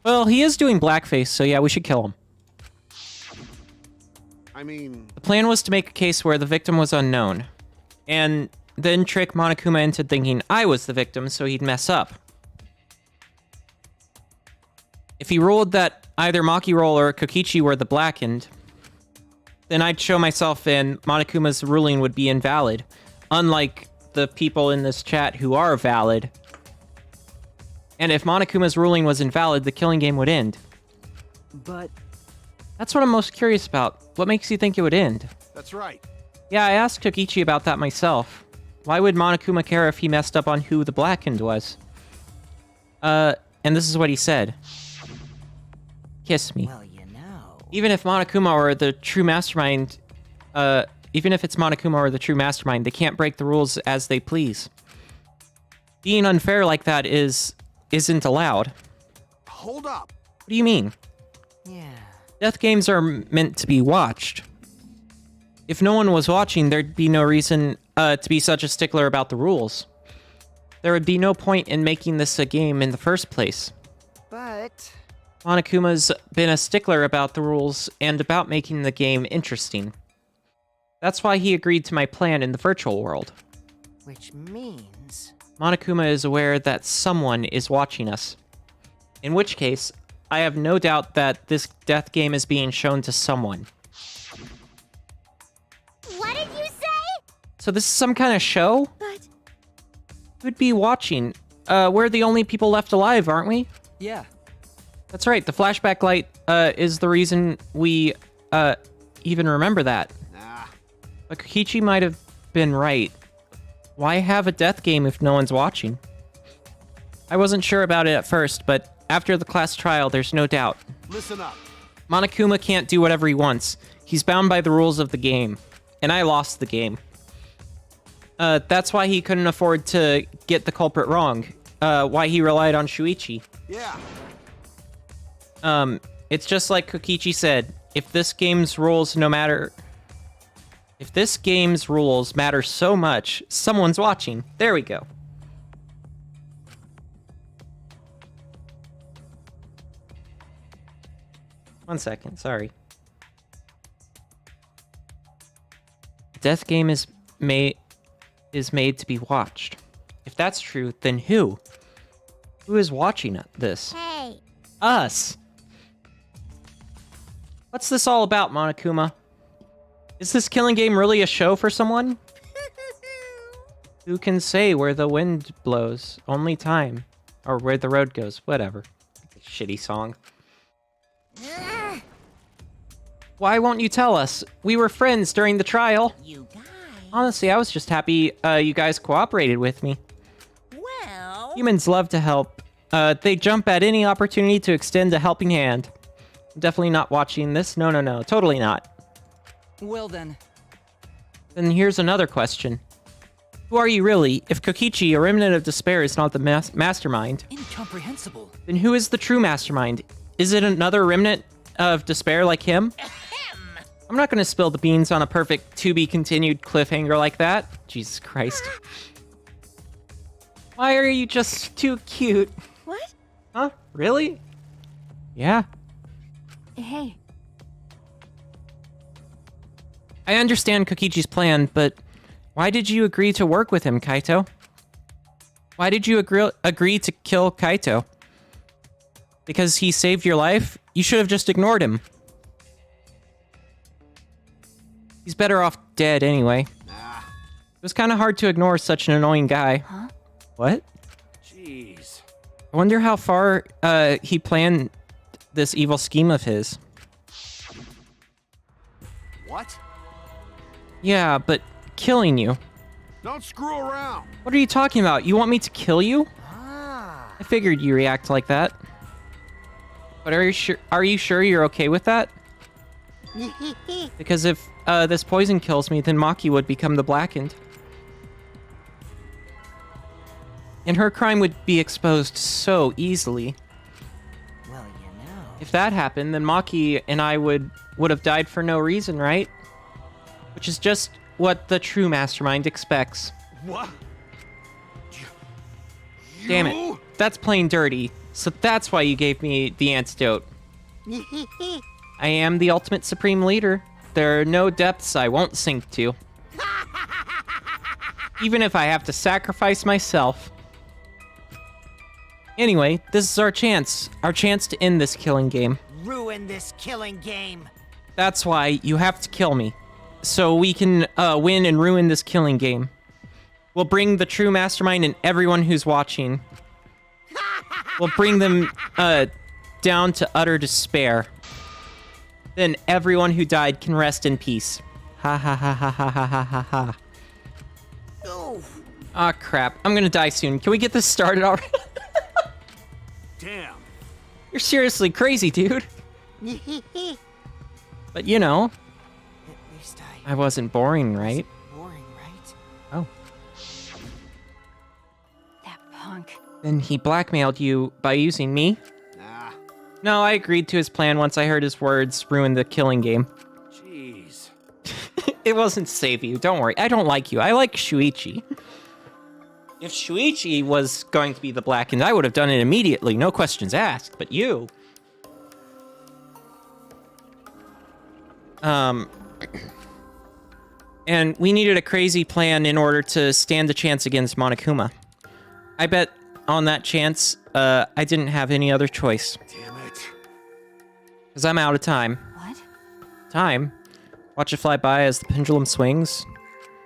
Well, he is doing blackface, so yeah, we should kill him. I mean, The plan was to make a case where the victim was unknown, and then trick Monokuma into thinking I was the victim so he'd mess up. If he ruled that either Maki Roll or Kokichi were the blackened, then I'd show myself and Monokuma's ruling would be invalid, unlike the people in this chat who are valid. And if Monokuma's ruling was invalid, the killing game would end. But That's what I'm most curious about. What makes you think it would end? that's right. Yeah, I asked Kokichi about that myself. Why would Monokuma care if he messed up on who the blackened was? And this is what he said. Kiss me. well, you know. Even if Monokuma or the true mastermind, even if it's Monokuma or the true mastermind, they can't break the rules as they please. Being unfair like that isn't allowed. Hold up. What do you mean? Yeah. Death games are meant to be watched. If no one was watching, there'd be no reason to be such a stickler about the rules. There would be no point in making this a game in the first place. But Monokuma's been a stickler about the rules and about making the game interesting. That's why he agreed to my plan in the virtual world. which means Monokuma is aware that someone is watching us. In which case, I have no doubt that this death game is being shown to someone. What did you say? So this is some kind of show? But Who'd be watching? We're the only people left alive, aren't we? Yeah. That's right, the flashback light is the reason we even remember that. Nah. But Kokichi might have been right. Why have a death game if no one's watching? I wasn't sure about it at first, but after the class trial, there's no doubt. Listen up. Monokuma can't do whatever he wants. He's bound by the rules of the game. And I lost the game. That's why he couldn't afford to get the culprit wrong. Why he relied on Shuichi. Yeah. It's just like Kokichi said, if this game's rules matter so much, someone's watching. There we go. One second, sorry. Death game is made to be watched. If that's true, then who? Who is watching this? Hey, Us. What's this all about, Monokuma? Is this killing game really a show for someone? Who can say where the wind blows? Only time. Or where the road goes. Whatever. Shitty song. Why won't you tell us? We were friends during the trial. You guys. Honestly, I was just happy you guys cooperated with me. Well, Humans love to help. They jump at any opportunity to extend a helping hand. I'm definitely not watching this. No, totally not. Well then. Then here's another question. Who are you really? If Kokichi, a remnant of despair, is not the mastermind, Incomprehensible. then who is the true mastermind? Is it another remnant of despair like him? I'm not gonna spill the beans on a perfect to-be-continued cliffhanger like that. Jesus Christ. Why are you just too cute? what? Huh? Really? Yeah. Hey, I understand Kokichi's plan, but why did you agree to work with him, Kaito? Why did you agree to kill Kaito? Because he saved your life? You should have just ignored him. He's better off dead anyway. Nah. It was kind of hard to ignore such an annoying guy. Huh? What? Jeez. I wonder how far he planned this evil scheme of his. What? Yeah, but killing you. Don't screw around. What are you talking about? You want me to kill you? Ah. I figured you react like that. But are you sure you're okay with that? Because if this poison kills me, then Maki would become the Blackened. And her crime would be exposed so easily. Well, you know. If that happened, then Maki and I would have died for no reason, right? Which is just what the true mastermind expects. What? Damn it. That's plain dirty. So that's why you gave me the antidote. I am the ultimate supreme leader. There are no depths I won't sink to. Even if I have to sacrifice myself. Anyway, this is our chance. Our chance to end this killing game. Ruin this killing game. That's why you have to kill me. So we can win and ruin this killing game. We'll bring the true mastermind and everyone who's watching. We'll bring them down to utter despair. Then everyone who died can rest in peace. Ha ha ha ha ha ha ha ha ha. Oof. Ah, crap. I'm gonna die soon. Can we get this started already? Damn. You're seriously crazy, dude. But you know, At least I wasn't boring, right? boring, right? Oh. That punk. Then he blackmailed you by using me? Nah. No, I agreed to his plan once I heard his words ruin the killing game. Jeez. It wasn't to save you, don't worry. I don't like you. I like Shuichi. If Shuichi was going to be the Blackened, I would have done it immediately, no questions asked. But you... And we needed a crazy plan in order to stand a chance against Monokuma. I bet on that chance, I didn't have any other choice. Damn it. Because I'm out of time. What? Time? Watch it fly by as the pendulum swings.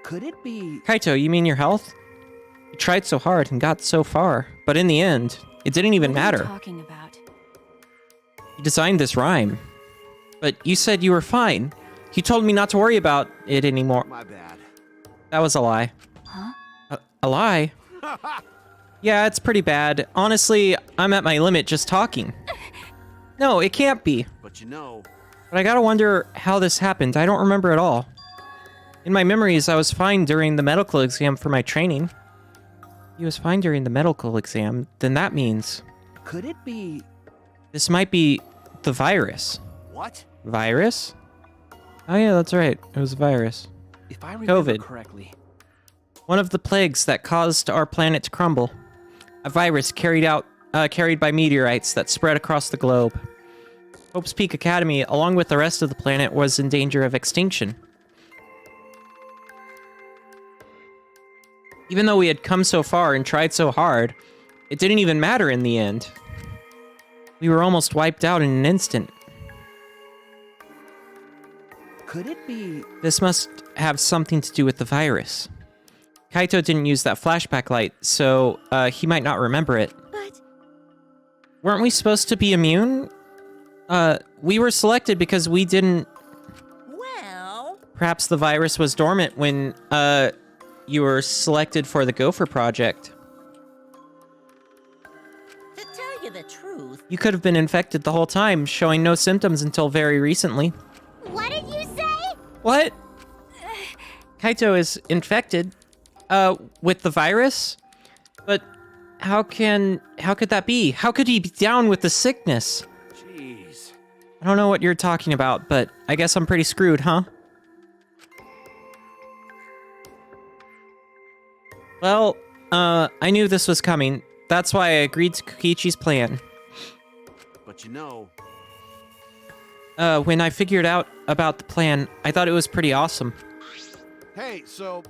Could it be... Kaito, you mean your health? You tried so hard and got so far, but in the end, it didn't even What are you matter. talking about? You designed this rhyme. But you said you were fine. You told me not to worry about it anymore. My bad. That was a lie. Huh? A lie? Yeah, it's pretty bad. Honestly, I'm at my limit just talking. No, it can't be. But you know, But I gotta wonder how this happened. I don't remember at all. In my memories, I was fine during the medical exam for my training. He was fine during the medical exam. Then that means Could it be... this might be the virus. what? Virus? Oh yeah, that's right. It was a virus. If I remember COVID. correctly... One of the plagues that caused our planet to crumble. A virus carried by meteorites that spread across the globe. Hope's Peak Academy, along with the rest of the planet, was in danger of extinction. Even though we had come so far and tried so hard, it didn't even matter in the end. We were almost wiped out in an instant. Could it be... This must have something to do with the virus. Kaito didn't use that flashback light, so he might not remember it. But Weren't we supposed to be immune? We were selected because we didn't... Well, Perhaps the virus was dormant when, you were selected for the Gopher Project. to tell you the truth, You could have been infected the whole time, showing no symptoms until very recently. What did you say? What? Kaito is infected, with the virus? But how could that be? How could he be down with the sickness? Jeez. I don't know what you're talking about, but I guess I'm pretty screwed, huh? Well, I knew this was coming. That's why I agreed to Kokichi's plan. But you know, When I figured out about the plan, I thought it was pretty awesome. hey, so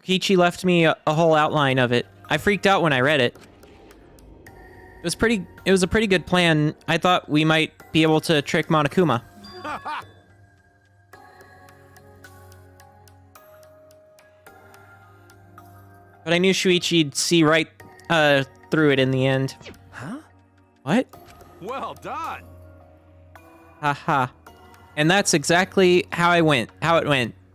Kokichi left me a whole outline of it. I freaked out when I read it. It was a pretty good plan. I thought we might be able to trick Monokuma. But I knew Shuichi'd see right through it in the end. Huh? What? Well done. Haha. And that's exactly how it went.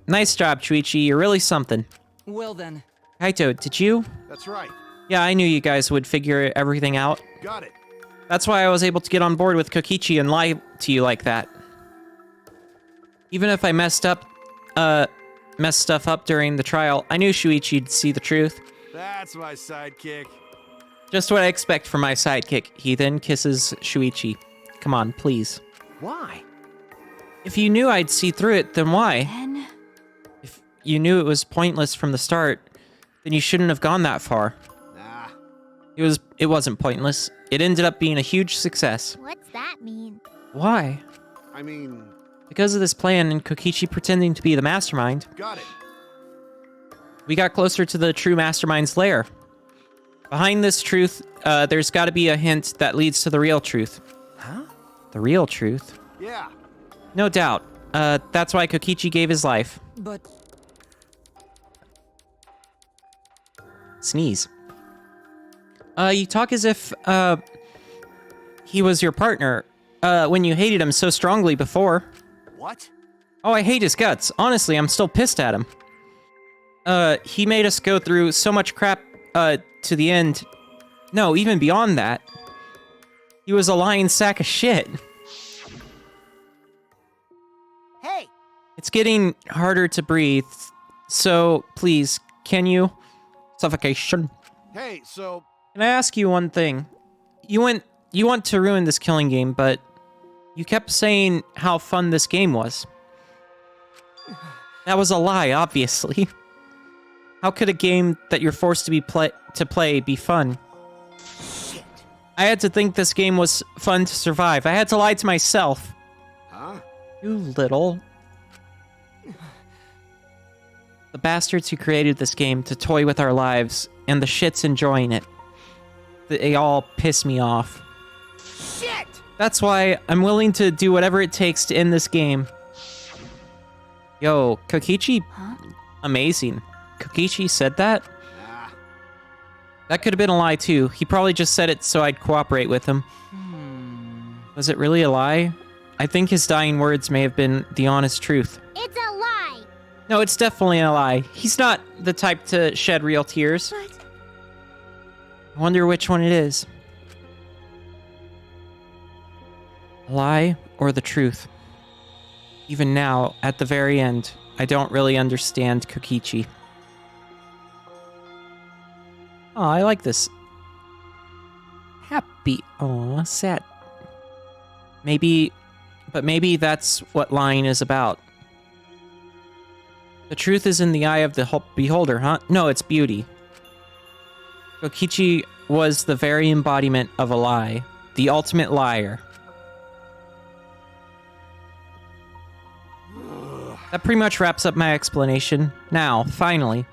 Nice job, Shuichi. You're really something. Well then, Kaito, did you? That's right. Yeah, I knew you guys would figure everything out. Got it. That's why I was able to get on board with Kokichi and lie to you like that. Even if I messed stuff up during the trial, I knew Shuichi'd see the truth. That's my sidekick. Just what I expect from my sidekick. He then kisses Shuichi. Come on, please. Why? If you knew I'd see through it, then why? Then If you knew it was pointless from the start, then you shouldn't have gone that far. Nah. It wasn't pointless. It ended up being a huge success. What's that mean? Why? I mean, Because of this plan and Kokichi pretending to be the mastermind, got it. we got closer to the true mastermind's lair. Behind this truth, there's got to be a hint that leads to the real truth. Huh? The real truth? Yeah. No doubt. That's why Kokichi gave his life. but Sneeze. You talk as if, he was your partner, when you hated him so strongly before. What? Oh, I hate his guts. Honestly, I'm still pissed at him. He made us go through so much crap, to the end. No, even beyond that. He was a lying sack of shit. Hey! It's getting harder to breathe, so please, can you? Suffocation. Hey, so Can I ask you one thing? You want to ruin this killing game, but you kept saying how fun this game was. That was a lie, obviously. How could a game that you're forced to play be fun? Shit. I had to think this game was fun to survive. I had to lie to myself. huh? You little... The bastards who created this game to toy with our lives, and the shits enjoying it. They all piss me off. Shit! That's why I'm willing to do whatever it takes to end this game. Yo, Kokichi? Huh? Amazing. Kokichi said that? Nah. That could have been a lie too. He probably just said it so I'd cooperate with him. Was it really a lie? I think his dying words may have been the honest truth. It's a lie! No, it's definitely a lie. He's not the type to shed real tears. But I wonder which one it is. A lie or the truth? Even now, at the very end, I don't really understand Kokichi. Oh, I like this. Happy. Aw, sad. Maybe that's what lying is about. The truth is in the eye of the beholder, huh? No, it's beauty. Kokichi was the very embodiment of a lie. The ultimate liar. That pretty much wraps up my explanation. Now, finally,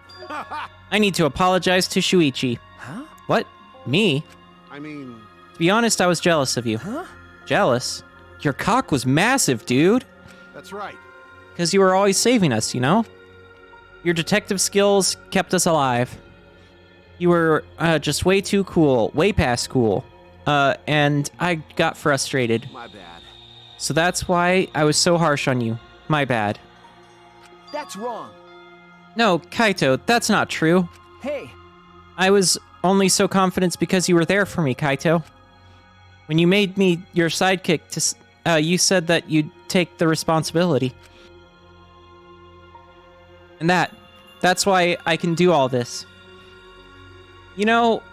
I need to apologize to Shuichi. Huh? What? Me? I mean, To be honest, I was jealous of you. Huh? Jealous? Your cock was massive, dude. that's right. Because you were always saving us, you know? Your detective skills kept us alive. You were just way too cool, way past cool. And I got frustrated. My bad. So that's why I was so harsh on you. My bad. That's wrong. No, Kaito, that's not true. Hey, I was only so confident because you were there for me, Kaito. When you made me your sidekick, you said that you'd take the responsibility. And that's why I can do all this. You know,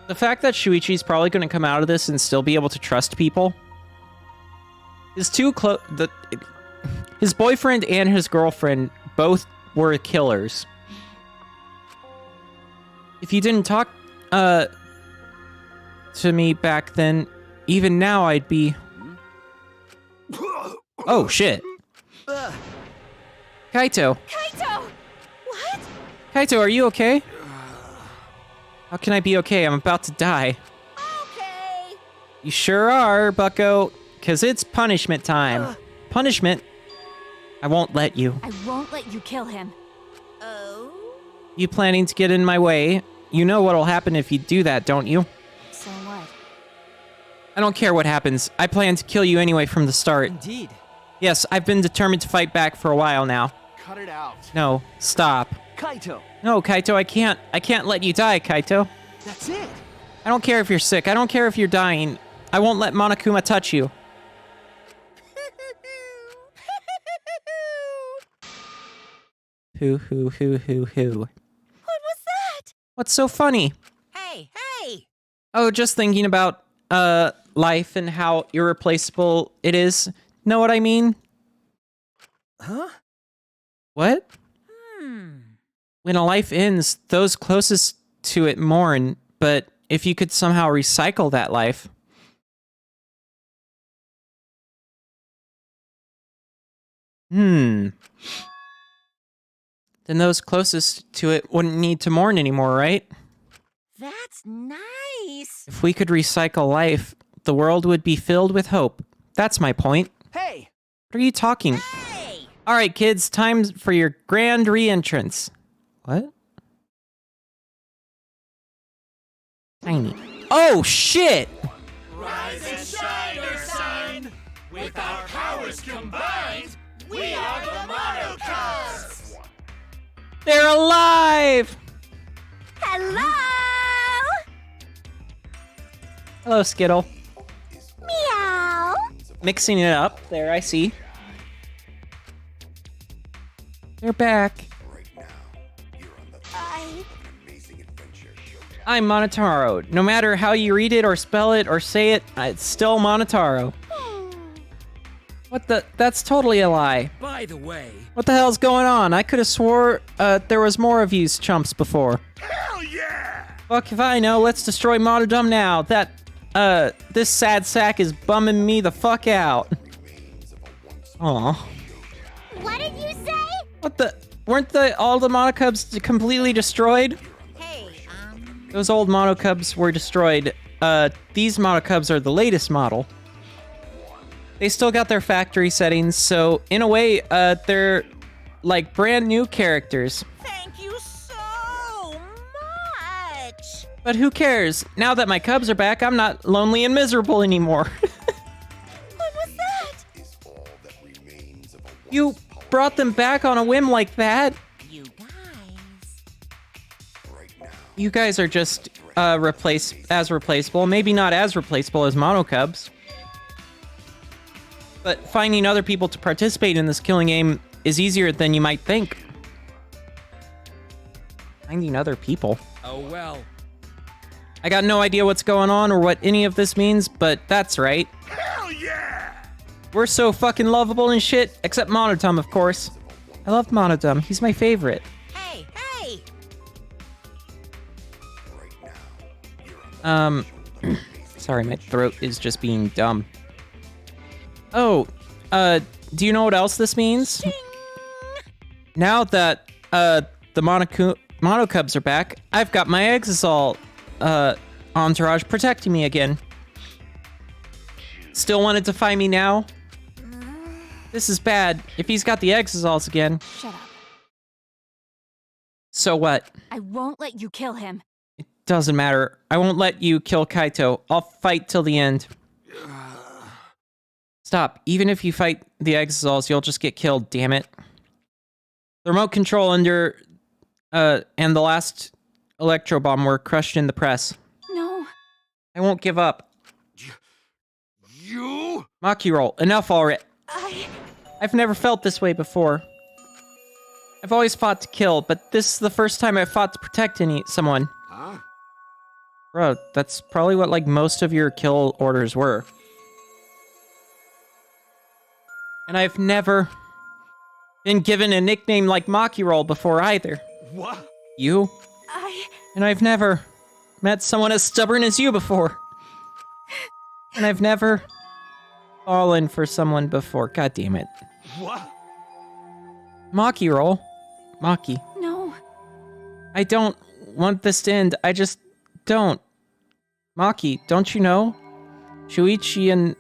the fact that Shuichi's probably going to come out of this and still be able to trust people is too close. His boyfriend and his girlfriend both were killers. If you didn't talk to me back then, even now I'd be... Oh, shit. Kaito. Kaito! What? Kaito, are you okay? How can I be okay? I'm about to die. Okay. You sure are, bucko. Because it's punishment time. Punishment? I won't let you. I won't let you kill him. Oh? You planning to get in my way? You know what'll happen if you do that, don't you? So what? I don't care what happens. I plan to kill you anyway from the start. Indeed. Yes, I've been determined to fight back for a while now. Cut it out. No, stop. Kaito, No, Kaito, I can't let you die, Kaito. that's it. I don't care if you're sick. I don't care if you're dying. I won't let Monokuma touch you. Hoo, hoo, hoo, hoo, hoo. What was that? What's so funny? Hey, hey! Oh, just thinking about, life and how irreplaceable it is. Know what I mean? Huh? What? Hmm. When a life ends, those closest to it mourn, but if you could somehow recycle that life... Then those closest to it wouldn't need to mourn anymore, right? That's nice. If we could recycle life, the world would be filled with hope. That's my point. Hey! What are you talking? Hey! Alright, kids, time for your grand re-entrance. What? Tiny. Oh, shit! Rise and shine, Ursine! With our powers combined, we are the Mono Cubs! They're alive! Hello! Hello, Skittle. Meow! Mixing it up. There, I see. They're back. I'm Monotaro. No matter how you read it or spell it or say it, it's still Monotaro. What the? That's totally a lie. By the way, What the hell's going on? I could have swore there was more of yous chumps before. hell yeah! Fuck if I know. Let's destroy Monodum now. This sad sack is bumming me the fuck out. Aw. What did you say? What the? Weren't all the Monocubs completely destroyed? Hey, Those old Monocubs were destroyed. These Monocubs are the latest model. They still got their factory settings, so in a way, they're like brand new characters. thank you so much. But who cares? Now that my cubs are back, I'm not lonely and miserable anymore. What was that? You brought them back on a whim like that? You guys. You guys are just replaceable. Maybe not as replaceable as Monocubs. But finding other people to participate in this killing game is easier than you might think. Finding other people. Oh well. I got no idea what's going on or what any of this means, but that's right. Hell yeah! We're so fucking lovable and shit, except Monodum, of course. I love Monodum. He's my favorite. Hey, hey! Sorry, my throat is just being dumb. Oh, do you know what else this means? Now that, the Monocubs are back, I've got my Exisal, entourage protecting me again. Still wanted to find me now? This is bad. If he's got the Exisals again. Shut up. So what? I won't let you kill him. It doesn't matter. I won't let you kill Kaito. I'll fight till the end. Stop. Even if you fight the Exisals, you'll just get killed, damn it. The remote control and the last electro bomb were crushed in the press. No. I won't give up. You? Maki roll. Enough already. I've never felt this way before. I've always fought to kill, but this is the first time I've fought to protect someone. Huh? Bro, that's probably what, like, most of your kill orders were. And I've never been given a nickname like Maki Roll before either. What? You? And I've never met someone as stubborn as you before. And I've never fallen for someone before. God damn it. What? Maki Roll. Maki. No. I don't want this to end. I just don't. Maki, don't you know? Shuichi and,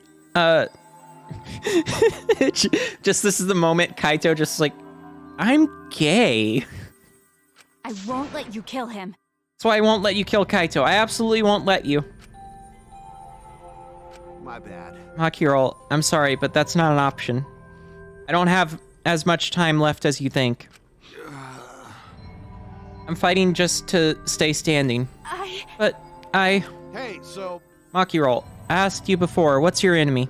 just this is the moment Kaito just like, I'm gay. I won't let you kill him. That's why I won't let you kill Kaito. I absolutely won't let you. My bad. Makiro, I'm sorry, but that's not an option. I don't have as much time left as you think. I'm fighting just to stay standing. But I... Hey, so... Makiro, I asked you before, what's your enemy?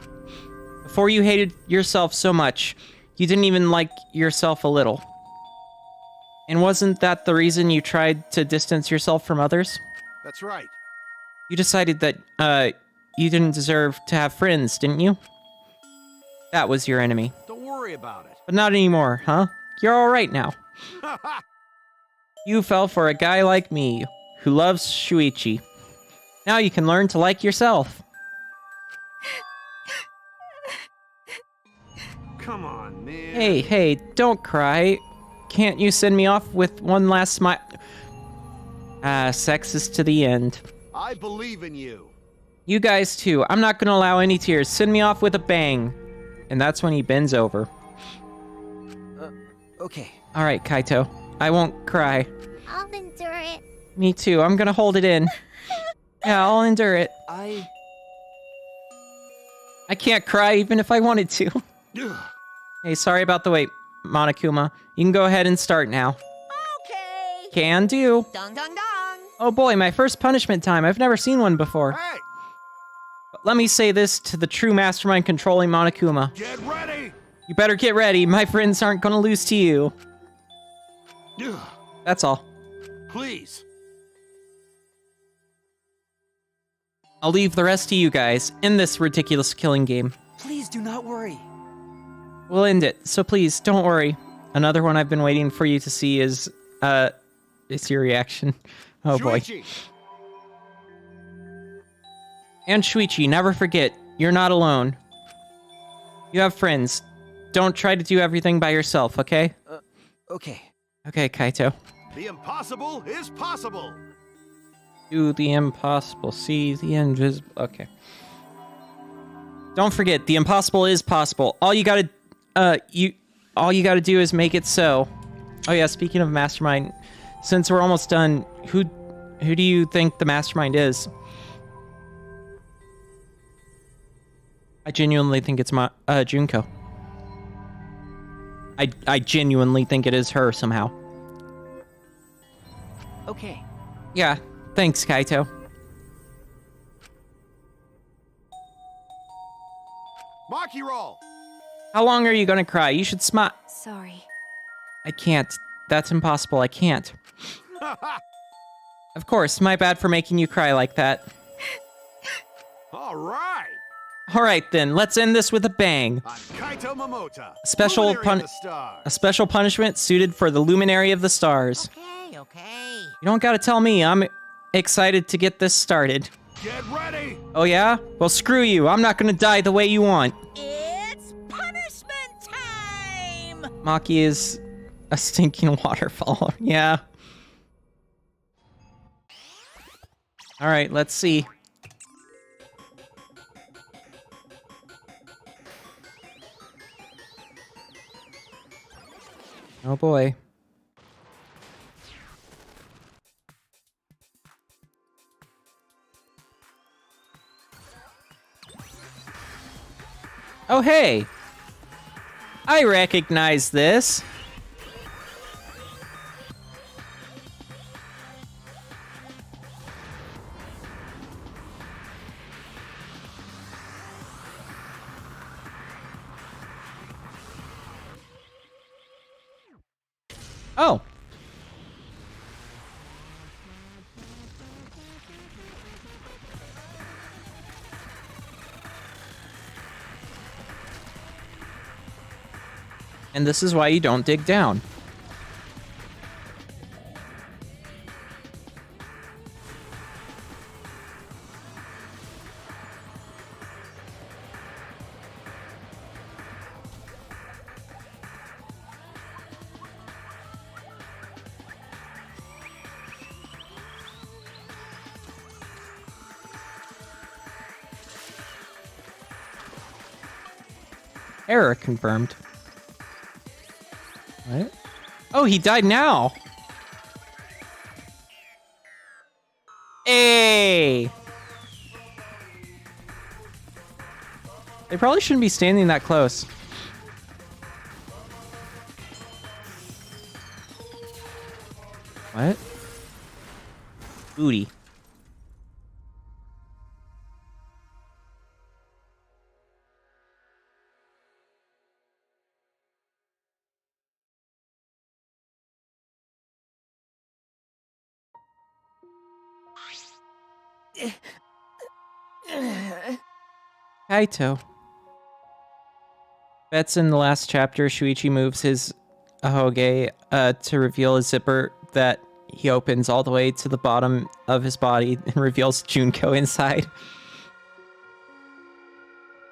Before you hated yourself so much, you didn't even like yourself a little. And wasn't that the reason you tried to distance yourself from others? That's right. You decided that, you didn't deserve to have friends, didn't you? That was your enemy. Don't worry about it. But not anymore, huh? You're alright now. You fell for a guy like me, who loves Shuichi. Now you can learn to like yourself. Come on, man. Hey, don't cry. Can't you send me off with one last smile? Sex is to the end. I believe in you. You guys too. I'm not gonna allow any tears. Send me off with a bang. And that's when he bends over. Okay. Alright, Kaito. I won't cry. I'll endure it. Me too. I'm gonna hold it in. Yeah, I'll endure it. I can't cry even if I wanted to. Hey, sorry about the wait, Monokuma. You can go ahead and start now. Okay. Can do. Dong dong dong. Oh boy, my first punishment time. I've never seen one before. Hey, But let me say this to the true mastermind controlling Monokuma. get ready. You better get ready. My friends aren't gonna lose to you. That's all. Please. I'll leave the rest to you guys in this ridiculous killing game. Please do not worry. We'll end it, so please, don't worry. Another one I've been waiting for you to see is, it's your reaction. Oh boy. Shuichi. And Shuichi, never forget, you're not alone. You have friends. Don't try to do everything by yourself, okay? Okay. Okay, Kaito. The impossible is possible. Do the impossible, see the invisible. Okay. Don't forget, the impossible is possible. All you gotta do is make it so. Oh yeah, speaking of mastermind, since we're almost done, who do you think the mastermind is? I genuinely think it's Junko. I genuinely think it is her somehow. Okay. Yeah, thanks, Kaito. Maki roll. How long are you gonna cry? You should smile. Sorry. I can't. That's impossible. I can't. Of course, my bad for making you cry like that. All right. All right then, let's end this with a bang. I'm Kaito Momota. Special Luminary of the Stars. A special punishment suited for the Luminary of the Stars. Okay. You don't gotta tell me. I'm excited to get this started. Get ready. Oh yeah? Well, screw you. I'm not gonna die the way you want. It's punishment time. Maki is a stinking waterfall. Yeah. All right, let's see. Oh boy. Oh hey! I recognize this. Oh. And this is why you don't dig down. Error confirmed. What? Oh, he died now. Hey! They probably shouldn't be standing that close. What? Booty. Kaito. Bets in the last chapter, Shuichi moves his ahoge to reveal a zipper that he opens all the way to the bottom of his body and reveals Junko inside.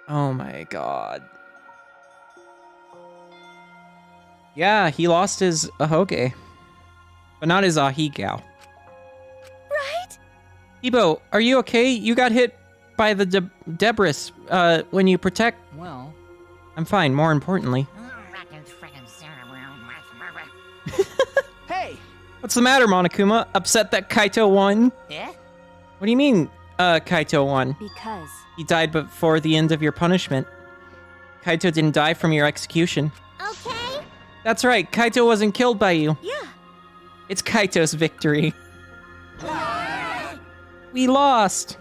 Oh my god. Yeah, he lost his ahoge. But not his ahigao. Right? Ibo, are you okay? You got hit by the debris when you protect... Well, I'm fine, more importantly. Hey! What's the matter, Monokuma? Upset that Kaito won? Yeah? What do you mean, Kaito won? Because He died before the end of your punishment. Kaito didn't die from your execution. Okay? That's right, Kaito wasn't killed by you. Yeah. It's Kaito's victory. We lost.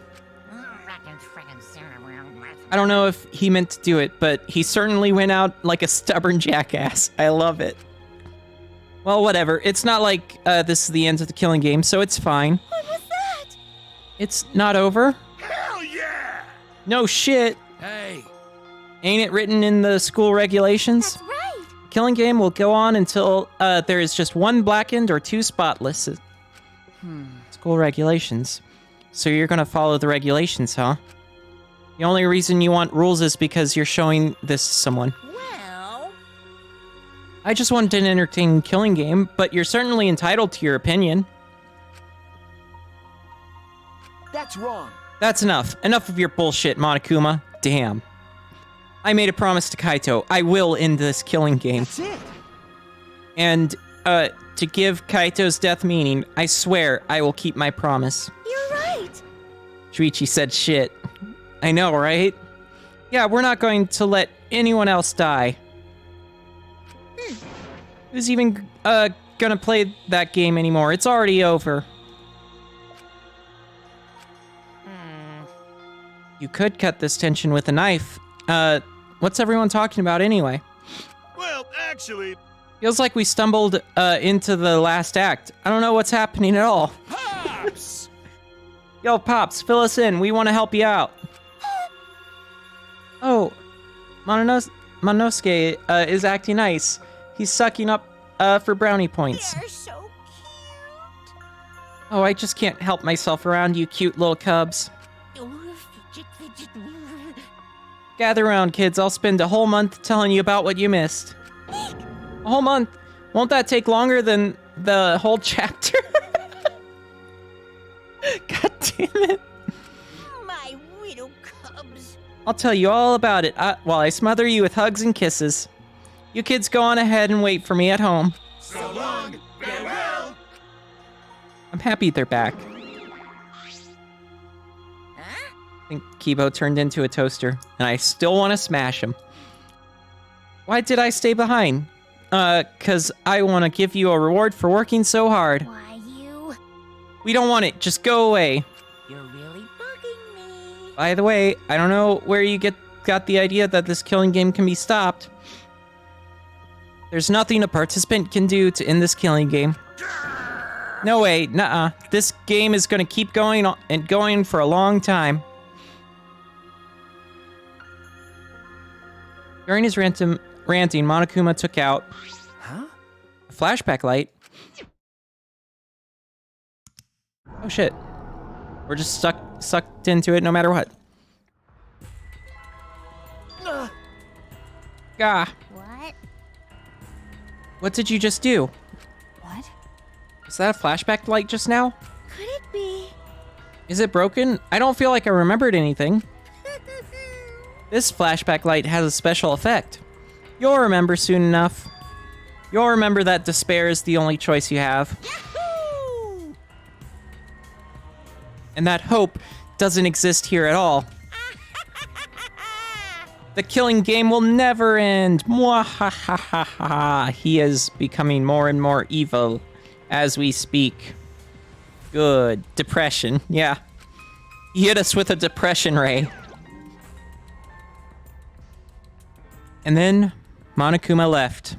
I don't know if he meant to do it, but he certainly went out like a stubborn jackass. I love it. Well, whatever. It's not like this is the end of the killing game, so it's fine. What was that? It's not over? Hell yeah! No shit. Hey, Ain't it written in the school regulations? That's right. Killing game will go on until there is just one blackened or two spotless. School regulations. So you're gonna follow the regulations, huh? The only reason you want rules is because you're showing this to someone. Well, I just wanted an entertaining killing game, but you're certainly entitled to your opinion. That's wrong. That's enough. Enough of your bullshit, Monokuma. Damn. I made a promise to Kaito. I will end this killing game. That's it. And, to give Kaito's death meaning, I swear I will keep my promise. You're right. Shuichi said shit. I know, right? Yeah, we're not going to let anyone else die. Who's even, gonna play that game anymore? It's already over. You could cut this tension with a knife. What's everyone talking about anyway? well, actually, Feels like we stumbled, into the last act. I don't know what's happening at all. Pops! Yo, Pops, fill us in. We want to help you out. Oh, Monosuke, is acting nice. He's sucking up, for brownie points. You're so cute. Oh, I just can't help myself around you cute little cubs. Gather around, kids. I'll spend a whole month telling you about what you missed. A whole month? Won't that take longer than the whole chapter? God damn it. my widow cubs. I'll tell you all about it while I smother you with hugs and kisses. You kids go on ahead and wait for me at home. So long, farewell! I'm happy they're back. Huh? I think Kibo turned into a toaster, and I still want to smash him. Why did I stay behind? 'Cause I want to give you a reward for working so hard. Why, you? We don't want it. Just go away. You're really bugging me. By the way, I don't know where you got the idea that this killing game can be stopped. There's nothing a participant can do to end this killing game. No way, nuh-uh. This game is gonna keep going and going for a long time. During his ranting, Monokuma took out a flashback light. Oh shit. We're just sucked into it no matter what. Gah. What? What did you just do? what? Was that a flashback light just now? Could it be? Is it broken? I don't feel like I remembered anything. This flashback light has a special effect. You'll remember soon enough. You'll remember that despair is the only choice you have. Yahoo! And that hope doesn't exist here at all. The killing game will never end. Mwahahaha. He is becoming more and more evil as we speak. Good. Depression. Yeah. He hit us with a depression ray. And then Monokuma left.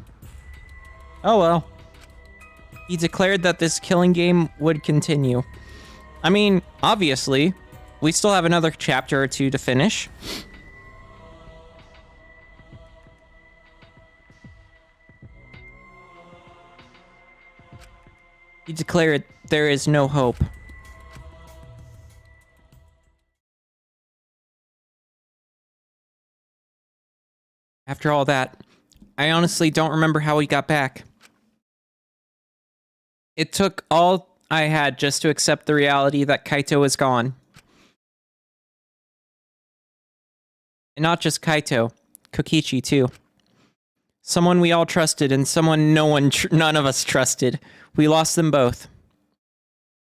Oh well. He declared that this killing game would continue. I mean, obviously, we still have another chapter or two to finish. He declared there is no hope. After all that, I honestly don't remember how we got back. It took all I had just to accept the reality that Kaito was gone. And not just Kaito, Kokichi too. Someone we all trusted and someone none of us trusted. We lost them both.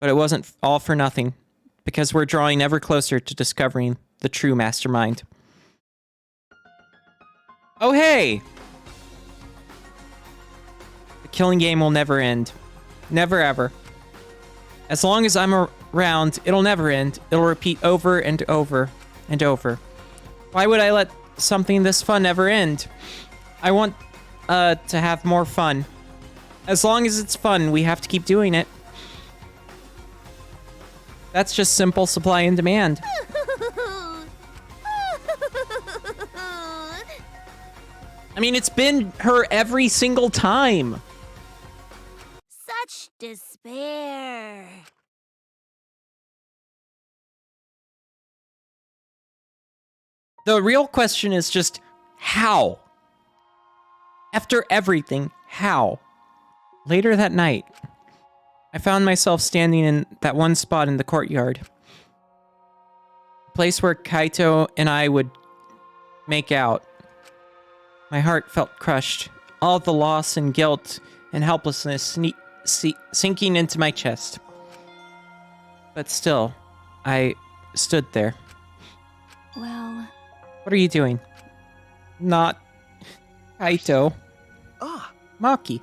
But it wasn't all for nothing, because we're drawing ever closer to discovering the true mastermind. Oh hey! The killing game will never end. Never ever. As long as I'm around, it'll never end. It'll repeat over and over and over. Why would I let something this fun ever end? I want to have more fun. As long as it's fun, we have to keep doing it. That's just simple supply and demand. I mean, it's been her every single time. Such despair. The real question is just how? After everything, how? Later that night, I found myself standing in that one spot in the courtyard. A place where Kaito and I would make out. My heart felt crushed. All the loss and guilt and helplessness sinking into my chest. But still, I stood there. Well, What are you doing? Not Kaito. Ah, Maki.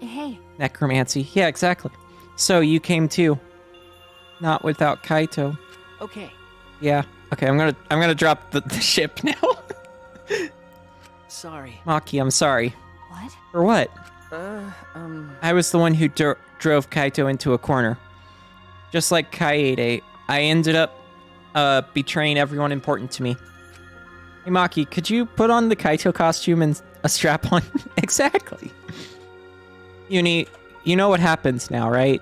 hey, Necromancy. Yeah, exactly. So you came too. Not without Kaito. okay. Yeah. Okay, I'm gonna drop the ship now. Sorry. Maki, I'm sorry. what? For what? Uh, I was the one who drove Kaito into a corner. Just like Kaede, I ended up betraying everyone important to me. Hey Maki, could you put on the Kaito costume and a strap-on? Exactly. Uni, you know what happens now, right?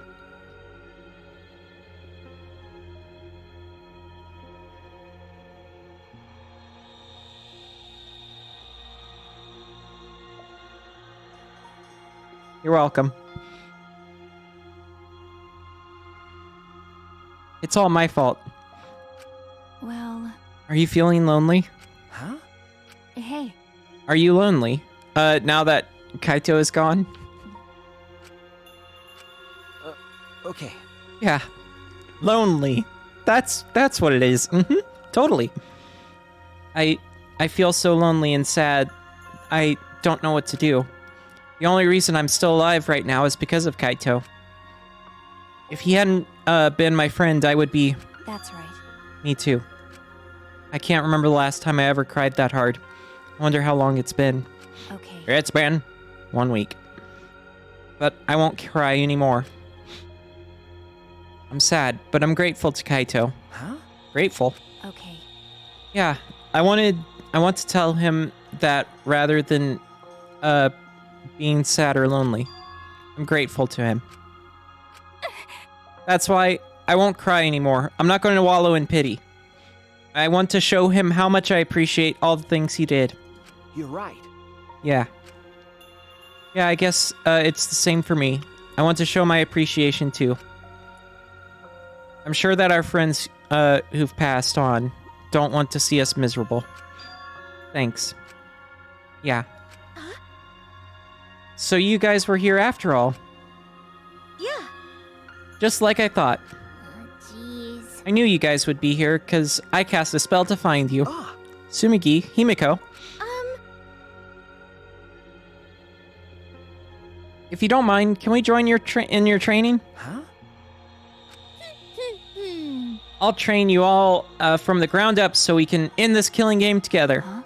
You're welcome. It's all my fault. Well, Are you feeling lonely? huh? hey, Are you lonely? Now that Kaito is gone? Okay. Yeah. Lonely. That's what it is. Totally. I feel so lonely and sad. I don't know what to do. The only reason I'm still alive right now is because of Kaito. If he hadn't been my friend, I would be... that's right. Me too. I can't remember the last time I ever cried that hard. I wonder how long it's been. Okay. It's been 1 week. But I won't cry anymore. I'm sad, but I'm grateful to Kaito. Huh? Grateful? Okay. Yeah, I want to tell him that rather than being sad or lonely. I'm grateful to him. That's why I won't cry anymore. I'm not going to wallow in pity. I want to show him how much I appreciate all the things he did. You're right. Yeah. Yeah, I guess it's the same for me. I want to show my appreciation too. I'm sure that our friends who've passed on don't want to see us miserable. Thanks. Yeah. So you guys were here after all. Yeah. Just like I thought. Jeez. I knew you guys would be here, because I cast a spell to find you. Ah, Sumigi, Himiko. If you don't mind, can we join your in your training? huh? I'll train you all from the ground up so we can end this killing game together. Huh?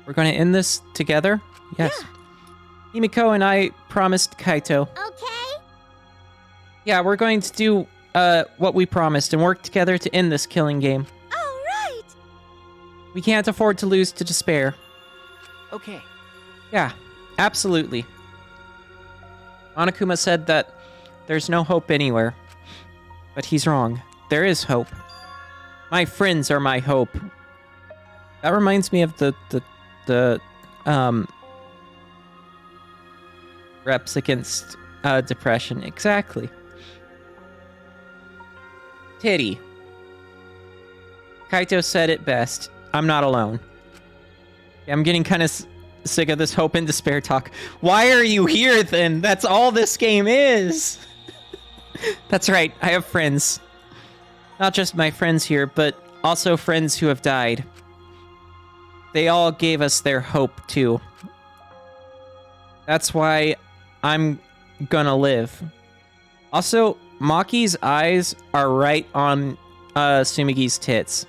We're going to end this together? Yes. Himiko and I promised Kaito. Okay. Yeah, we're going to do what we promised and work together to end this killing game. All right. We can't afford to lose to despair. Okay. Yeah, absolutely. Monokuma said that there's no hope anywhere. But he's wrong. There is hope. My friends are my hope. That reminds me of the reps against depression. Exactly. Titty. Kaito said it best. I'm not alone. I'm getting kind of sick of this hope and despair talk. Why are you here then? That's all this game is. That's right. I have friends. Not just my friends here, but also friends who have died. They all gave us their hope too. That's why I'm gonna live. Also, Maki's eyes are right on Sumigi's tits.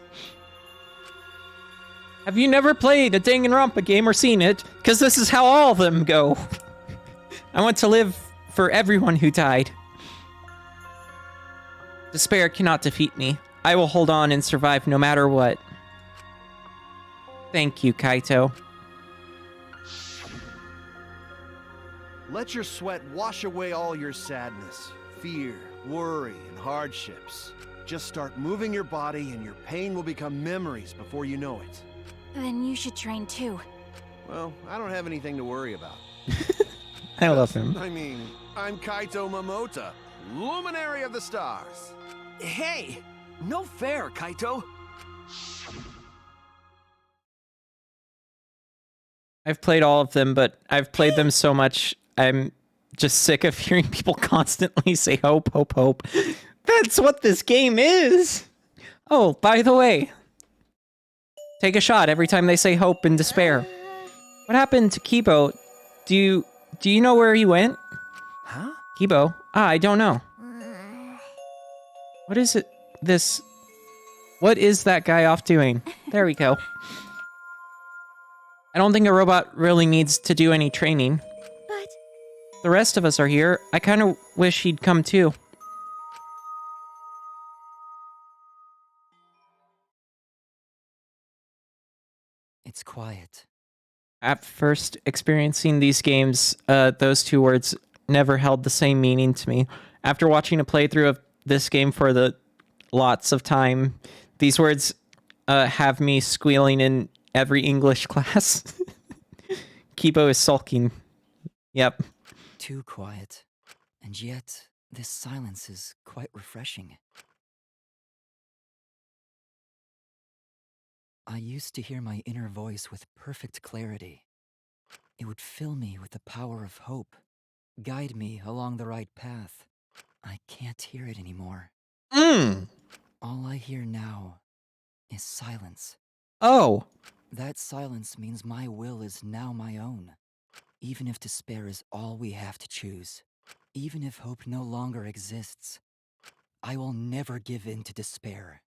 Have you never played a Danganronpa game or seen it? Because this is how all of them go. I want to live for everyone who died. Despair cannot defeat me. I will hold on and survive no matter what. Thank you, Kaito. Let your sweat wash away all your sadness, fear, worry, and hardships. Just start moving your body and your pain will become memories before you know it. Then you should train too. Well, I don't have anything to worry about. I love him. I mean, I'm Kaito Momota, luminary of the stars. Hey! No fair, Kaito! I've played all of them, but I've played them so much, I'm just sick of hearing people constantly say hope, hope, hope. That's what this game is! Oh, by the way, take a shot every time they say hope and despair. What happened to Kibo? Do you know where he went? Huh? Kibo? I don't know. What is it? What is that guy off doing? There we go. I don't think a robot really needs to do any training. But The rest of us are here. I kind of wish he'd come too. It's quiet. At first experiencing these games, those two words never held the same meaning to me. After watching a playthrough of this game for the lots of time, these words have me squealing in every English class. Kibo is sulking. Yep. Too quiet. And yet, this silence is quite refreshing. I used to hear my inner voice with perfect clarity. It would fill me with the power of hope, guide me along the right path. I can't hear it anymore. All I hear now is silence. Oh. That silence means my will is now my own. Even if despair is all we have to choose, even if hope no longer exists, I will never give in to despair.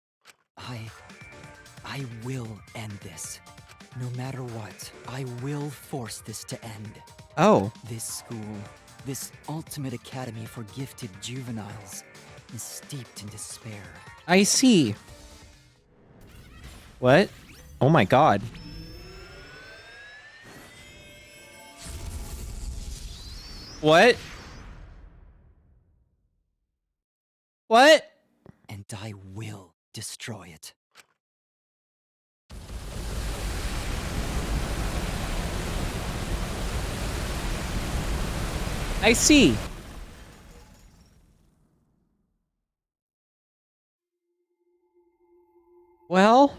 I will end this. No matter what, I will force this to end. Oh. This school, this ultimate academy for gifted juveniles, is steeped in despair. I see. What? Oh my god. What? What? And I will destroy it. I see. Well,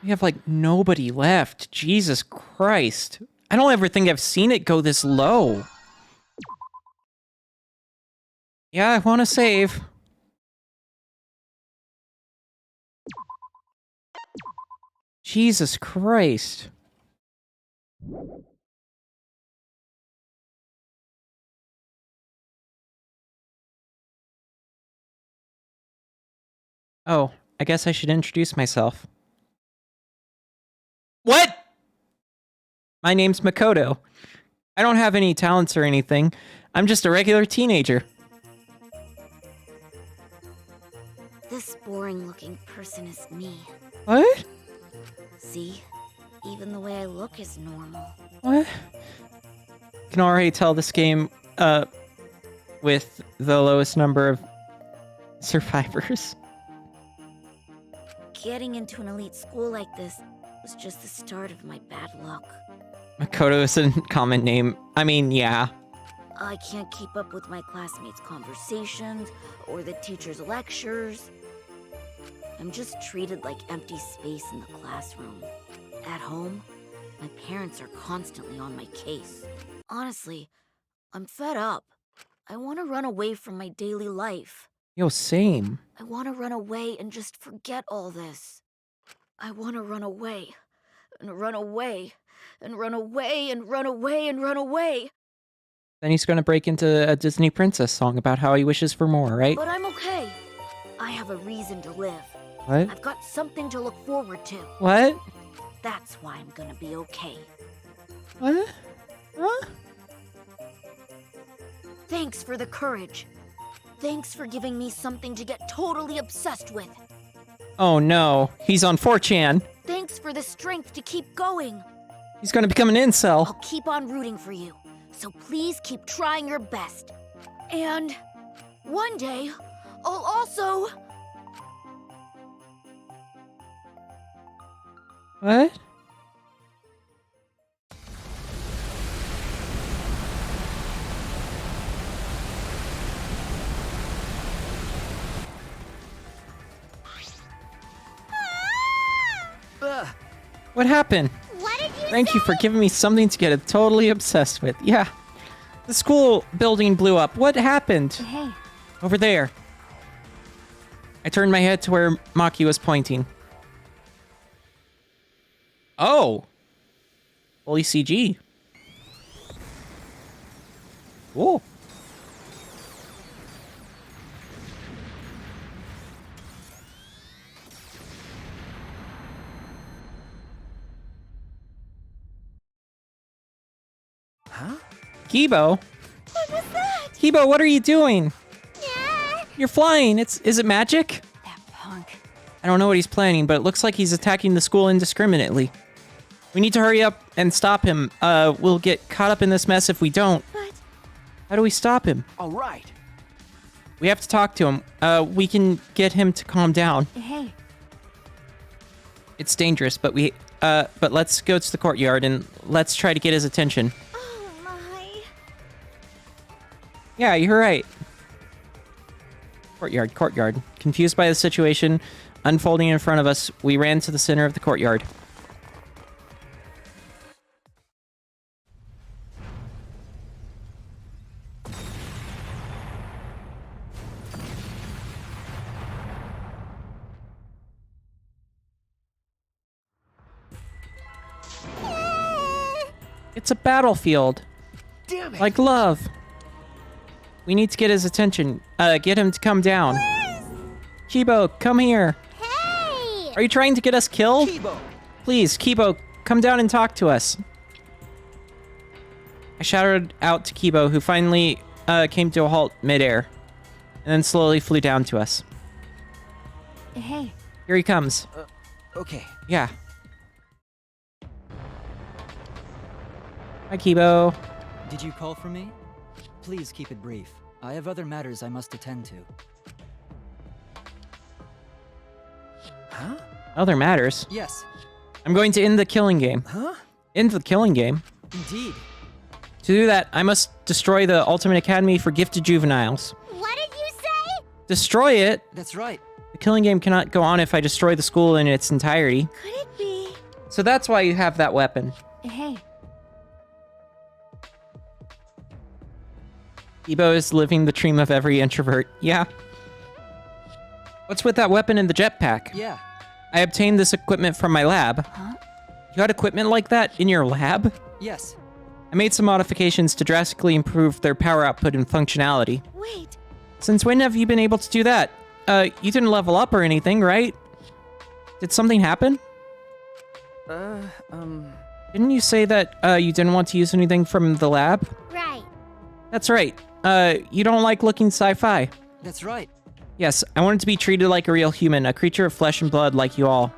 We have, like, nobody left. Jesus Christ. I don't ever think I've seen it go this low. Yeah, I want to save. Jesus Christ. Oh, I guess I should introduce myself. What? My name's Makoto. I don't have any talents or anything. I'm just a regular teenager. This boring-looking person is me. What? See? Even the way I look is normal. What? Can already tell this game, with the lowest number of survivors. Getting into an elite school like this was just the start of my bad luck. Makoto is a common name. I mean, yeah. I can't keep up with my classmates' conversations or the teacher's lectures. I'm just treated like empty space in the classroom. At home, my parents are constantly on my case. Honestly, I'm fed up. I want to run away from my daily life. Yo, same. I want to run away and just forget all this. I want to run away, and run away, and run away, and run away, and run away. Then he's gonna break into a Disney princess song about how he wishes for more, right? But I'm okay. I have a reason to live. What? I've got something to look forward to. What? That's why I'm gonna be okay. What? Huh? Thanks for the courage. Thanks for giving me something to get totally obsessed with. Oh no, he's on 4chan. Thanks for the strength to keep going. He's gonna become an incel. I'll keep on rooting for you, so please keep trying your best. And one day, I'll also... What? What happened? What did you Thank you for giving me something to get totally obsessed with. Yeah. The school building blew up. What happened? Hey. Over there. I turned my head to where Maki was pointing. Oh. Fully CG. Cool. Huh? Kibo? What was that? Kibo, what are you doing? Yeah. You're flying. Is it magic? That punk. I don't know what he's planning, but it looks like he's attacking the school indiscriminately. We need to hurry up and stop him. We'll get caught up in this mess if we don't. But How do we stop him? All right. We have to talk to him. We can get him to calm down. Hey. It's dangerous, but but let's go to the courtyard and let's try to get his attention. oh my. Yeah, you're right. Courtyard. Confused by the situation unfolding in front of us, we ran to the center of the courtyard. It's a battlefield. Damn it. Like love. We need to get his attention. Get him to come down. Kibo, come here. Hey. Are you trying to get us killed? Kibo. Please, Kibo, come down and talk to us. I shouted out to Kibo, who finally came to a halt midair, and then slowly flew down to us. Hey. Here he comes. Okay. Yeah. Hi, Kibo. Did you call for me? Please keep it brief. I have other matters I must attend to. Huh? Other matters. Yes. I'm going to end the killing game. Huh? End the killing game. Indeed. To do that, I must destroy the Ultimate Academy for Gifted Juveniles. What did you say? Destroy it? That's right. The killing game cannot go on if I destroy the school in its entirety. Could it be? So that's why you have that weapon. Hey, Ebo is living the dream of every introvert. Yeah. What's with that weapon in the jetpack? Yeah. I obtained this equipment from my lab. huh? You had equipment like that in your lab? Yes. I made some modifications to drastically improve their power output and functionality. Wait, Since when have you been able to do that? You didn't level up or anything, right? Did something happen? Didn't you say that you didn't want to use anything from the lab? Right. That's right. You don't like looking sci-fi. That's right. Yes, I wanted to be treated like a real human, a creature of flesh and blood like you all.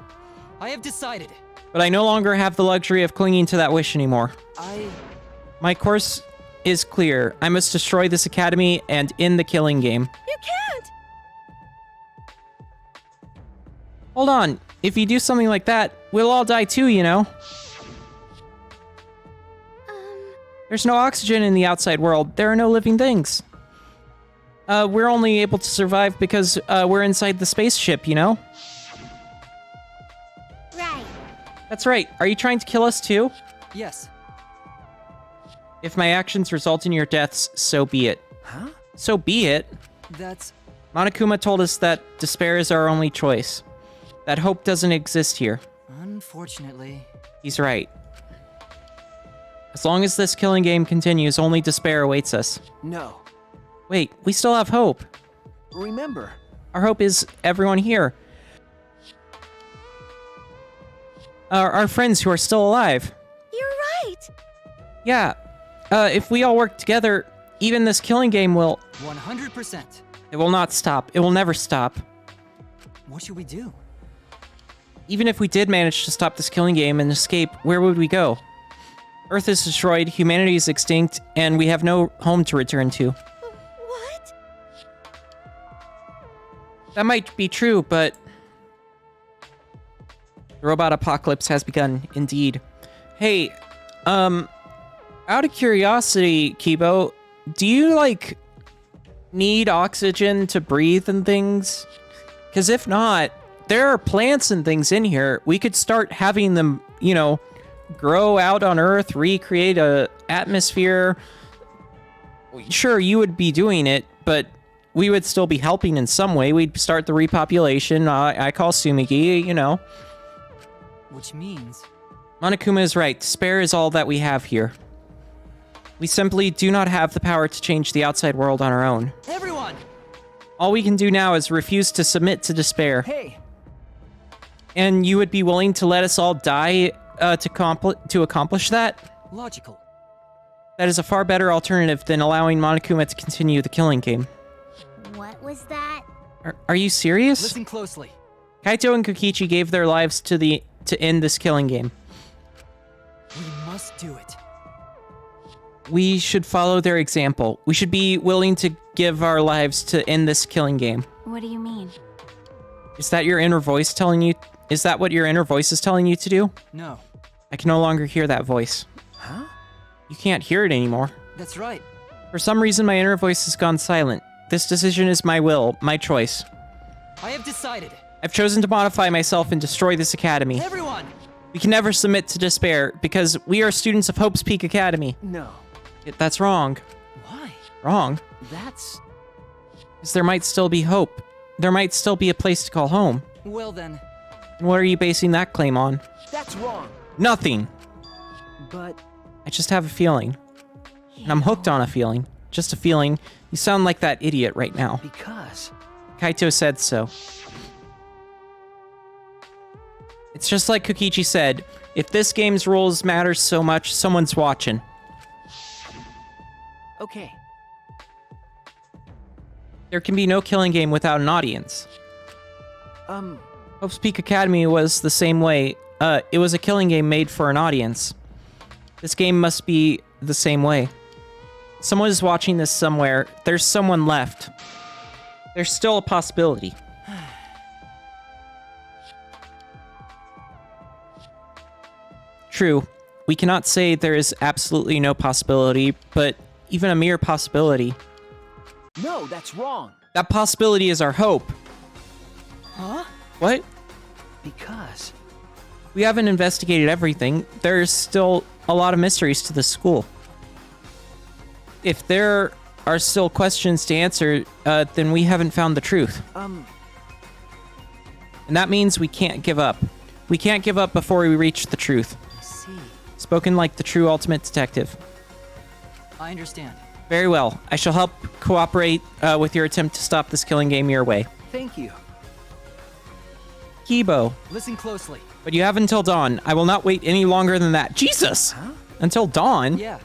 I have decided. But I no longer have the luxury of clinging to that wish anymore. I... My course is clear. I must destroy this academy and end the killing game. you can't! Hold on. If you do something like that, we'll all die too, you know? There's no oxygen in the outside world. There are no living things. We're only able to survive because we're inside the spaceship, you know? Right. That's right. Are you trying to kill us too? Yes. If my actions result in your deaths, so be it. Huh? So be it. That's... Monokuma told us that despair is our only choice. That hope doesn't exist here. Unfortunately... He's right. As long as this killing game continues, only despair awaits us. No. Wait, we still have hope. Remember, Our hope is everyone here. Our friends who are still alive. You're right! Yeah. If we all work together, even this killing game will... 100%. It will not stop. It will never stop. What should we do? Even if we did manage to stop this killing game and escape, where would we go? Earth is destroyed, humanity is extinct, and we have no home to return to. What? That might be true, but... The robot apocalypse has begun, indeed. Hey, out of curiosity, Kibo, do you, like, need oxygen to breathe and things? Because if not, there are plants and things in here. We could start having them, you know, grow out on Earth, recreate a atmosphere. Sure, you would be doing it, but we would still be helping in some way. We'd start the repopulation. I call Sumigi, you know. Which means... Monokuma is right. Despair is all that we have here. We simply do not have the power to change the outside world on our own. Everyone! All we can do now is refuse to submit to despair. Hey! And you would be willing to let us all die to accomplish that? Logical. That is a far better alternative than allowing Monokuma to continue the killing game. What was that? Are you serious? Listen closely. Kaito and Kokichi gave their lives to end this killing game. We must do it. We should follow their example. We should be willing to give our lives to end this killing game. What do you mean? Is that your inner voice telling you? Is that what your inner voice is telling you to do? No. I can no longer hear that voice. Huh? You can't hear it anymore. That's right. For some reason, my inner voice has gone silent. This decision is my will, my choice. I have decided. I've chosen to modify myself and destroy this academy. Everyone! We can never submit to despair because we are students of Hope's Peak Academy. no. That's wrong. Why? Wrong. That's... Because there might still be hope. There might still be a place to call home. Well then... And what are you basing that claim on? That's wrong. Nothing. But I just have a feeling. And I'm hooked on a feeling. Just a feeling. You sound like that idiot right now. because... Kaito said so. It's just like Kokichi said. If this game's rules matter so much, someone's watching. Okay. There can be no killing game without an audience. Hope's Peak Academy was the same way. It was a killing game made for an audience. This game must be the same way. Someone is watching this somewhere. There's someone left. There's still a possibility. True. We cannot say there is absolutely no possibility, but even a mere possibility. No, that's wrong. That possibility is our hope. What? Because We haven't investigated everything. There's still a lot of mysteries to the school. If there are still questions to answer, then we haven't found the truth. And that means we can't give up. We can't give up before we reach the truth. I see. Spoken like the true ultimate detective. I understand. Very well. I shall help cooperate with your attempt to stop this killing game your way. thank you. Kibo, Listen closely. but you have until dawn. I will not wait any longer than that. Jesus! Huh? Until dawn? Yeah.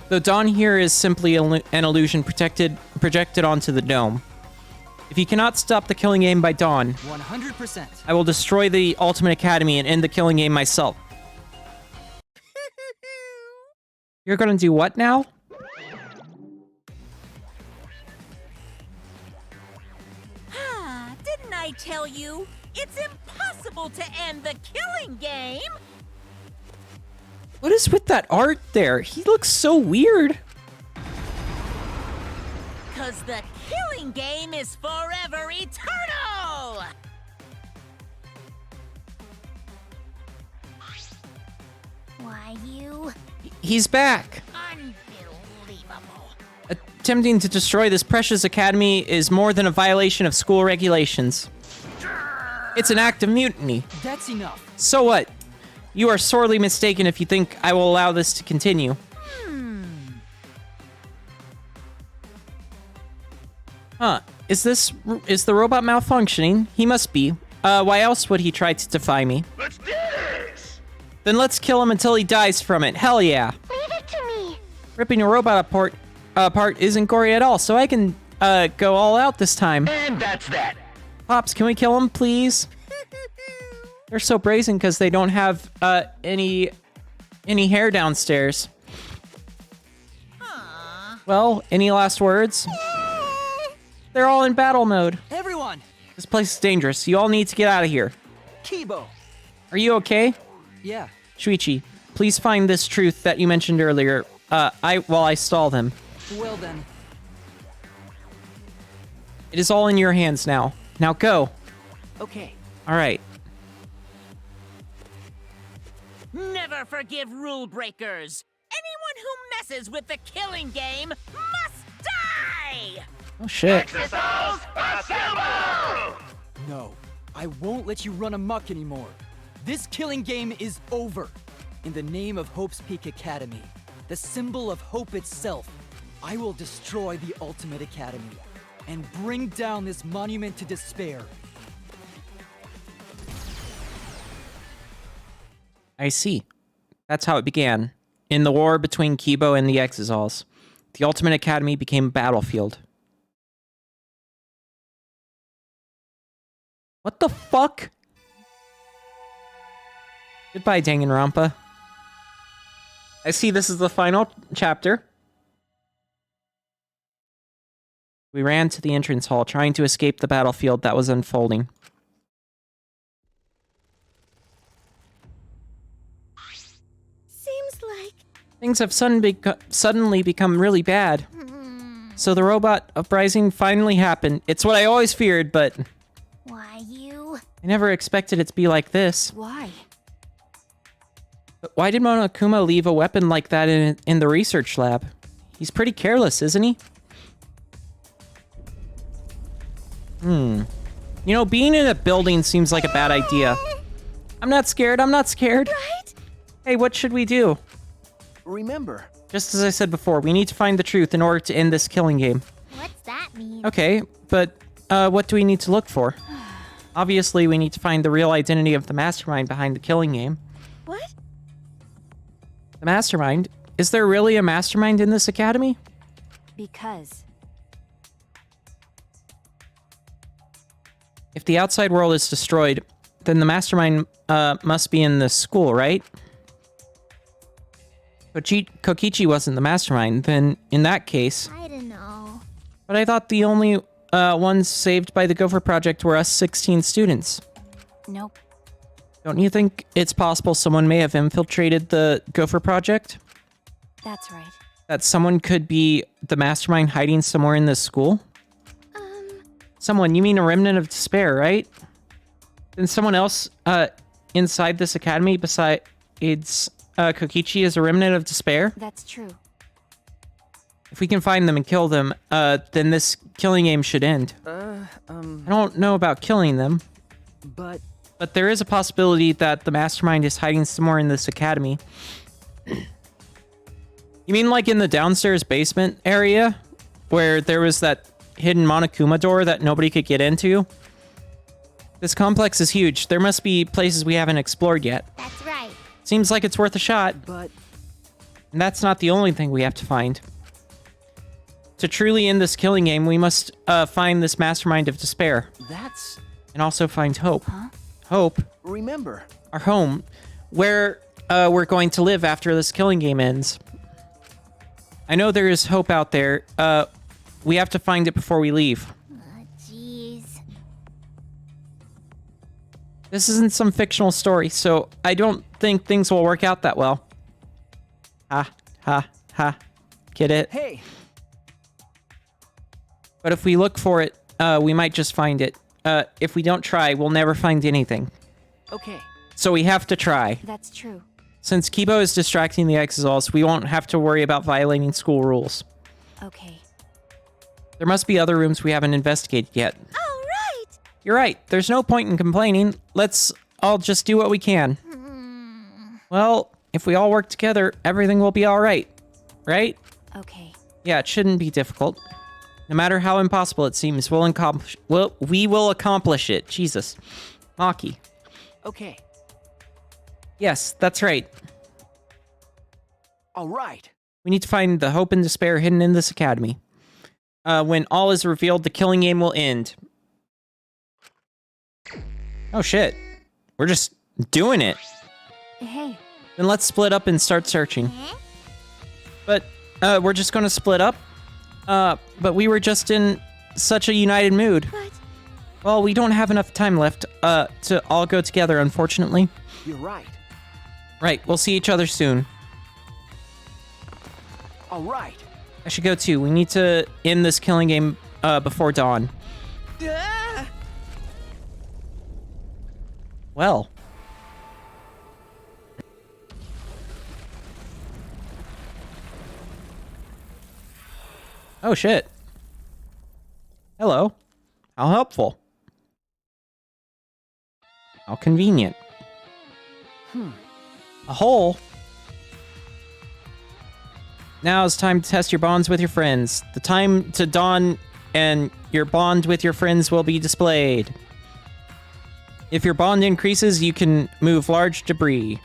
The dawn here is simply an illusion projected onto the dome. If you cannot stop the killing game by dawn, 100%. I will destroy the Ultimate Academy and end the killing game myself. You're gonna do what now? Didn't I tell you? It's impossible to end the killing game! What is with that art there? He looks so weird. Cause the killing game is forever eternal! Why, you? He's back. Unbelievable. Attempting to destroy this precious academy is more than a violation of school regulations. It's an act of mutiny. That's enough. So what? You are sorely mistaken if you think I will allow this to continue. Huh. Is the robot malfunctioning? He must be. Why else would he try to defy me? Let's do this! Then let's kill him until he dies from it. Hell yeah. Leave it to me. Ripping a robot apart isn't gory at all, so I can go all out this time. And that's that. Pops, can we kill him, please? They're so brazen because they don't have any hair downstairs. Well, any last words? They're all in battle mode. Everyone! This place is dangerous. You all need to get out of here. Kibo! Are you okay? Yeah. Shuichi, please find this truth that you mentioned earlier. While I stall them. Well then. It is all in your hands now. Now go. Okay. All right. Never forgive rule breakers! Anyone who messes with the killing game must die! Oh shit. Exercise, assemble! No. I won't let you run amok anymore. This killing game is over. In the name of Hope's Peak Academy, the symbol of hope itself, I will destroy the Ultimate Academy and bring down this monument to despair. I see. That's how it began. In the war between Kibo and the Exisals, the Ultimate Academy became a battlefield. What the fuck? Goodbye, Danganronpa. I see this is the final chapter. We ran to the entrance hall, trying to escape the battlefield that was unfolding. Seems like Things have suddenly become really bad. So the robot uprising finally happened. It's what I always feared, but Why, you? I never expected it to be like this. Why? But why did Monokuma leave a weapon like that in the research lab? He's pretty careless, isn't he? You know, being in a building seems like a bad idea. I'm not scared, I'm not scared. right? Hey, what should we do? Remember, Just as I said before, we need to find the truth in order to end this killing game. What's that mean? Okay, but what do we need to look for? Obviously, we need to find the real identity of the mastermind behind the killing game. What? The mastermind? Is there really a mastermind in this academy? Because If the outside world is destroyed, then the mastermind must be in this school, right? Kokichi wasn't the mastermind, then in that case... I don't know. But I thought the only ones saved by the Gopher Project were us 16 students. nope. Don't you think it's possible someone may have infiltrated the Gopher Project? That's right. That someone could be the mastermind hiding somewhere in this school? Someone, you mean a remnant of despair, right? Then someone else inside this academy besides Kokichi is a remnant of despair? That's true. If we can find them and kill them, then this killing game should end. I don't know about killing them. But there is a possibility that the mastermind is hiding somewhere in this academy. You mean like in the downstairs basement area? Where there was that hidden Monokuma door that nobody could get into? This complex is huge. There must be places we haven't explored yet. That's right. Seems like it's worth a shot. But... And that's not the only thing we have to find. To truly end this killing game, we must find this mastermind of despair. That's... And also find Hope. Huh? Hope. Remember. Our home. Where we're going to live after this killing game ends. I know there is hope out there. We have to find it before we leave. Jeez. This isn't some fictional story, so I don't think things will work out that well. Ha, ha, ha. Get it? Hey! But if we look for it, we might just find it. If we don't try, we'll never find anything. Okay. So we have to try. That's true. Since Kibo is distracting the Exisals, we won't have to worry about violating school rules. Okay. There must be other rooms we haven't investigated yet. All right! You're right. There's no point in complaining. Let's all just do what we can. Well, if we all work together, everything will be all right. Right? Okay. Yeah, it shouldn't be difficult. No matter how impossible it seems, we will accomplish it. Jesus. Maki. Okay. Yes, that's right. All right. We need to find the hope and despair hidden in this academy. When all is revealed, the killing game will end. Oh shit. We're just doing it. Hey. Then let's split up and start searching. But, we're just gonna split up? But we were just in such a united mood. But... Well, we don't have enough time left, to all go together, unfortunately. You're right. Right, we'll see each other soon. All right. I should go too. We need to end this killing game, before dawn. Well. Oh shit. Hello. How helpful. How convenient. A hole? Now it's time to test your bonds with your friends. The time to dawn and your bond with your friends will be displayed. If your bond increases, you can move large debris.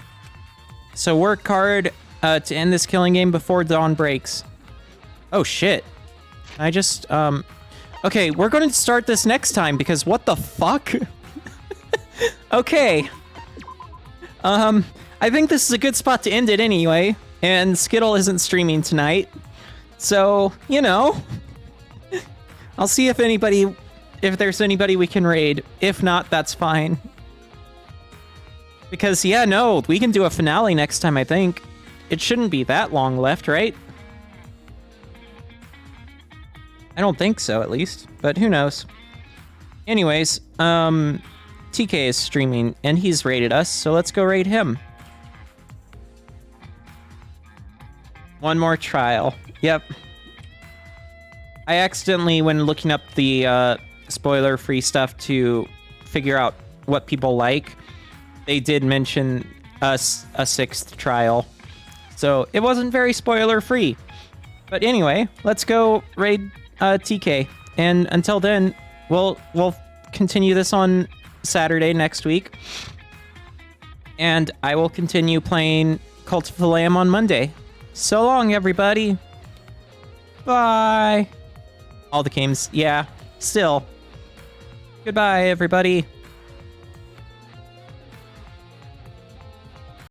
So work hard to end this killing game before dawn breaks. Oh shit. I just, okay, we're going to start this next time because what the fuck? Okay. I think this is a good spot to end it anyway. And Skittle isn't streaming tonight. So, you know. I'll see if there's anybody we can raid. If not, that's fine. Because, yeah, no, we can do a finale next time, I think. It shouldn't be that long left, right? I don't think so, at least. But who knows? Anyways, TK is streaming, and he's raided us, so let's go raid him. One more trial. Yep. I accidentally, when looking up the spoiler-free stuff to figure out what people like, they did mention a sixth trial. So it wasn't very spoiler-free. But anyway, let's go raid TK. And until then, we'll continue this on Saturday next week. And I will continue playing Cult of the Lamb on Monday. So long, everybody. Bye. All the games, yeah, still. Goodbye, everybody.